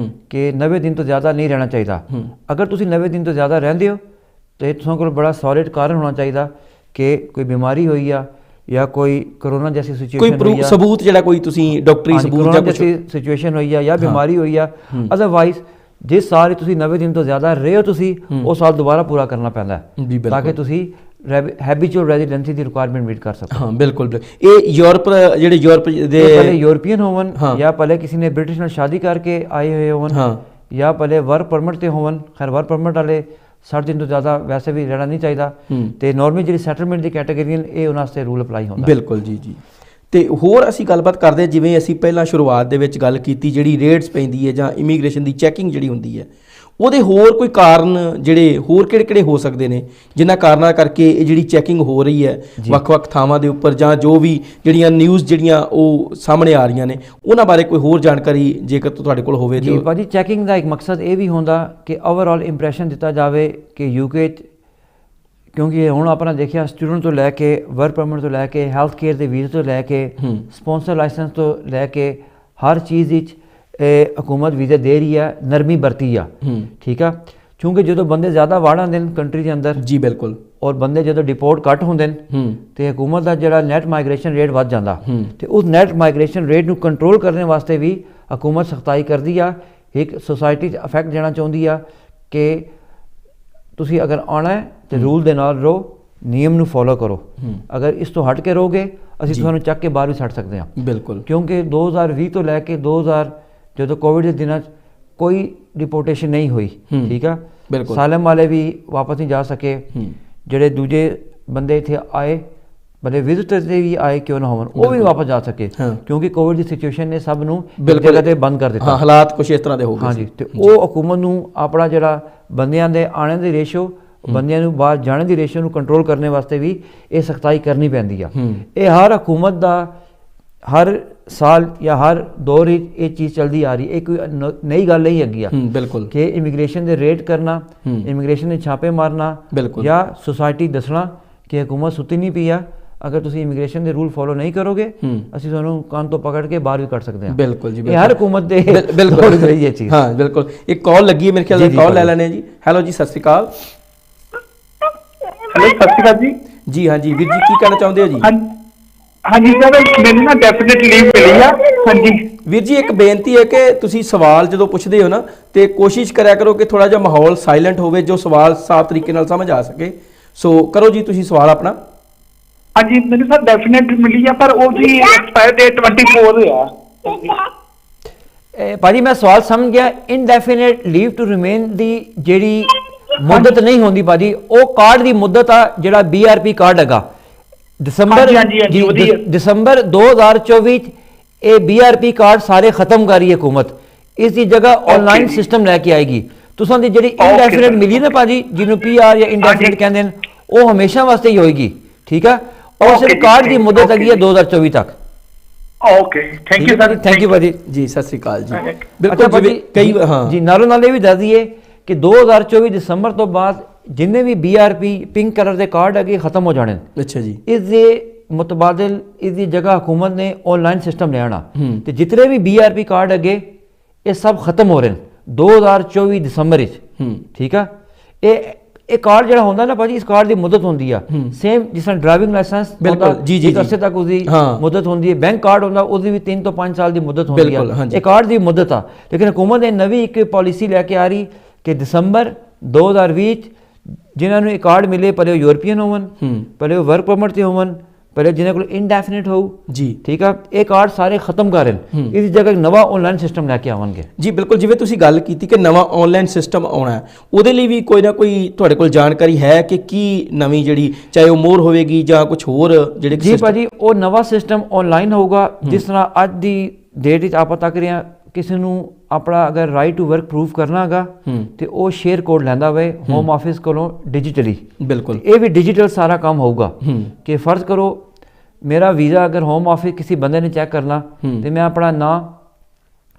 ਕਿ 90 ਦਿਨ ਤੋਂ ਜ਼ਿਆਦਾ ਨਹੀਂ ਰਹਿਣਾ ਚਾਹੀਦਾ। ਅਗਰ ਤੁਸੀਂ 90 ਦਿਨ ਤੋਂ ਜ਼ਿਆਦਾ ਰਹਿੰਦੇ ਹੋ ਤਾਂ ਤੁਹਾਡੇ ਕੋਲ ਬੜਾ ਸੋਲਿਡ ਕਾਰਨ ਹੋਣਾ ਚਾਹੀਦਾ ਕਿ ਕੋਈ ਬਿਮਾਰੀ ਹੋਈ ਆ, ਜਾਂ ਕੋਈ ਕੋਰੋਨਾ ਜੈਸੀ ਕੋਈ ਸਿਚੁਏਸ਼ਨ ਹੋਈ ਆ, ਸਬੂਤ ਜਿਹੜਾ ਕੋਈ ਤੁਸੀਂ ਡਾਕਟਰੀ ਸਬੂਤ ਜਾਂ ਕੁਝ ਜੈਸੀ ਸਿਚੁਏਸ਼ਨ ਹੋਈ ਆ ਜਾਂ ਬਿਮਾਰੀ ਹੋਈ ਆ। ਅਦਰਵਾਈਜ਼ ਜਿਸ ਸਾਲ ਹੀ ਤੁਸੀਂ 90 ਦਿਨ ਤੋਂ ਜ਼ਿਆਦਾ ਰਹੇ ਹੋ, ਤੁਸੀਂ ਉਹ ਸਾਲ ਦੁਬਾਰਾ ਪੂਰਾ ਕਰਨਾ ਪੈਂਦਾ ਜੀ, ਹੈ ਬਿਲਕੁਲ। ਤਾਂ ਕਿ ਤੁਸੀਂ ਹੈਬਿਚੁਅਲ ਰੈਜ਼ੀਡੈਂਸੀ ਦੀ ਰਿਕੁਆਇਰਮੈਂਟ ਮੀਟ ਕਰ ਸਕੋ। ਹਾਂ ਬਿਲਕੁਲ। ਇਹ ਯੂਰਪ ਜਿਹੜੇ ਯੂਰਪ ਦੇ ਪਹਿਲੇ ਯੂਰਪੀਅਨ ਹੋਵਨ, ਜਾਂ ਪਹਿਲੇ ਕਿਸੇ ਨੇ ਬ੍ਰਿਟਿਸ਼ ਨਾਲ ਸ਼ਾਦੀ ਕਰਕੇ ਆਏ ਹੋਏ ਹੋਵਨ, ਜਾਂ ਪਹਿਲੇ ਵਰਕ ਪਰਮਿਟ ਤੇ ਹੋਵਨ। ਖੈਰ ਵਰਕ ਪਰਮਿਟ ਵਾਲੇ 60 ਦਿਨ ਤੋਂ ਜ਼ਿਆਦਾ ਵੈਸੇ ਵੀ ਰਹਿਣਾ ਨਹੀਂ ਚਾਹੀਦਾ। ਤੇ ਨਾਰਮਲੀ ਜਿਹੜੀ ਸੈਟਲਮੈਂਟ ਦੀ ਕੈਟਾਗਰੀ ਨੇ, ਇਹ ਉਹਨਾਂ ਵਾਸਤੇ ਰੂਲ ਅਪਲਾਈ ਹੁੰਦਾ। ਬਿਲਕੁਲ ਜੀ ਜੀ। ਤੇ ਹੋਰ ਅਸੀਂ ਗੱਲਬਾਤ ਕਰਦੇ, ਜਿਵੇਂ ਅਸੀਂ ਪਹਿਲਾਂ ਸ਼ੁਰੂਆਤ ਦੇ ਵਿੱਚ ਗੱਲ ਕੀਤੀ, ਜਿਹੜੀ ਰੇਡਸ ਪੈਂਦੀ ਹੈ ਜਾਂ ਇਮੀਗ੍ਰੇਸ਼ਨ ਦੀ ਚੈਕਿੰਗ ਜਿਹੜੀ ਹੁੰਦੀ ਹੈ, ਉਹਦੇ ਹੋਰ ਕੋਈ ਕਾਰਨ ਜਿਹੜੇ ਹੋਰ ਕਿਹੜੇ ਹੋ ਸਕਦੇ ਨੇ ਜਿਨ੍ਹਾਂ ਕਾਰਨਾਂ ਕਰਕੇ ਇਹ ਜਿਹੜੀ ਚੈਕਿੰਗ ਹੋ ਰਹੀ ਹੈ ਵੱਖ-ਵੱਖ ਥਾਵਾਂ ਦੇ ਉੱਪਰ, ਜਾਂ ਜੋ ਵੀ ਜਿਹੜੀਆਂ ਨਿਊਜ਼ ਜਿਹੜੀਆਂ ਉਹ ਸਾਹਮਣੇ ਆ ਰਹੀਆਂ ਨੇ, ਉਹਨਾਂ ਬਾਰੇ ਕੋਈ ਹੋਰ ਜਾਣਕਾਰੀ ਜੇਕਰ ਤੁਹਾਡੇ ਕੋਲ ਹੋਵੇ? ਜੀ ਭਾਜੀ, ਚੈਕਿੰਗ ਦਾ ਇੱਕ ਮਕਸਦ ਇਹ ਵੀ ਹੁੰਦਾ ਕਿ ਓਵਰਆਲ ਇੰਪ੍ਰੈਸ਼ਨ ਦਿੱਤਾ ਜਾਵੇ ਕਿ ਯੂਕੇ 'ਚ, ਕਿਉਂਕਿ ਹੁਣ ਆਪਣਾ ਦੇਖਿਆ ਸਟੂਡੈਂਟ ਤੋਂ ਲੈ ਕੇ ਵਰਕ ਪਰਮਿਟ ਤੋਂ ਲੈ ਕੇ ਹੈਲਥ ਕੇਅਰ ਦੇ ਵੀਜ਼ੇ ਤੋਂ ਲੈ ਕੇ ਸਪਾਂਸਰ ਲਾਇਸੈਂਸ ਤੋਂ ਲੈ ਕੇ ਹਰ ਚੀਜ਼ ਵਿੱਚ ਹਕੂਮਤ ਵੀਜ਼ੇ ਦੇ ਰਹੀ ਹੈ, ਨਰਮੀ ਵਰਤੀ ਆ। ਠੀਕ ਆ, ਕਿਉਂਕਿ ਜਦੋਂ ਬੰਦੇ ਜ਼ਿਆਦਾ ਵਾੜ ਆਉਂਦੇ ਨੇ ਕੰਟਰੀ ਦੇ ਅੰਦਰ, ਜੀ ਬਿਲਕੁਲ, ਔਰ ਬੰਦੇ ਜਦੋਂ ਡਿਪੋਰਟ ਘੱਟ ਹੁੰਦੇ ਨੇ ਤੇ ਹਕੂਮਤ ਦਾ ਜਿਹੜਾ ਨੈਟ ਮਾਈਗ੍ਰੇਸ਼ਨ ਰੇਟ ਵੱਧ ਜਾਂਦਾ, ਤੇ ਉਸ ਨੈਟ ਮਾਈਗ੍ਰੇਸ਼ਨ ਰੇਟ ਨੂੰ ਕੰਟਰੋਲ ਕਰਨ ਵਾਸਤੇ ਵੀ ਹਕੂਮਤ ਸਖਤਾਈ ਕਰਦੀ ਆ। ਇੱਕ ਸੁਸਾਇਟੀ 'ਚ ਇਫੈਕਟ ਦੇਣਾ ਚਾਹੁੰਦੀ ਆ ਕਿ ਤੁਸੀਂ ਅਗਰ ਆਉਣਾ ਹੈ ਤੇ ਰੂਲ ਦੇ ਨਾਲ ਰਹੋ, ਨਿਯਮ ਨੂੰ ਫੋਲੋ ਕਰੋ। ਅਗਰ ਇਸ ਤੋਂ ਹਟ ਕੇ ਰਹੋਗੇ, ਅਸੀਂ ਤੁਹਾਨੂੰ ਚੱਕ ਕੇ ਬਾਹਰ ਵੀ ਛੱਡ ਸਕਦੇ ਹਾਂ। ਬਿਲਕੁਲ, ਕਿਉਂਕਿ 2020 ਤੋਂ ਲੈ ਕੇ 2000 ਜਦੋਂ ਕੋਵਿਡ ਦੇ ਦਿਨਾਂ 'ਚ ਕੋਈ ਡਿਪੋਰਟੇਸ਼ਨ ਨਹੀਂ ਹੋਈ। ਠੀਕ ਆ, ਬਿਲਕੁਲ। ਸਾਲਮ ਵਾਲੇ ਵੀ ਵਾਪਸ ਨਹੀਂ ਜਾ ਸਕੇ, ਜਿਹੜੇ ਦੂਜੇ ਬੰਦੇ ਇੱਥੇ ਆਏ, ਭਲੇ ਵਿਜ਼ਿਟਰ ਤੇ ਵੀ ਆਏ ਕਿਉਂ ਨਾ ਹੋਣ, ਉਹ ਵੀ ਵਾਪਸ ਜਾ ਸਕੇ, ਕਿਉਂਕਿ ਕੋਵਿਡ ਦੀ ਸਿਚੁਏਸ਼ਨ ਨੇ ਸਭ ਨੂੰ ਜਗ੍ਹਾ ਤੇ ਬੰਦ ਕਰ ਦਿੱਤਾ। ਹਾਲਾਤ ਕੁਛ ਇਸ ਤਰ੍ਹਾਂ ਦੇ ਹੋ ਗਏ। ਹਾਂਜੀ, ਤੇ ਉਹ ਹਕੂਮਤ ਨੂੰ ਆਪਣਾ ਜਿਹੜਾ ਬੰਦਿਆਂ ਦੇ ਆਉਣ ਦੀ ਰੇਸ਼ੋ, ਬੰਦਿਆਂ ਨੂੰ ਬਾਹਰ ਜਾਣ ਦੀ ਰੇਸ਼ੋ ਨੂੰ ਕੰਟਰੋਲ ਕਰਨ ਵਾਸਤੇ ਵੀ ਇਹ ਸਖਤਾਈ ਕਰਨੀ ਪੈਂਦੀ ਆ। ਇਹ ਹਰ ਹਕੂਮਤ ਦਾ ਹਰ ਸਾਲ ਜਾਂ ਹਰ ਦੌਰ ਵਿੱਚ ਇਹ ਚੀਜ਼ ਚੱਲਦੀ ਆ ਰਹੀ। ਇਹ ਕੋਈ ਨਈ ਗੱਲ ਨਹੀਂ ਹੈਗੀ ਆ। ਬਿਲਕੁਲ, ਕਿ ਇਮੀਗ੍ਰੇਸ਼ਨ ਦੇ ਰੇਡ ਕਰਨਾ, ਇਮੀਗ੍ਰੇਸ਼ਨ ਦੇ ਛਾਪੇ ਮਾਰਨਾ, ਜਾਂ ਸੁਸਾਇਟੀ ਦੱਸਣਾ ਕਿ ਹਕੂਮਤ ਸੁੱਤੀ ਨਹੀਂ ਪਈ ਆ, ਅਗਰ ਤੁਸੀਂ ਇਮੀਗ੍ਰੇਸ਼ਨ ਦੇ ਰੂਲ ਫੋਲੋ ਨਹੀਂ ਕਰੋਗੇ, ਅਸੀਂ ਤੁਹਾਨੂੰ ਕੰਨ ਤੋਂ ਪਕੜ ਕੇ ਬਾਹਰ ਵੀ ਕੱਢ ਸਕਦੇ ਹਾਂ। ਬਿਲਕੁਲ ਜੀ, ਇਹ ਹਰ ਹਕੂਮਤ ਦੇ ਬਿਲਕੁਲ ਰਹੀ ਹੈ ਚੀਜ਼। ਹਾਂ ਬਿਲਕੁਲ। ਇੱਕ ਕਾਲ ਲੱਗੀ ਹੈ ਮੇਰੇ ਖਿਆਲ ਨਾਲ, ਕਾਲ ਲੈ ਲੈਣੇ ਜੀ। ਹੈਲੋ ਜੀ, ਸਤਿ ਸ਼੍ਰੀ ਅਕਾਲ। ਹੈਲੋ, ਸਤਿ ਸ਼੍ਰੀ ਅਕਾਲ ਜੀ। ਜੀ ਹਾਂਜੀ ਵੀਰ ਜੀ, ਕੀ ਕਹਿਣਾ ਚਾਹੁੰਦੇ ਹੋ ਜੀ? ਹਾਂਜੀ ਸਰ, ਮੈਨੂੰ ਨਾ ਡੈਫੀਨਿਟ ਲੀਵ ਮਿਲੀ ਆ। ਹਾਂਜੀ ਵੀਰ ਜੀ, ਇੱਕ ਬੇਨਤੀ ਹੈ ਕਿ ਤੁਸੀਂ ਸਵਾਲ ਜਦੋਂ ਪੁੱਛਦੇ ਹੋ ਨਾ, ਤੇ ਕੋਸ਼ਿਸ਼ ਕਰਿਆ ਕਰੋ ਕਿ ਥੋੜਾ ਜਿਹਾ ਮਾਹੌਲ ਸਾਇਲੈਂਟ ਹੋਵੇ, ਜੋ ਸਵਾਲ ਸਾਫ਼ ਤਰੀਕੇ ਨਾਲ ਸਮਝ ਆ ਸਕੇ। ਸੋ ਕਰੋ ਜੀ ਤੁਸੀਂ ਸਵਾਲ ਆਪਣਾ। ਹਾਂਜੀ, ਮੈਨੂੰ ਸਰ ਡੈਫੀਨਿਟ ਮਿਲੀ ਆ, ਪਰ ਉਹ ਜੀ ਐਕਸਪਾਇਰ ਡੇਟ 24 ਆ। ਭਾਜੀ ਮੈਂ ਸਵਾਲ ਸਮਝ ਗਿਆ। ਇਨਡੈਫੀਨਿਟ ਲੀਵ ਟੂ ਰਿਮੇਨ ਦੀ ਜਿਹੜੀ ਮੁੱਦਤ ਨਹੀਂ ਹੁੰਦੀ ਭਾਜੀ, ਉਹ ਕਾਰਡ ਦੀ ਮੁੱਦਤ ਆ ਜਿਹੜਾ BRP ਕਾਰਡ ਹੈਗਾ। ਦਸੰਬਰ 2024 ਇਹ BRP ਕਾਰਡ ਸਾਰੇ ਖਤਮ ਕਰ ਰਹੀ ਹੈ ਹਕੂਮਤ। ਇਸ ਦੀ ਜਗ੍ਹਾ ਆਨਲਾਈਨ ਸਿਸਟਮ ਲੈ ਕੇ ਆਏਗੀ। ਤੁਸੀਂ ਦੀ ਜਿਹੜੀ ਇਨਡੈਫੀਨਿਟ ਮਿਲੀ ਨਾ ਭਾਜੀ, ਜਿਹਨੂੰ PR ਜਾਂ ਇਨਡੈਫੀਨਿਟ ਕਹਿੰਦੇ ਨੇ, ਉਹ ਹਮੇਸ਼ਾ ਵਾਸਤੇ ਹੀ ਹੋਏਗੀ। ਠੀਕ ਆ, ਔਰ ਸਿਰਫ ਕਾਰਡ ਦੀ ਮੁੱਦਤ ਹੈਗੀ ਹੈ 2024 ਤੱਕ। Okay, thank you sir. Thank you ਭਾਜੀ। ਜੀ ਸਤਿ ਸ਼੍ਰੀ ਅਕਾਲ ਜੀ। ਬਿਲਕੁਲ ਭਾਜੀ, ਕਈ ਹਾਂ ਜੀ, ਨਾਲੋਂ ਨਾਲ ਇਹ ਵੀ ਦੱਸ ਦਈਏ ਕਿ 2024 ਦਸੰਬਰ ਤੋਂ ਬਾਅਦ ਜਿੰਨੇ ਵੀ BRP ਪਿੰਕ ਕਲਰ ਦੇ ਕਾਰਡ ਹੈਗੇ ਖਤਮ ਹੋ ਜਾਣੇ। ਅੱਛਾ ਜੀ। ਇਸ ਦੇ ਮੁਤਬਾਦਲ ਇਸ ਦੀ ਜਗ੍ਹਾ ਹਕੂਮਤ ਨੇ ਆਨਲਾਈਨ ਸਿਸਟਮ ਲਿਆਣਾ, ਤੇ ਜਿਤਨੇ ਵੀ BRP ਕਾਰਡ ਹੈਗੇ ਇਹ ਸਭ ਖਤਮ ਹੋ ਰਹੇ ਨੇ 2024 ਦਸੰਬਰ ਵਿੱਚ। ਠੀਕ ਆ, ਇਹ ਕਾਰਡ ਜਿਹੜਾ ਹੁੰਦਾ ਨਾ ਭਾਜੀ, ਇਸ ਕਾਰਡ ਦੀ ਮੁੱਦਤ ਹੁੰਦੀ ਆ ਸੇਮ ਜਿਸ ਤਰ੍ਹਾਂ ਡਰਾਈਵਿੰਗ ਲਾਇਸੈਂਸ। ਬਿਲਕੁਲ ਜੀ ਜੀ, ਅਰਸੇ ਤੱਕ ਉਹਦੀ ਮੁੱਦਤ ਹੁੰਦੀ ਹੈ। ਬੈਂਕ ਕਾਰਡ ਹੁੰਦਾ, ਉਹਦੀ ਵੀ 3 ਤੋਂ 5 ਸਾਲ ਦੀ ਮੁੱਦਤ ਹੁੰਦੀ ਆ। ਇਹ ਕਾਰਡ ਦੀ ਮੁੱਦਤ ਆ। ਲੇਕਿਨ ਹਕੂਮਤ ਨੇ ਨਵੀਂ ਇੱਕ ਪਾਲਿਸੀ ਲੈ ਕੇ ਆ ਰਹੀ ਕਿ ਦਸੰਬਰ 2020 ਜਿਨ੍ਹਾਂ ਨੂੰ ਇਹ ਕਾਰਡ ਮਿਲੇ ਭਲੇ ਉਹ ਯੂਰਪੀਅਨ ਹੋਵਣ, ਭਲੇ ਉਹ ਵਰਕ ਪਰਮਿਟ 'ਤੇ ਹੋਵਣ, ਭਲੇ ਜਿਨ੍ਹਾਂ ਕੋਲ ਇਨਡੈਫੀਨਿਟ ਹੋਊ ਜੀ, ਠੀਕ ਆ, ਇਹ ਕਾਰਡ ਸਾਰੇ ਖਤਮ ਕਰਨ, ਇਸ ਜਗ੍ਹਾ ਇੱਕ ਨਵਾਂ ਆਨਲਾਈਨ ਸਿਸਟਮ ਲੈ ਕੇ ਆਵਾਂਗੇ। ਜੀ ਬਿਲਕੁਲ, ਜਿਵੇਂ ਤੁਸੀਂ ਗੱਲ ਕੀਤੀ ਕਿ ਨਵਾਂ ਆਨਲਾਈਨ ਸਿਸਟਮ ਆਉਣਾ ਹੈ, ਉਹਦੇ ਲਈ ਵੀ ਕੋਈ ਨਾ ਕੋਈ ਤੁਹਾਡੇ ਕੋਲ ਜਾਣਕਾਰੀ ਹੈ ਕਿ ਕੀ ਨਵੀਂ ਜਿਹੜੀ ਚਾਹੇ ਉਹ ਮੋਹਰ ਹੋਵੇਗੀ ਜਾਂ ਕੁਝ ਹੋਰ ਜਿਹੜੇ ਜੀ ਭਾਜੀ, ਉਹ ਨਵਾਂ ਸਿਸਟਮ ਆਨਲਾਈਨ ਹੋਊਗਾ। ਜਿਸ ਤਰ੍ਹਾਂ ਅੱਜ ਦੀ ਡੇਟ ਵਿੱਚ ਆਪਾਂ ਤੱਕ ਰਹੇ ਹਾਂ, ਕਿਸੇ ਨੂੰ ਆਪਣਾ ਅਗਰ ਰਾਈਟ ਟੂ ਵਰਕ ਪ੍ਰੂਫ ਕਰਨਾ ਹੈਗਾ ਤੇ ਉਹ ਸ਼ੇਅਰ ਕੋਡ ਲੈਂਦਾ ਵੇ ਹੋਮ ਆਫਿਸ ਕੋਲੋਂ ਡਿਜੀਟਲੀ। ਬਿਲਕੁਲ, ਇਹ ਵੀ ਡਿਜੀਟਲ ਸਾਰਾ ਕੰਮ ਹੋਊਗਾ ਕਿ ਫਰਜ਼ ਕਰੋ ਮੇਰਾ ਵੀਜ਼ਾ ਅਗਰ ਹੋਮ ਆਫਿਸ ਕਿਸੇ ਬੰਦੇ ਨੇ ਚੈੱਕ ਕਰਨਾ ਤੇ ਮੈਂ ਆਪਣਾ ਨਾਂ,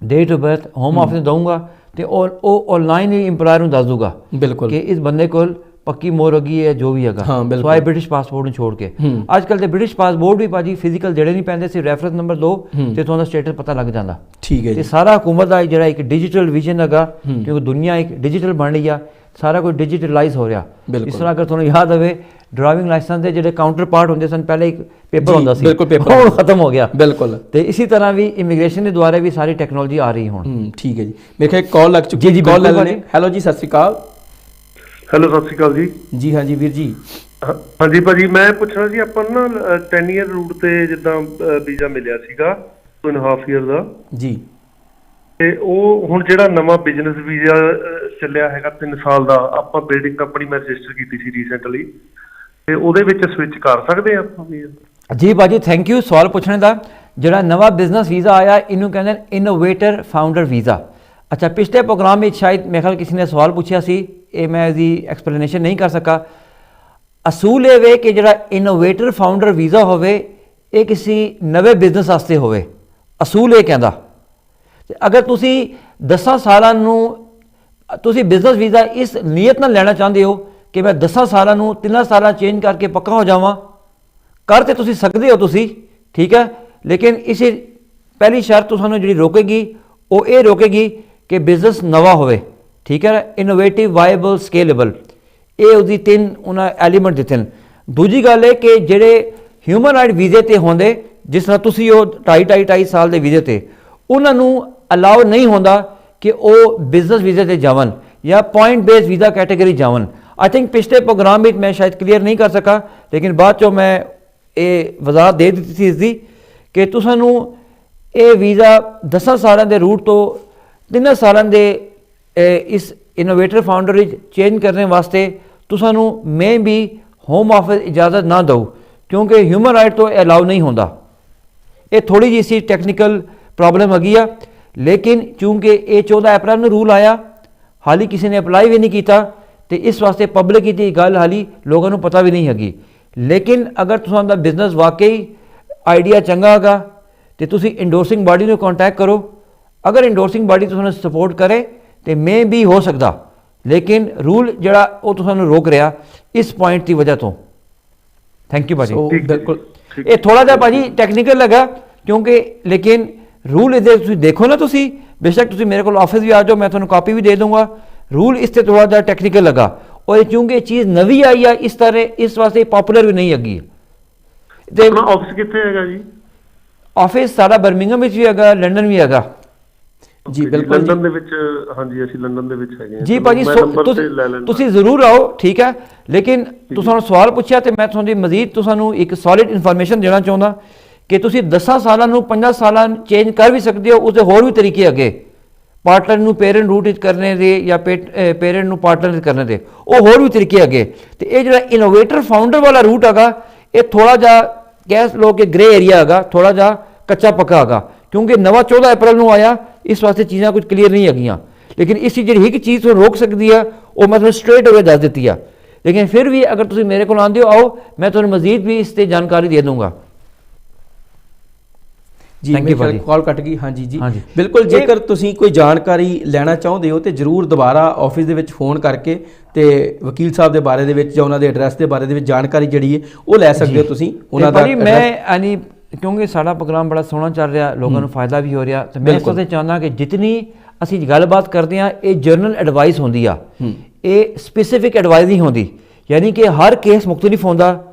date of birth home office ਦਊਂਗਾ ਤੇ ਉਹ ਆਨਲਾਈਨ ਹੀ ਇੰਪਲਾਇਰ ਨੂੰ ਦੱਸ ਦੂਗਾ ਬਿਲਕੁਲ ਕਿ ਇਸ ਬੰਦੇ ਕੋਲ ਪੱਕੀ ਮੋਹਰ ਹੈਗੀ ਹੈ ਜੋ ਵੀ ਹੈਗਾ, ਸਵਾਏ ਬ੍ਰਿਟਿਸ਼ ਪਾਸਪੋਰਟ ਨੂੰ ਛੋੜ ਕੇ। ਅੱਜ ਕੱਲ੍ਹ ਤੇ ਬ੍ਰਿਟਿਸ਼ ਪਾਸਪੋਰਟ ਵੀ ਭਾਜੀ ਫਿਜ਼ੀਕਲ ਜਿਹੜੇ ਨਹੀਂ ਪੈਂਦੇ, ਸਿਰਫ ਰੈਫਰੈਂਸ ਨੰਬਰ ਦਿਓ ਤੇ ਤੁਹਾਡਾ ਸਟੇਟਸ ਪਤਾ ਲੱਗ ਜਾਂਦਾ। ਠੀਕ ਹੈ ਤੇ ਜੀ, ਸਾਰਾ ਹਕੂਮਤ ਦਾ ਜਿਹੜਾ ਇੱਕ ਡਿਜੀਟਲ ਵਿਜ਼ਨ ਹੈਗਾ, ਕਿਉਂਕਿ ਦੁਨੀਆ ਇੱਕ ਡਿਜੀਟਲ ਬਣ ਰਹੀ ਆ, ਸਾਰਾ ਕੁਝ ਡਿਜੀਟਲਾਈਜ਼ ਹੋ ਰਿਹਾ। ਇਸ ਤਰ੍ਹਾਂ ਅਗਰ ਤੁਹਾਨੂੰ ਯਾਦ ਹੋਵੇ ਡਰਾਈਵਿੰਗ ਲਾਇਸੈਂਸ ਦੇ ਜਿਹੜੇ ਕਾਊਂਟਰ ਪਾਰਟ ਹੁੰਦੇ ਸਨ, ਪਹਿਲੇ ਇੱਕ ਪੇਪਰ ਹੁੰਦਾ ਸੀ, ਬਿਲਕੁਲ ਪੇਪਰ ਹੁਣ ਖਤਮ ਹੋ ਗਿਆ। ਬਿਲਕੁਲ, ਤੇ ਇਸੇ ਤਰ੍ਹਾਂ ਵੀ ਇਮੀਗ੍ਰੇਸ਼ਨ ਦੇ ਦੁਆਰਾ ਵੀ ਸਾਰੀ ਟੈਕਨੋਲੋਜੀ ਆ ਰਹੀ ਹੁਣ। ਠੀਕ ਹੈ ਜੀ, ਮੇਰੇ ਖਿਆਲ ਕਾਲ ਲੱਗ ਚੁੱਕੀ ਜੀ, ਕਾਲ ਲੈ ਬਿਲਕੁਲ ਲੈਣੇ। ਹੈਲੋ ਜੀ, ਸਤਿ ਸ਼੍ਰੀ ਅਕਾਲ। ਹੈਲੋ, ਸਤਿ ਸ਼੍ਰੀ ਅਕਾਲ ਜੀ। ਜੀ ਹਾਂਜੀ ਵੀਰ ਜੀ। ਹਾਂਜੀ ਭਾਜੀ, ਮੈਂ ਪੁੱਛਣਾ ਸੀ ਆਪਾਂ ਨੂੰ ਨਾ 10 ਈਅਰ ਰੂਟ ਤੇ ਜਿੱਦਾਂ ਵੀਜ਼ਾ ਮਿਲਿਆ ਸੀਗਾ 2.5 ਈਅਰ ਦਾ ਜੀ, ਤੇ ਉਹ ਹੁਣ ਜਿਹੜਾ ਨਵਾਂ ਬਿਜ਼ਨਸ ਵੀਜ਼ਾ ਚੱਲਿਆ ਹੈਗਾ 3 ਸਾਲ ਦਾ, ਆਪਾਂ ਬਿਲਡਿੰਗ ਕੰਪਨੀ ਮੈਂ ਰਜਿਸਟਰ ਕੀਤੀ ਸੀ ਰੀਸੈਂਟਲੀ, ਤੇ ਉਹਦੇ ਵਿੱਚ ਸਵਿਚ ਕਰ ਸਕਦੇ ਆ ਆਪਾਂ ਵੀਜ਼ਾ? ਜੀ ਭਾਜੀ, ਥੈਂਕ ਯੂ ਸਵਾਲ ਪੁੱਛਣ ਦਾ। ਜਿਹੜਾ ਨਵਾਂ ਬਿਜ਼ਨਸ ਵੀਜ਼ਾ ਆਇਆ ਇਹਨੂੰ ਕਹਿੰਦੇ ਨੇ ਇਨੋਵੇਟਰ ਫਾਊਂਡਰ ਵੀਜ਼ਾ। ਅੱਛਾ, ਪਿਛਲੇ ਪ੍ਰੋਗਰਾਮ ਵਿੱਚ ਸ਼ਾਇਦ ਮੇਰੇ ਖਿਆਲ ਕਿਸੇ ਨੇ ਸਵਾਲ ਪੁੱਛਿਆ ਸੀ, ਇਹ ਮੈਂ ਇਹਦੀ ਐਕਸਪਲੇਨੇਸ਼ਨ ਨਹੀਂ ਕਰ ਸਕਾਂ। ਅਸੂਲ ਇਹ ਵੇ ਕਿ ਜਿਹੜਾ ਇਨੋਵੇਟਰ ਫਾਊਂਡਰ ਵੀਜ਼ਾ ਹੋਵੇ ਇਹ ਕਿਸੇ ਨਵੇਂ ਬਿਜ਼ਨਸ ਵਾਸਤੇ ਹੋਵੇ, ਅਸੂਲ ਇਹ ਕਹਿੰਦਾ। ਤੇ ਅਗਰ ਤੁਸੀਂ 10 ਸਾਲਾਂ ਨੂੰ ਤੁਸੀਂ ਬਿਜ਼ਨਸ ਵੀਜ਼ਾ ਇਸ ਨੀਅਤ ਨਾਲ ਲੈਣਾ ਚਾਹੁੰਦੇ ਹੋ ਕਿ ਮੈਂ 10 ਸਾਲਾਂ ਨੂੰ 3 ਸਾਲਾਂ ਚੇਂਜ ਕਰਕੇ ਪੱਕਾ ਹੋ ਜਾਵਾਂ, ਕਰ ਤੇ ਤੁਸੀਂ ਸਕਦੇ ਹੋ ਤੁਸੀਂ, ਠੀਕ ਹੈ, ਲੇਕਿਨ ਇਸੇ ਪਹਿਲੀ ਸ਼ਰਤ ਤੁਹਾਨੂੰ ਜਿਹੜੀ ਰੋਕੇਗੀ ਉਹ ਇਹ ਰੋਕੇਗੀ ਕਿ ਬਿਜ਼ਨਸ ਨਵਾਂ ਹੋਵੇ, ਠੀਕ ਹੈ, ਇਨੋਵੇਟਿਵ, ਵਾਇਬਲ, ਸਕੇਲੇਬਲ। ਇਹ ਉਹਦੀ 3 ਉਹਨਾਂ ਐਲੀਮੈਂਟ ਦਿੱਤੇ ਨੇ। ਦੂਜੀ ਗੱਲ ਹੈ ਕਿ ਜਿਹੜੇ ਹਿਊਮਨ ਰਾਈਟ ਵੀਜ਼ੇ ਤੇ ਹੁੰਦੇ, ਜਿਸ ਤਰ੍ਹਾਂ ਤੁਸੀਂ ਉਹ 2.5 ਸਾਲ ਦੇ ਵੀਜ਼ੇ ਤੇ, ਉਹਨਾਂ ਨੂੰ ਅਲਾਉ ਨਹੀਂ ਹੁੰਦਾ ਕਿ ਉਹ ਬਿਜ਼ਨਸ ਵੀਜ਼ੇ ਤੇ ਜਾਵਣ ਜਾਂ ਪੁਆਇੰਟ ਬੇਸ ਵੀਜ਼ਾ ਕੈਟੇਗਰੀ ਜਾਵਣ। ਆਈ ਥਿੰਕ ਪਿਛਲੇ ਪ੍ਰੋਗਰਾਮ ਵਿੱਚ ਮੈਂ ਸ਼ਾਇਦ ਕਲੀਅਰ ਨਹੀਂ ਕਰ ਸਕਾਂ, ਲੇਕਿਨ ਬਾਅਦ 'ਚੋਂ ਮੈਂ ਇਹ ਵਜ਼ਾਹਤ ਦੇ ਦਿੱਤੀ ਸੀ ਇਸ ਦੀ ਕਿ ਤੁਹਾਨੂੰ ਇਹ ਵੀਜ਼ਾ 10 ਸਾਲਾਂ ਦੇ ਰੂਟ ਤੋਂ 3 ਸਾਲਾਂ ਦੇ ਇਸ ਇਨੋਵੇਟਰ ਫਾਊਂਡਰ ਵਿੱਚ ਚੇਂਜ ਕਰਨ ਵਾਸਤੇ ਤੁਹਾਨੂੰ ਮੈਂ ਵੀ ਹੋਮ ਆਫਿਸ ਇਜਾਜ਼ਤ ਨਾ ਦਿਓ, ਕਿਉਂਕਿ ਹਿਊਮਨ ਰਾਈਟ ਤੋਂ ਅਲਾਉ ਨਹੀਂ ਹੁੰਦਾ। ਇਹ ਥੋੜੀ ਜਿਹੀ ਸੀ ਟੈਕਨੀਕਲ ਪ੍ਰੋਬਲਮ ਹੈਗੀ ਆ, ਲੇਕਿਨ ਚੂੰਕਿ ਇਹ 14 ਅਪ੍ਰੈਲ ਨੂੰ ਰੂਲ ਆਇਆ, ਹਾਲੀ ਕਿਸੇ ਨੇ ਅਪਲਾਈ ਵੀ ਨਹੀਂ ਕੀਤਾ ਤੇ ਇਸ ਵਾਸਤੇ ਪਬਲਿਕ ਦੀ ਗੱਲ ਹਾਲੀ ਲੋਕਾਂ ਨੂੰ ਪਤਾ ਵੀ ਨਹੀਂ ਹੈਗੀ। ਲੇਕਿਨ ਅਗਰ ਤੁਹਾਡਾ ਬਿਜ਼ਨਸ ਵਾਕਈ ਆਈਡੀਆ ਚੰਗਾ ਹੈਗਾ ਤੇ ਤੁਸੀਂ ਇੰਡੋਰਸਿੰਗ ਬਾਡੀ ਨੂੰ ਕੰਟੈਕਟ ਕਰੋ। ਅਗਰ ਇੰਡੋਰਸਿੰਗ ਬਾਡੀ ਤੁਹਾਨੂੰ ਸਪੋਰਟ ਕਰੇ ਤੇ ਮੇ ਵੀ ਹੋ ਸਕਦਾ, ਲੇਕਿਨ ਰੂਲ ਜਿਹੜਾ ਉਹ ਤੁਹਾਨੂੰ ਰੋਕ ਰਿਹਾ ਇਸ ਪੁਆਇੰਟ ਦੀ ਵਜ੍ਹਾ ਤੋਂ। ਥੈਂਕ ਯੂ ਭਾਜੀ। ਬਿਲਕੁਲ, ਇਹ ਥੋੜਾ ਜਿਹਾ ਭਾਜੀ ਟੈਕਨੀਕਲ ਲੱਗਾ ਕਿਉਂਕਿ, ਲੇਕਿਨ ਰੂਲ ਇਹਦੇ ਤੁਸੀਂ ਦੇਖੋ ਨਾ, ਤੁਸੀਂ ਬੇਸ਼ੱਕ ਤੁਸੀਂ ਮੇਰੇ ਕੋਲ ਆਫਿਸ ਵੀ ਆ ਜਾਓ, ਮੈਂ ਤੁਹਾਨੂੰ ਕਾਪੀ ਵੀ ਦੇ ਦੂੰਗਾ। ਰੂਲ ਇਸ ਤੇ ਥੋੜਾ ਜਿਹਾ ਟੈਕਨੀਕਲ ਲੱਗਾ ਔਰ ਕਿਉਂਕਿ ਇਹ ਚੀਜ਼ ਨਵੀਂ ਆਈ ਆ ਇਸ ਤਰ੍ਹਾਂ, ਇਸ ਵਾਸਤੇ ਪਾਪੂਲਰ ਵੀ ਨਹੀਂ ਹੈਗੀ। ਤੇ ਆਪਣਾ ਆਫਿਸ ਕਿੱਥੇ ਹੈਗਾ ਜੀ? ਆਫਿਸ ਸਾਡਾ ਬਰਮਿੰਗਮ ਵਿੱਚ ਵੀ ਹੈਗਾ, ਲੰਡਨ ਵੀ ਹੈਗਾ। ਜੀ ਬਿਲਕੁਲ, ਲੰਡਨ ਦੇ ਵਿੱਚ, ਹਾਂਜੀ ਅਸੀਂ ਲੰਡਨ ਦੇ ਵਿੱਚ ਹੈਗੇ ਹਾਂ ਜੀ ਭਾਜੀ। ਤੁਸੀਂ ਜ਼ਰੂਰ ਆਓ, ਠੀਕ ਹੈ, ਲੇਕਿਨ ਤੁਹਾਨੂੰ ਸਵਾਲ ਪੁੱਛਿਆ ਤੇ ਮੈਂ ਤੁਹਾਨੂੰ ਮਜ਼ੀਦ ਤੁਹਾਨੂੰ ਇੱਕ ਸੋਲਿਡ ਇਨਫੋਰਮੇਸ਼ਨ ਦੇਣਾ ਚਾਹੁੰਦਾ ਕਿ ਤੁਸੀਂ 10 ਸਾਲਾਂ ਨੂੰ 5 ਸਾਲਾਂ ਚੇਂਜ ਕਰ ਵੀ ਸਕਦੇ ਹੋ। ਉਸਦੇ ਹੋਰ ਵੀ ਤਰੀਕੇ ਅੱਗੇ, ਪਾਰਟਨਰ ਨੂੰ ਪੇਰੈਂਟ ਰੂਟ ਵਿੱਚ ਕਰਨੇ ਦੇ ਜਾਂ ਪੇਰੈਂਟ ਨੂੰ ਪਾਰਟਨਰ ਵਿੱਚ ਕਰਨੇ ਦੇ, ਉਹ ਹੋਰ ਵੀ ਤਰੀਕੇ ਅੱਗੇ। ਤੇ ਇਹ ਜਿਹੜਾ ਇਨੋਵੇਟਰ ਫਾਊਂਡਰ ਵਾਲਾ ਰੂਟ ਹੈਗਾ, ਇਹ ਥੋੜਾ ਜਿਹਾ ਕਹਿ ਲਓ ਕਿ ਗ੍ਰੇ ਏਰੀਆ ਹੈਗਾ, ਥੋੜਾ ਜਿਹਾ ਕੱਚਾ ਪੱਕਾ ਹੈਗਾ, ਕਿਉਂਕਿ ਨਵਾਂ 14 ਅਪ੍ਰੈਲ ਨੂੰ ਆਇਆ, ਇਸ ਵਾਸਤੇ ਚੀਜ਼ਾਂ ਕੁਝ ਕਲੀਅਰ ਨਹੀਂ ਹੈਗੀਆਂ। ਲੇਕਿਨ ਇਸ ਜਿਹੜੀ ਇੱਕ ਚੀਜ਼ ਤੋਂ ਰੋਕ ਸਕਦੀ ਆ ਉਹ ਮੈਂ ਤੁਹਾਨੂੰ ਸਟ੍ਰੇਟ ਅਵੇ ਦੱਸ ਦਿੱਤੀ ਆ। ਲੇਕਿਨ ਫਿਰ ਵੀ ਅਗਰ ਤੁਸੀਂ ਮੇਰੇ ਕੋਲ ਆਉਂਦੇ ਹੋ, ਆਓ, ਮੈਂ ਤੁਹਾਨੂੰ ਮਜ਼ੀਦ ਵੀ ਇਸ ਤੇ ਜਾਣਕਾਰੀ ਦੇ ਦੂੰਗਾ। ਜੀ ਮੇਰੇ ਕਾਲ ਕੱਟ ਗਈ। ਹਾਂਜੀ ਜੀ ਬਿਲਕੁਲ, ਜੇਕਰ ਤੁਸੀਂ ਕੋਈ ਜਾਣਕਾਰੀ ਲੈਣਾ ਚਾਹੁੰਦੇ ਹੋ ਤੇ ਜਰੂਰ ਦੁਬਾਰਾ ਆਫਿਸ ਦੇ ਵਿੱਚ ਫੋਨ ਕਰਕੇ ਤੇ ਵਕੀਲ ਸਾਹਿਬ ਦੇ ਬਾਰੇ ਦੇ ਵਿੱਚ ਜਾਂ ਉਹਨਾਂ ਦੇ ਐਡਰੈਸ ਦੇ ਬਾਰੇ ਦੇ ਵਿੱਚ ਜਾਣਕਾਰੀ ਜਿਹੜੀ ਹੈ ਉਹ ਲੈ ਸਕਦੇ ਹੋ ਤੁਸੀਂ ਉਹਨਾਂ ਦਾ। ਮੈਂ ਯਾਨੀ ਕਿਉਂਕਿ ਸਾਡਾ ਪ੍ਰੋਗਰਾਮ ਬੜਾ ਸੋਹਣਾ ਚੱਲ ਰਿਹਾ, ਲੋਕਾਂ ਨੂੰ ਫਾਇਦਾ ਵੀ ਹੋ ਰਿਹਾ, ਤੇ ਮੈਂ ਇਸ ਵਾਸਤੇ ਚਾਹੁੰਦਾ ਕਿ ਜਿਤਨੀ ਅਸੀਂ ਗੱਲਬਾਤ ਕਰਦੇ ਹਾਂ ਇਹ ਜਨਰਲ ਐਡਵਾਈਸ ਹੁੰਦੀ ਆ, ਇਹ ਸਪੈਸੀਫਿਕ ਐਡਵਾਈਸ ਨਹੀਂ ਹੁੰਦੀ। ਯਾਨੀ ਕਿ ਹਰ ਕੇਸ ਮੁਖਤਲਿਫ ਹੁੰਦਾ,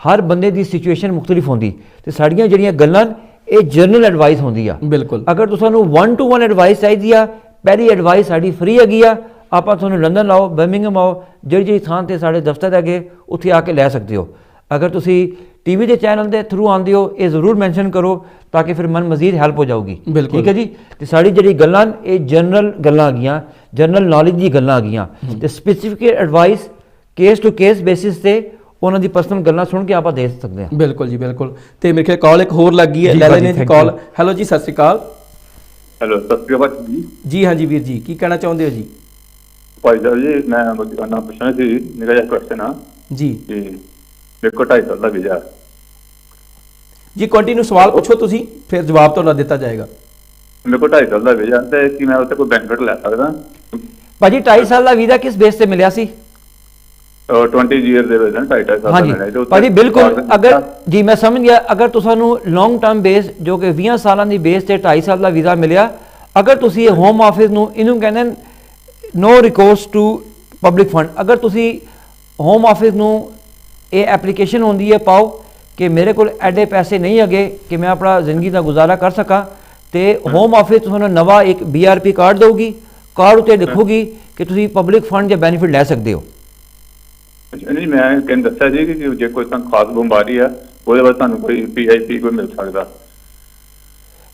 ਹਰ ਬੰਦੇ ਦੀ ਸਿਚੁਏਸ਼ਨ ਮੁਖਤਲਿਫ ਹੁੰਦੀ, ਤੇ ਸਾਡੀਆਂ ਜਿਹੜੀਆਂ ਗੱਲਾਂ ਇਹ ਜਨਰਲ ਐਡਵਾਈਸ ਹੁੰਦੀ ਆ। ਬਿਲਕੁਲ, ਅਗਰ ਤੁਹਾਨੂੰ 1-to-1 ਐਡਵਾਈਸ ਚਾਹੀਦੀ ਆ, ਪਹਿਲੀ ਐਡਵਾਈਸ ਸਾਡੀ ਫ੍ਰੀ ਹੈਗੀ ਆ, ਆਪਾਂ ਤੁਹਾਨੂੰ ਲੰਡਨ ਆਓ, ਬਰਮਿੰਗਮ ਆਓ, ਜਿਹੜੀ ਥਾਂ 'ਤੇ ਸਾਡੇ ਦਫ਼ਤਰ ਦੇ ਅੱਗੇ ਉੱਥੇ ਆ ਕੇ ਲੈ ਸਕਦੇ ਹੋ। ਅਗਰ ਤੁਸੀਂ ਟੀਵੀ ਦੇ ਚੈਨਲ ਦੇ ਥਰੂ ਆਉਂਦੇ ਹੋ, ਇਹ ਜ਼ਰੂਰ ਮੈਂਸ਼ਨ ਕਰੋ ਤਾਂ ਕਿ ਫਿਰ ਮਨ ਮਜ਼ੀਦ ਹੈਲਪ ਹੋ ਜਾਊਗੀ। ਠੀਕ ਹੈ ਜੀ। ਤੇ ਸਾਡੀ ਜਿਹੜੀ ਗੱਲਾਂ ਇਹ ਜਨਰਲ ਗੱਲਾਂ ਆ ਗਈਆਂ, ਜਨਰਲ ਨੌਲੇਜ ਦੀ ਗੱਲਾਂ ਆ ਗਈਆਂ, ਤੇ specific advice case to case basis ਤੇ ਉਹਨਾਂ ਦੀ ਪਰਸਨਲ ਗੱਲਾਂ ਸੁਣ ਕੇ ਆਪਾਂ ਦੇ ਸਕਦੇ ਹਾਂ। ਬਿਲਕੁਲ ਜੀ, ਬਿਲਕੁਲ। ਤੇ ਮੇਰੇ ਖਿਆਲ ਕਾਲ ਇੱਕ ਹੋਰ ਲੱਗ ਗਈ ਹੈ, ਲੈ ਲੈਣੇ ਦੀ ਕਾਲ। ਹੈਲੋ ਜੀ, ਸਤਿ ਸ਼੍ਰੀ ਅਕਾਲ। ਹੈਲੋ, ਸਤਿ ਸ਼੍ਰੀ ਅਕਾਲ ਜੀ। ਜੀ ਹਾਂਜੀ ਵੀਰ ਜੀ, ਕੀ ਕਹਿਣਾ ਚਾਹੁੰਦੇ ਹੋ ਜੀ? ਭਾਈ ਸਾਹਿਬ ਜੀ, ਮੈਂ ਨਾ ਪੁੱਛਣਾ ਸੀ, ਨਿੱਕਾ ਜਿਹਾ ਕੁਐਸਚਨ ਆ ਜੀ। ਕਿ ਮੇਰੇ ਕੋਲ 2.5 ਸਾਲ ਦਾ ਵੀਜ਼ਾ ਜੀ, ਕੰਟੀਨਿਊ ਸਵਾਲ ਪੁੱਛੋ ਤੁਸੀਂ, ਫਿਰ ਜਵਾਬ ਤੁਹਾਨੂੰ ਦਿੱਤਾ ਜਾਏਗਾ। ਮੇਰੇ ਕੋਲ 2.5 ਸਾਲ ਦਾ ਵੀਜ਼ਾ ਤੇ ਕੀ ਮੈਂ ਉੱਥੇ ਕੋਈ ਬੈਨੀਫਿਟ ਲੈ ਸਕਦਾ? ਭਾਜੀ 2.5 ਸਾਲ ਦਾ ਵੀਜ਼ਾ ਕਿਸ ਬੇਸ ਤੇ ਮਿਲਿਆ ਸੀ? 20 ਈਅਰ ਦੇ ਵਿੱਚ 2.5 ਸਾਲ ਦਾ ਮਿਲਿਆ ਤੇ ਭਾਜੀ ਬਿਲਕੁਲ। ਅਗਰ ਜੀ ਮੈਂ ਸਮਝ ਗਿਆ, ਅਗਰ ਤੁਹਾਨੂੰ ਲੌਂਗ ਟਰਮ ਬੇਸ ਜੋ ਕਿ 20 ਸਾਲਾਂ ਦੀ ਬੇਸ ਤੇ 2.5 ਸਾਲ ਦਾ ਵੀਜ਼ਾ ਮਿਲਿਆ, ਅਗਰ ਤੁਸੀਂ ਹੋਮ ਆਫਿਸ ਨੂੰ ਇਹਨੂੰ ਕਹਿੰਦੇ ਨੋ ਰਿਕੋਰਸ ਟੂ ਪਬਲਿਕ ਫੰਡ, ਅਗਰ ਤੁਸੀਂ ਹੋਮ ਆਫਿਸ ਨੂੰ ਇਹ ਐਪਲੀਕੇਸ਼ਨ ਹੁੰਦੀ ਹੈ ਪਾਓ ਕਿ ਮੇਰੇ ਕੋਲ ਐਡੇ ਪੈਸੇ ਨਹੀਂ ਹੈਗੇ ਕਿ ਮੈਂ ਆਪਣਾ ਜ਼ਿੰਦਗੀ ਦਾ ਗੁਜ਼ਾਰਾ ਕਰ ਸਕਾਂ, ਤੇ ਹੋਮ ਆਫਿਸ ਤੁਹਾਨੂੰ ਨਵਾਂ ਇੱਕ BRP ਕਾਰਡ ਦੇਊਗੀ। ਕਾਰਡ ਉੱਤੇ ਲਿਖੂਗੀ ਕਿ ਤੁਸੀਂ ਪਬਲਿਕ ਫੰਡ ਜਾਂ ਬੈਨੀਫਿਟ ਲੈ ਸਕਦੇ ਹੋ। ਨਹੀਂ, ਮੈਂ ਕਹਿੰਦਾ ਦੱਸਿਆ ਜੀ ਕਿ ਜੇ ਕੋਈ ਤਾਂ ਖਾਸ ਬਿਮਾਰੀ ਆ ਉਹਦੇ ਬਾਅਦ ਤੁਹਾਨੂੰ ਕੋਈ PIP ਕੋਈ ਮਿਲ ਸਕਦਾ।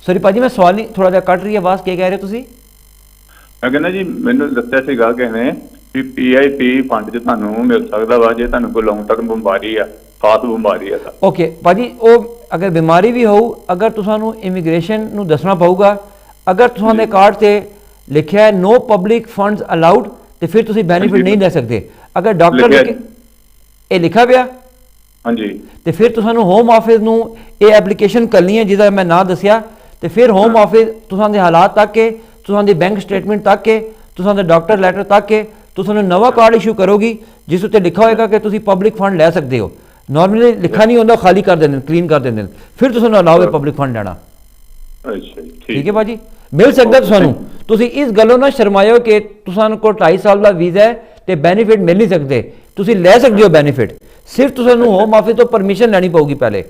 ਸੌਰੀ ਭਾਜੀ, ਮੈਂ ਸਵਾਲ ਨਹੀਂ, ਥੋੜਾ ਜਿਹਾ ਕੱਟ ਰਹੀ ਹੈ ਆਵਾਜ਼, ਕੀ ਕਹਿ ਰਹੇ ਤੁਸੀਂ? ਮੈਂ ਕਹਿੰਦਾ ਜੀ, ਮੈਨੂੰ ਦੱਸਿਆ ਸੀਗਾ ਕਹਿੰਦੇ ਵੀ PIP ਫੰਡ 'ਚ ਤੁਹਾਨੂੰ ਮਿਲ ਸਕਦਾ ਵਾ ਜੇ ਤੁਹਾਨੂੰ ਕੋਈ ਲੌਂਗ ਟਰਮ ਬਿਮਾਰੀ ਆ, ਖਾਸ ਬਿਮਾਰੀ ਆ ਤਾਂ। ਓਕੇ ਭਾਜੀ, ਉਹ ਅਗਰ ਬਿਮਾਰੀ ਵੀ ਹੋਊ, ਅਗਰ ਤੁਹਾਨੂੰ ਇਮੀਗ੍ਰੇਸ਼ਨ ਨੂੰ ਦੱਸਣਾ ਪਊਗਾ, ਅਗਰ ਤੁਹਾਡੇ ਕਾਰਡ ਤੇ ਲਿਖਿਆ ਹੈ ਨੋ ਪਬਲਿਕ ਫੰਡਸ ਅਲਾਉਡ, ਤੇ ਫਿਰ ਤੁਸੀਂ ਬੈਨੀਫਿਟ ਨਹੀਂ ਲੈ ਸਕਦੇ। ਅਗਰ ਡਾਕਟਰ ਨੇ ਇਹ ਲਿਖਿਆ ਪਿਆ ਹਾਂਜੀ, ਤੇ ਫਿਰ ਤੁਹਾਨੂੰ ਹੋਮ ਆਫਿਸ ਨੂੰ ਇਹ ਐਪਲੀਕੇਸ਼ਨ ਕਰਨੀ ਹੈ ਜਿਹਦਾ ਮੈਂ ਨਾਂ ਦੱਸਿਆ, ਤੇ ਫਿਰ ਹੋਮ ਆਫਿਸ ਤੁਹਾਡੇ ਹਾਲਾਤ ਤੱਕ ਕੇ, ਤੁਹਾਡੀ ਬੈਂਕ ਸਟੇਟਮੈਂਟ ਤੱਕ ਕੇ, ਤੁਹਾਡੇ ਡਾਕਟਰ ਲੈਟਰ ਤੱਕ ਕੇ ਤੁਹਾਨੂੰ ਨਵਾਂ ਕਾਰਡ ਇਸ਼ੂ ਕਰੋਗੀ ਜਿਸ ਉੱਤੇ ਲਿਖਿਆ ਹੋਏਗਾ ਕਿ ਤੁਸੀਂ ਪਬਲਿਕ ਫੰਡ ਲੈ ਸਕਦੇ ਹੋ। ਨਾਰਮਲੀ ਲਿਖਾ ਨਹੀਂ ਹੁੰਦਾ, ਖਾਲੀ ਕਰ ਦਿੰਦੇ ਨੇ, ਕਲੀਨ ਕਰ ਦਿੰਦੇ ਨੇ, ਫਿਰ ਤੁਹਾਨੂੰ ਅਲਾਉ ਹੈ ਪਬਲਿਕ ਫੰਡ ਲੈਣਾ। ਅੱਛਾ ਜੀ, ਠੀਕ ਹੈ ਭਾਜੀ, ਮਿਲ ਸਕਦਾ ਤੁਹਾਨੂੰ। ਤੁਸੀਂ ਇਸ ਗੱਲੋਂ ਨਾ ਸ਼ਰਮਾਇਓ ਕਿ ਤੁਹਾਨੂੰ ਕੋਲ 2.5 ਸਾਲ ਦਾ ਵੀਜ਼ਾ ਹੈ ਤੇ ਬੈਨੀਫਿਟ ਮਿਲ ਨਹੀਂ ਸਕਦੇ। ਤੁਸੀਂ ਲੈ ਸਕਦੇ ਹੋ ਬੈਨੀਫਿਟ, ਸਿਰਫ ਤੁਹਾਨੂੰ ਹੋਮ ਆਫਿਸ ਤੋਂ ਪਰਮਿਸ਼ਨ ਲੈਣੀ ਪਊਗੀ ਪਹਿਲੇ।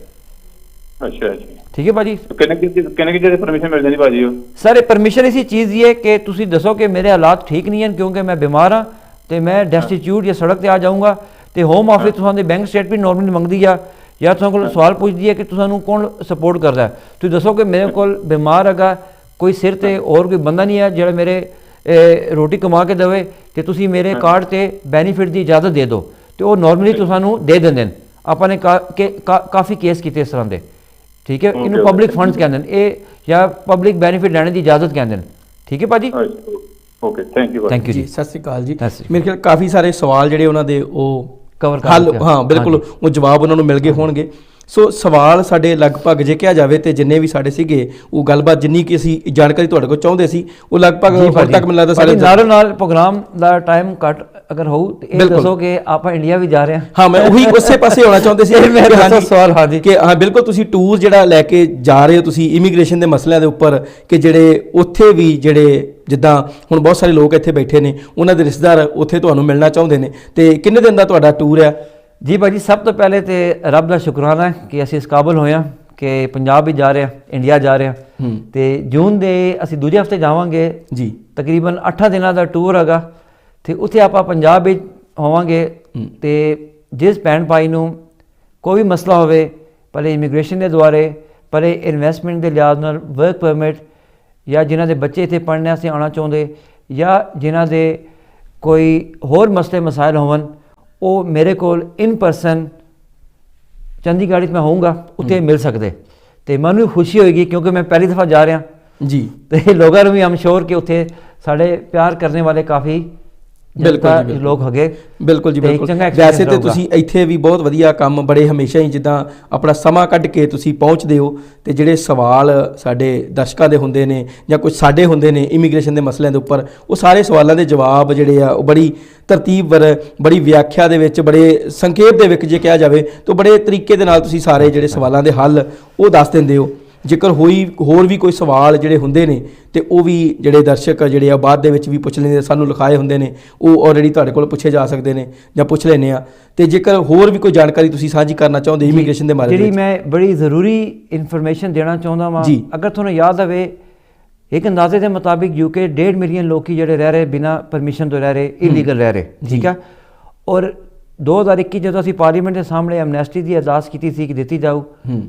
ਅੱਛਾ ਜੀ, ਠੀਕ ਹੈ ਭਾਜੀ। ਕਿੰਨੇ ਕਿ ਪਰਮਿਸ਼ਨ ਮਿਲ ਜਾਂਦੀ ਭਾਜੀ ਉਹ? ਸਰ ਇਹ ਪਰਮਿਸ਼ਨ ਇਸੀ ਚੀਜ਼ ਦੀ ਹੈ ਕਿ ਤੁਸੀਂ ਦੱਸੋ ਕਿ ਮੇਰੇ ਹਾਲਾਤ ਠੀਕ ਨਹੀਂ ਹਨ ਕਿਉਂਕਿ ਮੈਂ ਬਿਮਾਰ ਹਾਂ ਤੇ ਮੈਂ ਡੈਸਟੀਟਿਊਟ ਜਾਂ ਸੜਕ ਤੇ ਆ ਜਾਊਂਗਾ, ਤੇ ਹੋਮ ਆਫਿਸ ਤੁਹਾਨੂੰ ਬੈਂਕ ਸਟੇਟਮੈਂਟ ਨਾਰਮਲੀ ਮੰਗਦੀ ਆ ਜਾਂ ਤੁਹਾਨੂੰ ਕੋਲ ਸਵਾਲ ਪੁੱਛਦੀ ਹੈ ਕਿ ਤੁਹਾਨੂੰ ਕੌਣ ਸਪੋਰਟ ਕਰਦਾ ਹੈ। ਤੁਸੀਂ ਦੱਸੋ ਕਿ ਮੇਰੇ ਕੋਲ ਬਿਮਾਰ ਹੈਗਾ, ਕੋਈ ਸਿਰ ਤੇ ਹੋਰ ਕੋਈ ਬੰਦਾ ਨਹੀਂ ਹੈ ਜਿਹੜਾ ਮੇਰੇ ਰੋਟੀ ਕਮਾ ਕੇ ਦੇਵੇ, ਤੇ ਤੁਸੀਂ ਮੇਰੇ ਕਾਰਡ ਤੇ ਬੈਨੀਫਿਟ ਦੀ ਇਜਾਜ਼ਤ ਦੇ ਦਿਓ, ਤੇ ਉਹ ਨਾਰਮਲੀ ਤੁਹਾਨੂੰ ਦੇ ਦਿੰਦੇ ਨੇ। ਆਪਾਂ ਨੇ ਕਾਫੀ ਕੇਸ ਕੀਤੇ ਇਸ ਤਰ੍ਹਾਂ ਦੇ। ਠੀਕ ਹੈ, ਇਹਨੂੰ ਪਬਲਿਕ ਫੰਡਸ ਕਹਿੰਦੇ ਨੇ ਇਹ, ਜਾਂ ਪਬਲਿਕ ਬੈਨੀਫਿਟ ਲੈਣ ਦੀ ਇਜਾਜ਼ਤ ਕਹਿੰਦੇ ਨੇ। ਠੀਕ ਹੈ ਭਾਜੀ, ਓਕੇ, ਥੈਂਕ ਯੂ ਜੀ। ਸਤਿ ਸ਼੍ਰੀ ਅਕਾਲ ਜੀ। ਮੇਰੇ ਖਿਆਲ ਕਾਫੀ ਸਾਰੇ ਸਵਾਲ ਜਿਹੜੇ ਉਹਨਾਂ ਦੇ ਉਹ ਕਵਰ ਹੱਲ, ਹਾਂ ਬਿਲਕੁਲ, ਉਹ ਜਵਾਬ ਉਹਨਾਂ ਨੂੰ ਮਿਲ ਗਏ ਹੋਣਗੇ। ਸੋ ਸਵਾਲ ਸਾਡੇ ਲਗਭਗ ਜੇ ਕਿਹਾ ਜਾਵੇ ਤੇ ਜਿੰਨੇ ਵੀ ਸਾਡੇ ਸੀਗੇ ਉਹ ਗੱਲਬਾਤ ਜਿੰਨੀ ਕਿ ਅਸੀਂ ਜਾਣਕਾਰੀ ਤੁਹਾਡੇ ਕੋਲ ਚਾਹੁੰਦੇ ਸੀ ਉਹ ਲਗਭਗ ਹੁਣ ਤੱਕ ਮੈਨੂੰ ਲੱਗਦਾ ਸਾਡੇ ਨਾਲ ਪ੍ਰੋਗਰਾਮ ਦਾ ਟਾਈਮ ਘੱਟ ਅਗਰ ਹੋਊ ਤੇ ਇਹ ਦੱਸੋ ਕਿ ਆਪਾਂ ਇੰਡੀਆ ਵੀ ਜਾ ਰਹੇ ਹਾਂ। ਹਾਂ, ਮੈਂ ਉਹੀ ਉਸੇ ਪਾਸੇ ਹੋਣਾ ਚਾਹੁੰਦੇ ਸੀ ਮੇਰਾ ਸਵਾਲ। ਹਾਂਜੀ ਕਿ ਹਾਂ ਬਿਲਕੁਲ, ਤੁਸੀਂ ਟੂਰ ਜਿਹੜਾ ਲੈ ਕੇ ਜਾ ਰਹੇ ਹੋ ਤੁਸੀਂ ਇਮੀਗ੍ਰੇਸ਼ਨ ਦੇ ਮਸਲਿਆਂ ਦੇ ਉੱਪਰ, ਕਿ ਜਿਹੜੇ ਉੱਥੇ ਵੀ ਜਿਹੜੇ ਜਿੱਦਾਂ ਹੁਣ ਬਹੁਤ ਸਾਰੇ ਲੋਕ ਇੱਥੇ ਬੈਠੇ ਨੇ ਉਹਨਾਂ ਦੇ ਰਿਸ਼ਤੇਦਾਰ ਉੱਥੇ ਤੁਹਾਨੂੰ ਮਿਲਣਾ ਚਾਹੁੰਦੇ ਨੇ, ਤੇ ਕਿੰਨੇ ਦਿਨ ਦਾ ਤੁਹਾਡਾ ਟੂਰ ਆ? ਜੀ ਭਾਜੀ, ਸਭ ਤੋਂ ਪਹਿਲੇ ਤੇ ਰੱਬ ਦਾ ਸ਼ੁਕਰਾਨਾ ਹੈ ਕਿ ਅਸੀਂ ਇਸ ਕਾਬਲ ਹੋਏ ਹਾਂ ਕਿ ਪੰਜਾਬ ਵੀ ਜਾ ਰਹੇ ਹਾਂ, ਇੰਡੀਆ ਜਾ ਰਹੇ ਹਾਂ, ਤੇ ਜੂਨ ਦੇ ਅਸੀਂ ਦੂਜੇ ਹਫਤੇ ਜਾਵਾਂਗੇ ਜੀ। ਤਕਰੀਬਨ 8 ਦਿਨਾਂ ਦਾ ਟੂਰ ਹੈਗਾ, ਤੇ ਉੱਥੇ ਆਪਾਂ ਪੰਜਾਬ ਵਿੱਚ ਹੋਵਾਂਗੇ। ਤੇ ਜਿਸ ਭੈਣ ਭਾਈ ਨੂੰ ਕੋਈ ਵੀ ਮਸਲਾ ਹੋਵੇ, ਭਲੇ ਇਮੀਗ੍ਰੇਸ਼ਨ ਦੇ ਦੁਆਰੇ, ਭਲੇ ਇਨਵੈਸਟਮੈਂਟ ਦੇ ਲਿਹਾਜ਼ ਨਾਲ, ਵਰਕ ਪਰਮਿਟ, ਜਾਂ ਜਿਨ੍ਹਾਂ ਦੇ ਬੱਚੇ ਇੱਥੇ ਪੜ੍ਹਨ ਵਾਸਤੇ ਆਉਣਾ ਚਾਹੁੰਦੇ, ਜਾਂ ਜਿਨ੍ਹਾਂ ਦੇ ਕੋਈ ਹੋਰ ਮਸਲੇ ਮਸਾਇਲ ਹੋਣ, ਉਹ ਮੇਰੇ ਕੋਲ ਇਨ ਪਰਸਨ ਚੰਡੀਗੜ੍ਹ ਵਿੱਚ ਮੈਂ ਹੋਊਂਗਾ, ਉੱਥੇ ਮਿਲ ਸਕਦੇ। ਤੇ ਮੈਨੂੰ ਵੀ ਖੁਸ਼ੀ ਹੋਏਗੀ ਕਿਉਂਕਿ ਮੈਂ ਪਹਿਲੀ ਦਫਾ ਜਾ ਰਿਹਾ ਜੀ, ਤੇ ਲੋਕਾਂ ਨੂੰ ਵੀ ਆਮ ਸ਼ੋਰ ਕਿ ਉੱਥੇ ਸਾਡੇ ਪਿਆਰ ਕਰਨੇ ਵਾਲੇ ਕਾਫੀ ਲੋਕ ਹੈਗੇ। ਬਿਲਕੁਲ ਜੀ, ਬਿਲਕੁਲ। ਵੈਸੇ ਤੇ ਤੁਸੀਂ ਇੱਥੇ ਵੀ ਬਹੁਤ ਵਧੀਆ ਕੰਮ, ਬੜੇ ਹਮੇਸ਼ਾ ਹੀ ਜਿੱਦਾਂ ਆਪਣਾ ਸਮਾਂ ਕੱਢ ਕੇ ਤੁਸੀਂ ਪਹੁੰਚਦੇ ਹੋ, ਤੇ ਜਿਹੜੇ ਸਵਾਲ ਸਾਡੇ ਦਰਸ਼ਕਾਂ ਦੇ ਹੁੰਦੇ ਨੇ ਜਾਂ ਕੁਝ ਸਾਡੇ ਹੁੰਦੇ ਨੇ ਇਮੀਗ੍ਰੇਸ਼ਨ ਦੇ ਮਸਲਿਆਂ ਦੇ ਉੱਪਰ, ਉਹ ਸਾਰੇ ਸਵਾਲਾਂ ਦੇ ਜਵਾਬ ਜਿਹੜੇ ਆ ਉਹ ਬੜੀ ਤਰਤੀਬਵਾਰ, ਬੜੀ ਵਿਆਖਿਆ ਦੇ ਵਿੱਚ, ਬੜੇ ਸੰਖੇਪ ਦੇ ਵਿੱਚ ਜੇ ਕਿਹਾ ਜਾਵੇ ਤਾਂ ਬੜੇ ਤਰੀਕੇ ਦੇ ਨਾਲ ਤੁਸੀਂ ਸਾਰੇ ਜਿਹੜੇ ਸਵਾਲਾਂ ਦੇ ਹੱਲ ਉਹ ਦੱਸ ਦਿੰਦੇ ਹੋ। ਜੇਕਰ ਹੋਰ ਵੀ ਕੋਈ ਸਵਾਲ ਜਿਹੜੇ ਹੁੰਦੇ ਨੇ ਤੇ ਉਹ ਵੀ ਜਿਹੜੇ ਦਰਸ਼ਕ ਜਿਹੜੇ ਆ ਬਾਅਦ ਦੇ ਵਿੱਚ ਵੀ ਪੁੱਛ ਲੈਂਦੇ, ਸਾਨੂੰ ਲਿਖਾਏ ਹੁੰਦੇ ਨੇ, ਉਹ ਆਲਰੇਡੀ ਤੁਹਾਡੇ ਕੋਲ ਪੁੱਛੇ ਜਾ ਸਕਦੇ ਨੇ ਜਾਂ ਪੁੱਛ ਲੈਂਦੇ ਆ। ਤੇ ਜੇਕਰ ਹੋਰ ਵੀ ਕੋਈ ਜਾਣਕਾਰੀ ਤੁਸੀਂ ਸਾਂਝੀ ਕਰਨਾ ਚਾਹੁੰਦੇ ਇਮੀਗ੍ਰੇਸ਼ਨ ਦੇ ਬਾਰੇ, ਜਿਹੜੀ ਮੈਂ ਬੜੀ ਜ਼ਰੂਰੀ ਇਨਫੋਰਮੇਸ਼ਨ ਦੇਣਾ ਚਾਹੁੰਦਾ ਵਾਂ, ਅਗਰ ਤੁਹਾਨੂੰ ਯਾਦ ਹੋਵੇ ਇੱਕ ਅੰਦਾਜ਼ੇ ਦੇ ਮੁਤਾਬਿਕ ਯੂਕੇ 1.5 ਮਿਲੀਅਨ ਲੋਕੀ ਜਿਹੜੇ ਰਹਿ ਰਹੇ ਬਿਨਾਂ ਪਰਮਿਸ਼ਨ ਤੋਂ ਰਹਿ ਰਹੇ, ਇਲੀਗਲ ਰਹਿ ਰਹੇ, ਠੀਕ ਹੈ। ਔਰ 2021 ਜਦੋਂ ਅਸੀਂ ਪਾਰਲੀਮੈਂਟ ਦੇ ਸਾਹਮਣੇ ਐਮਨੈਸਟੀ ਦੀ ਅਰਦਾਸ ਕੀਤੀ ਸੀ ਕਿ ਦਿੱਤੀ ਜਾਊ,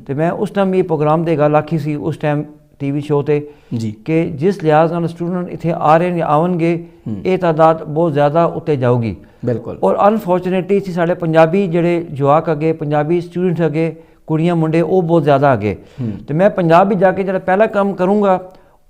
ਤੇ ਮੈਂ ਉਸ ਟਾਈਮ ਇਹ ਪ੍ਰੋਗਰਾਮ ਤੇ ਗੱਲ ਆਖੀ ਸੀ ਉਸ ਟਾਈਮ ਟੀਵੀ ਸ਼ੋਅ ਤੇ ਜੀ ਕਿ ਜਿਸ ਲਿਹਾਜ਼ ਨਾਲ ਸਟੂਡੈਂਟ ਇੱਥੇ ਆ ਰਹੇ ਨੇ ਆਉਣਗੇ ਇਹ ਤਾਦਾਦ ਬਹੁਤ ਜ਼ਿਆਦਾ ਉੱਤੇ ਜਾਊਗੀ। ਬਿਲਕੁਲ। ਔਰ ਅਨਫੋਰਚੂਨੇਟਲੀ ਸੀ ਸਾਡੇ ਪੰਜਾਬੀ ਜਿਹੜੇ ਜਵਾਕ ਅੱਗੇ, ਪੰਜਾਬੀ ਸਟੂਡੈਂਟ ਅੱਗੇ, ਕੁੜੀਆਂ ਮੁੰਡੇ ਉਹ ਬਹੁਤ ਜ਼ਿਆਦਾ ਅੱਗੇ। ਤੇ ਮੈਂ ਪੰਜਾਬ ਵੀ ਜਾ ਕੇ ਜਿਹੜਾ ਪਹਿਲਾ ਕੰਮ ਕਰੂੰਗਾ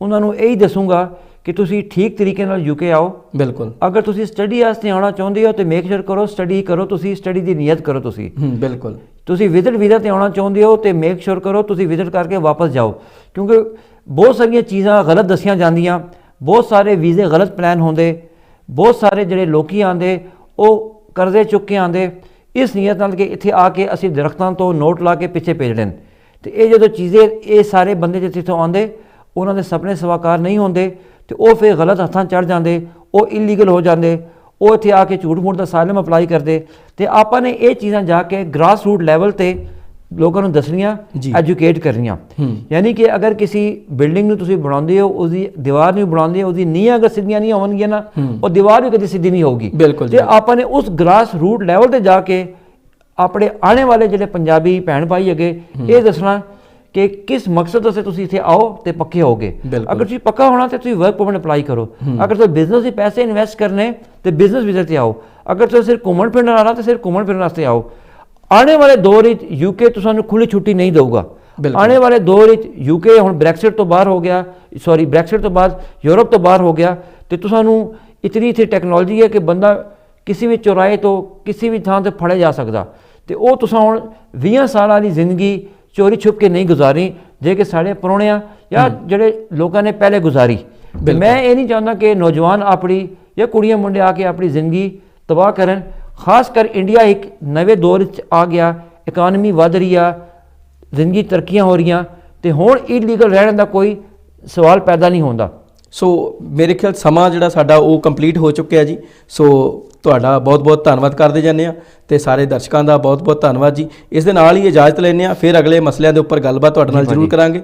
ਉਹਨਾਂ ਨੂੰ ਇਹੀ ਦੱਸੂੰਗਾ ਕਿ ਤੁਸੀਂ ਠੀਕ ਤਰੀਕੇ ਨਾਲ ਯੂਕੇ ਆਓ। ਬਿਲਕੁਲ। ਅਗਰ ਤੁਸੀਂ ਸਟੱਡੀ ਵਾਸਤੇ ਆਉਣਾ ਚਾਹੁੰਦੇ ਹੋ ਤੇ ਮੇਕ ਸ਼ੋਰ ਕਰੋ ਸਟੱਡੀ ਕਰੋ, ਤੁਸੀਂ ਸਟੱਡੀ ਦੀ ਨੀਅਤ ਕਰੋ। ਬਿਲਕੁਲ। ਤੁਸੀਂ ਵਿਜ਼ਿਟ ਵੀਜ਼ਾ ਤੇ ਆਉਣਾ ਚਾਹੁੰਦੇ ਹੋ ਤੇ ਮੇਕ ਸ਼ੋਰ ਕਰੋ ਤੁਸੀਂ ਵਿਜ਼ਿਟ ਕਰਕੇ ਵਾਪਸ ਜਾਓ, ਕਿਉਂਕਿ ਬਹੁਤ ਸਾਰੀਆਂ ਚੀਜ਼ਾਂ ਗਲਤ ਦੱਸੀਆਂ ਜਾਂਦੀਆਂ, ਬਹੁਤ ਸਾਰੇ ਵੀਜ਼ੇ ਗਲਤ ਪਲਾਨ ਹੁੰਦੇ, ਬਹੁਤ ਸਾਰੇ ਜਿਹੜੇ ਲੋਕੀ ਆਉਂਦੇ ਉਹ ਕਰਜ਼ੇ ਚੁੱਕ ਕੇ ਆਉਂਦੇ ਇਸ ਨੀਅਤ ਨਾਲ ਕਿ ਇੱਥੇ ਆ ਕੇ ਅਸੀਂ ਦਰਖਤਾਂ ਤੋਂ ਨੋਟ ਲਾ ਕੇ ਪਿੱਛੇ ਭੇਜ ਲੈਣ। ਤੇ ਇਹ ਜਦੋਂ ਚੀਜ਼ੇ ਇਹ ਸਾਰੇ ਬੰਦੇ ਜਿੱਥੇ ਇੱਥੋਂ ਆਉਂਦੇ ਉਹਨਾਂ ਦੇ ਸੁਪਨੇ ਸਵਾਕਾਰ ਨਹੀਂ ਹੁੰਦੇ ਤੇ ਉਹ ਫਿਰ ਗਲਤ ਹੱਥਾਂ ਚੜ੍ਹ ਜਾਂਦੇ, ਉਹ ਇਲੀਗਲ ਹੋ ਜਾਂਦੇ, ਉਹ ਇੱਥੇ ਆ ਕੇ ਝੂਠ ਮੂਠ ਦਾ ਅਸਾਈਲਮ ਅਪਲਾਈ ਕਰਦੇ। ਤੇ ਆਪਾਂ ਨੇ ਇਹ ਚੀਜ਼ਾਂ ਜਾ ਕੇ ਗ੍ਰਾਸ ਰੂਟ ਲੈਵਲ ਤੇ ਲੋਕਾਂ ਨੂੰ ਦੱਸਣੀਆਂ, ਐਜੂਕੇਟ ਕਰਨੀਆਂ। ਯਾਨੀ ਕਿ ਅਗਰ ਕਿਸੇ ਬਿਲਡਿੰਗ ਨੂੰ ਤੁਸੀਂ ਬਣਾਉਂਦੇ ਹੋ, ਉਹਦੀ ਦੀਵਾਰ ਨੂੰ ਬਣਾਉਂਦੇ ਹੋ, ਉਹਦੀ ਨੀਂਹਾਂ ਅਗਰ ਸਿੱਧੀਆਂ ਨਹੀਂ ਹੋਣਗੀਆਂ ਨਾ ਉਹ ਦੀਵਾਰ ਵੀ ਕਦੇ ਸਿੱਧੀ ਨਹੀਂ ਹੋਊਗੀ। ਬਿਲਕੁਲ। ਤੇ ਆਪਾਂ ਨੇ ਉਸ ਗ੍ਰਾਸ ਰੂਟ ਲੈਵਲ ਤੇ ਜਾ ਕੇ ਆਪਣੇ ਆਉਣੇ ਵਾਲੇ ਜਿਹੜੇ ਪੰਜਾਬੀ ਭੈਣ ਭਾਈ ਅੱਗੇ ਇਹ ਦੱਸਣਾ ਕਿ ਕਿਸ ਮਕਸਦ ਵਾਸਤੇ ਤੁਸੀਂ ਇੱਥੇ ਆਓ ਤੇ ਪੱਕੇ ਹੋਗੇ। ਅਗਰ ਤੁਸੀਂ ਪੱਕਾ ਹੋਣਾ ਤੇ ਤੁਸੀਂ ਵਰਕ ਪਰਮਿਟ ਅਪਲਾਈ ਕਰੋ। ਅਗਰ ਤੁਸੀਂ ਬਿਜ਼ਨਸ ਦੇ ਪੈਸੇ ਇਨਵੈਸਟ ਕਰਨੇ ਤੇ ਬਿਜ਼ਨਸ ਵੀਜ਼ੇ ਤੇ ਆਓ। ਅਗਰ ਤੁਸੀਂ ਸਿਰਫ ਘੁੰਮਣ ਫਿਰਨ ਆਉਣਾ ਤੇ ਸਿਰਫ ਘੁੰਮਣ ਫਿਰਨ ਵਾਸਤੇ ਆਓ। ਆਉਣੇ ਵਾਲੇ ਦੌਰ ਵਿੱਚ ਯੂਕੇ ਤੁਹਾਨੂੰ ਖੁੱਲੀ ਛੁੱਟੀ ਨਹੀਂ ਦੇਊਗਾ। ਆਉਣੇ ਵਾਲੇ ਦੌਰ ਵਿੱਚ ਯੂਕੇ ਹੁਣ ਬ੍ਰੈਕਸਿਟ ਤੋਂ ਬਾਹਰ ਹੋ ਗਿਆ, ਬ੍ਰੈਕਸਿਟ ਤੋਂ ਬਾਅਦ ਯੂਰਪ ਤੋਂ ਬਾਹਰ ਹੋ ਗਿਆ ਤੇ ਤੁਹਾਨੂੰ ਇਤਨੀ ਇੱਥੇ ਟੈਕਨੋਲੋਜੀ ਹੈ ਕਿ ਬੰਦਾ ਕਿਸੇ ਵੀ ਚੌਰਾਹੇ ਤੋਂ ਕਿਸੇ ਵੀ ਥਾਂ ਤੇ ਫੜਿਆ ਜਾ ਸਕਦਾ। ਤੇ ਉਹ ਤੁਸੀਂ ਹੁਣ 20 ਸਾਲਾਂ ਦੀ ਜ਼ਿੰਦਗੀ ਚੋਰੀ ਛੁਪ ਕੇ ਨਹੀਂ ਗੁਜ਼ਾਰੀ ਜੇ ਕਿ ਸਾਡੇ ਪੁਰਾਣਿਆਂ ਜਾਂ ਜਿਹੜੇ ਲੋਕਾਂ ਨੇ ਪਹਿਲੇ ਗੁਜ਼ਾਰੀ। ਮੈਂ ਇਹ ਨਹੀਂ ਚਾਹੁੰਦਾ ਕਿ ਨੌਜਵਾਨ ਆਪਣੀ ਜਾਂ ਕੁੜੀਆਂ ਮੁੰਡੇ ਆ ਕੇ ਆਪਣੀ ਜ਼ਿੰਦਗੀ ਤਬਾਹ ਕਰਨ। ਖਾਸ ਕਰ ਇੰਡੀਆ ਇੱਕ ਨਵੇਂ ਦੌਰ 'ਚ ਆ ਗਿਆ, ਇਕਾਨਮੀ ਵੱਧ ਰਹੀ ਆ, ਜ਼ਿੰਦਗੀ ਤਰੱਕੀਆਂ ਹੋ ਰਹੀਆਂ ਤੇ ਹੁਣ ਇਲੀਗਲ ਰਹਿਣ ਦਾ ਕੋਈ ਸਵਾਲ ਪੈਦਾ ਨਹੀਂ ਹੁੰਦਾ। ਸੋ ਮੇਰੇ ਖਿਆਲ ਸਮਾਂ ਜਿਹੜਾ ਸਾਡਾ ਉਹ ਕੰਪਲੀਟ ਹੋ ਚੁੱਕਿਆ ਜੀ। ਸੋ ਤੁਹਾਡਾ ਬਹੁਤ ਬਹੁਤ ਧੰਨਵਾਦ ਕਰਦੇ ਜਾਂਦੇ ਆ ਤੇ ਸਾਰੇ ਦਰਸ਼ਕਾਂ ਦਾ ਬਹੁਤ ਬਹੁਤ ਧੰਨਵਾਦ ਜੀ। ਇਸ ਦੇ ਨਾਲ ਹੀ ਇਜਾਜ਼ਤ ਲੈਂਦੇ ਆ, ਫਿਰ ਅਗਲੇ ਮਸਲਿਆਂ ਦੇ ਉੱਪਰ ਗੱਲਬਾਤ ਤੁਹਾਡੇ ਨਾਲ ਜ਼ਰੂਰ ਕਰਾਂਗੇ।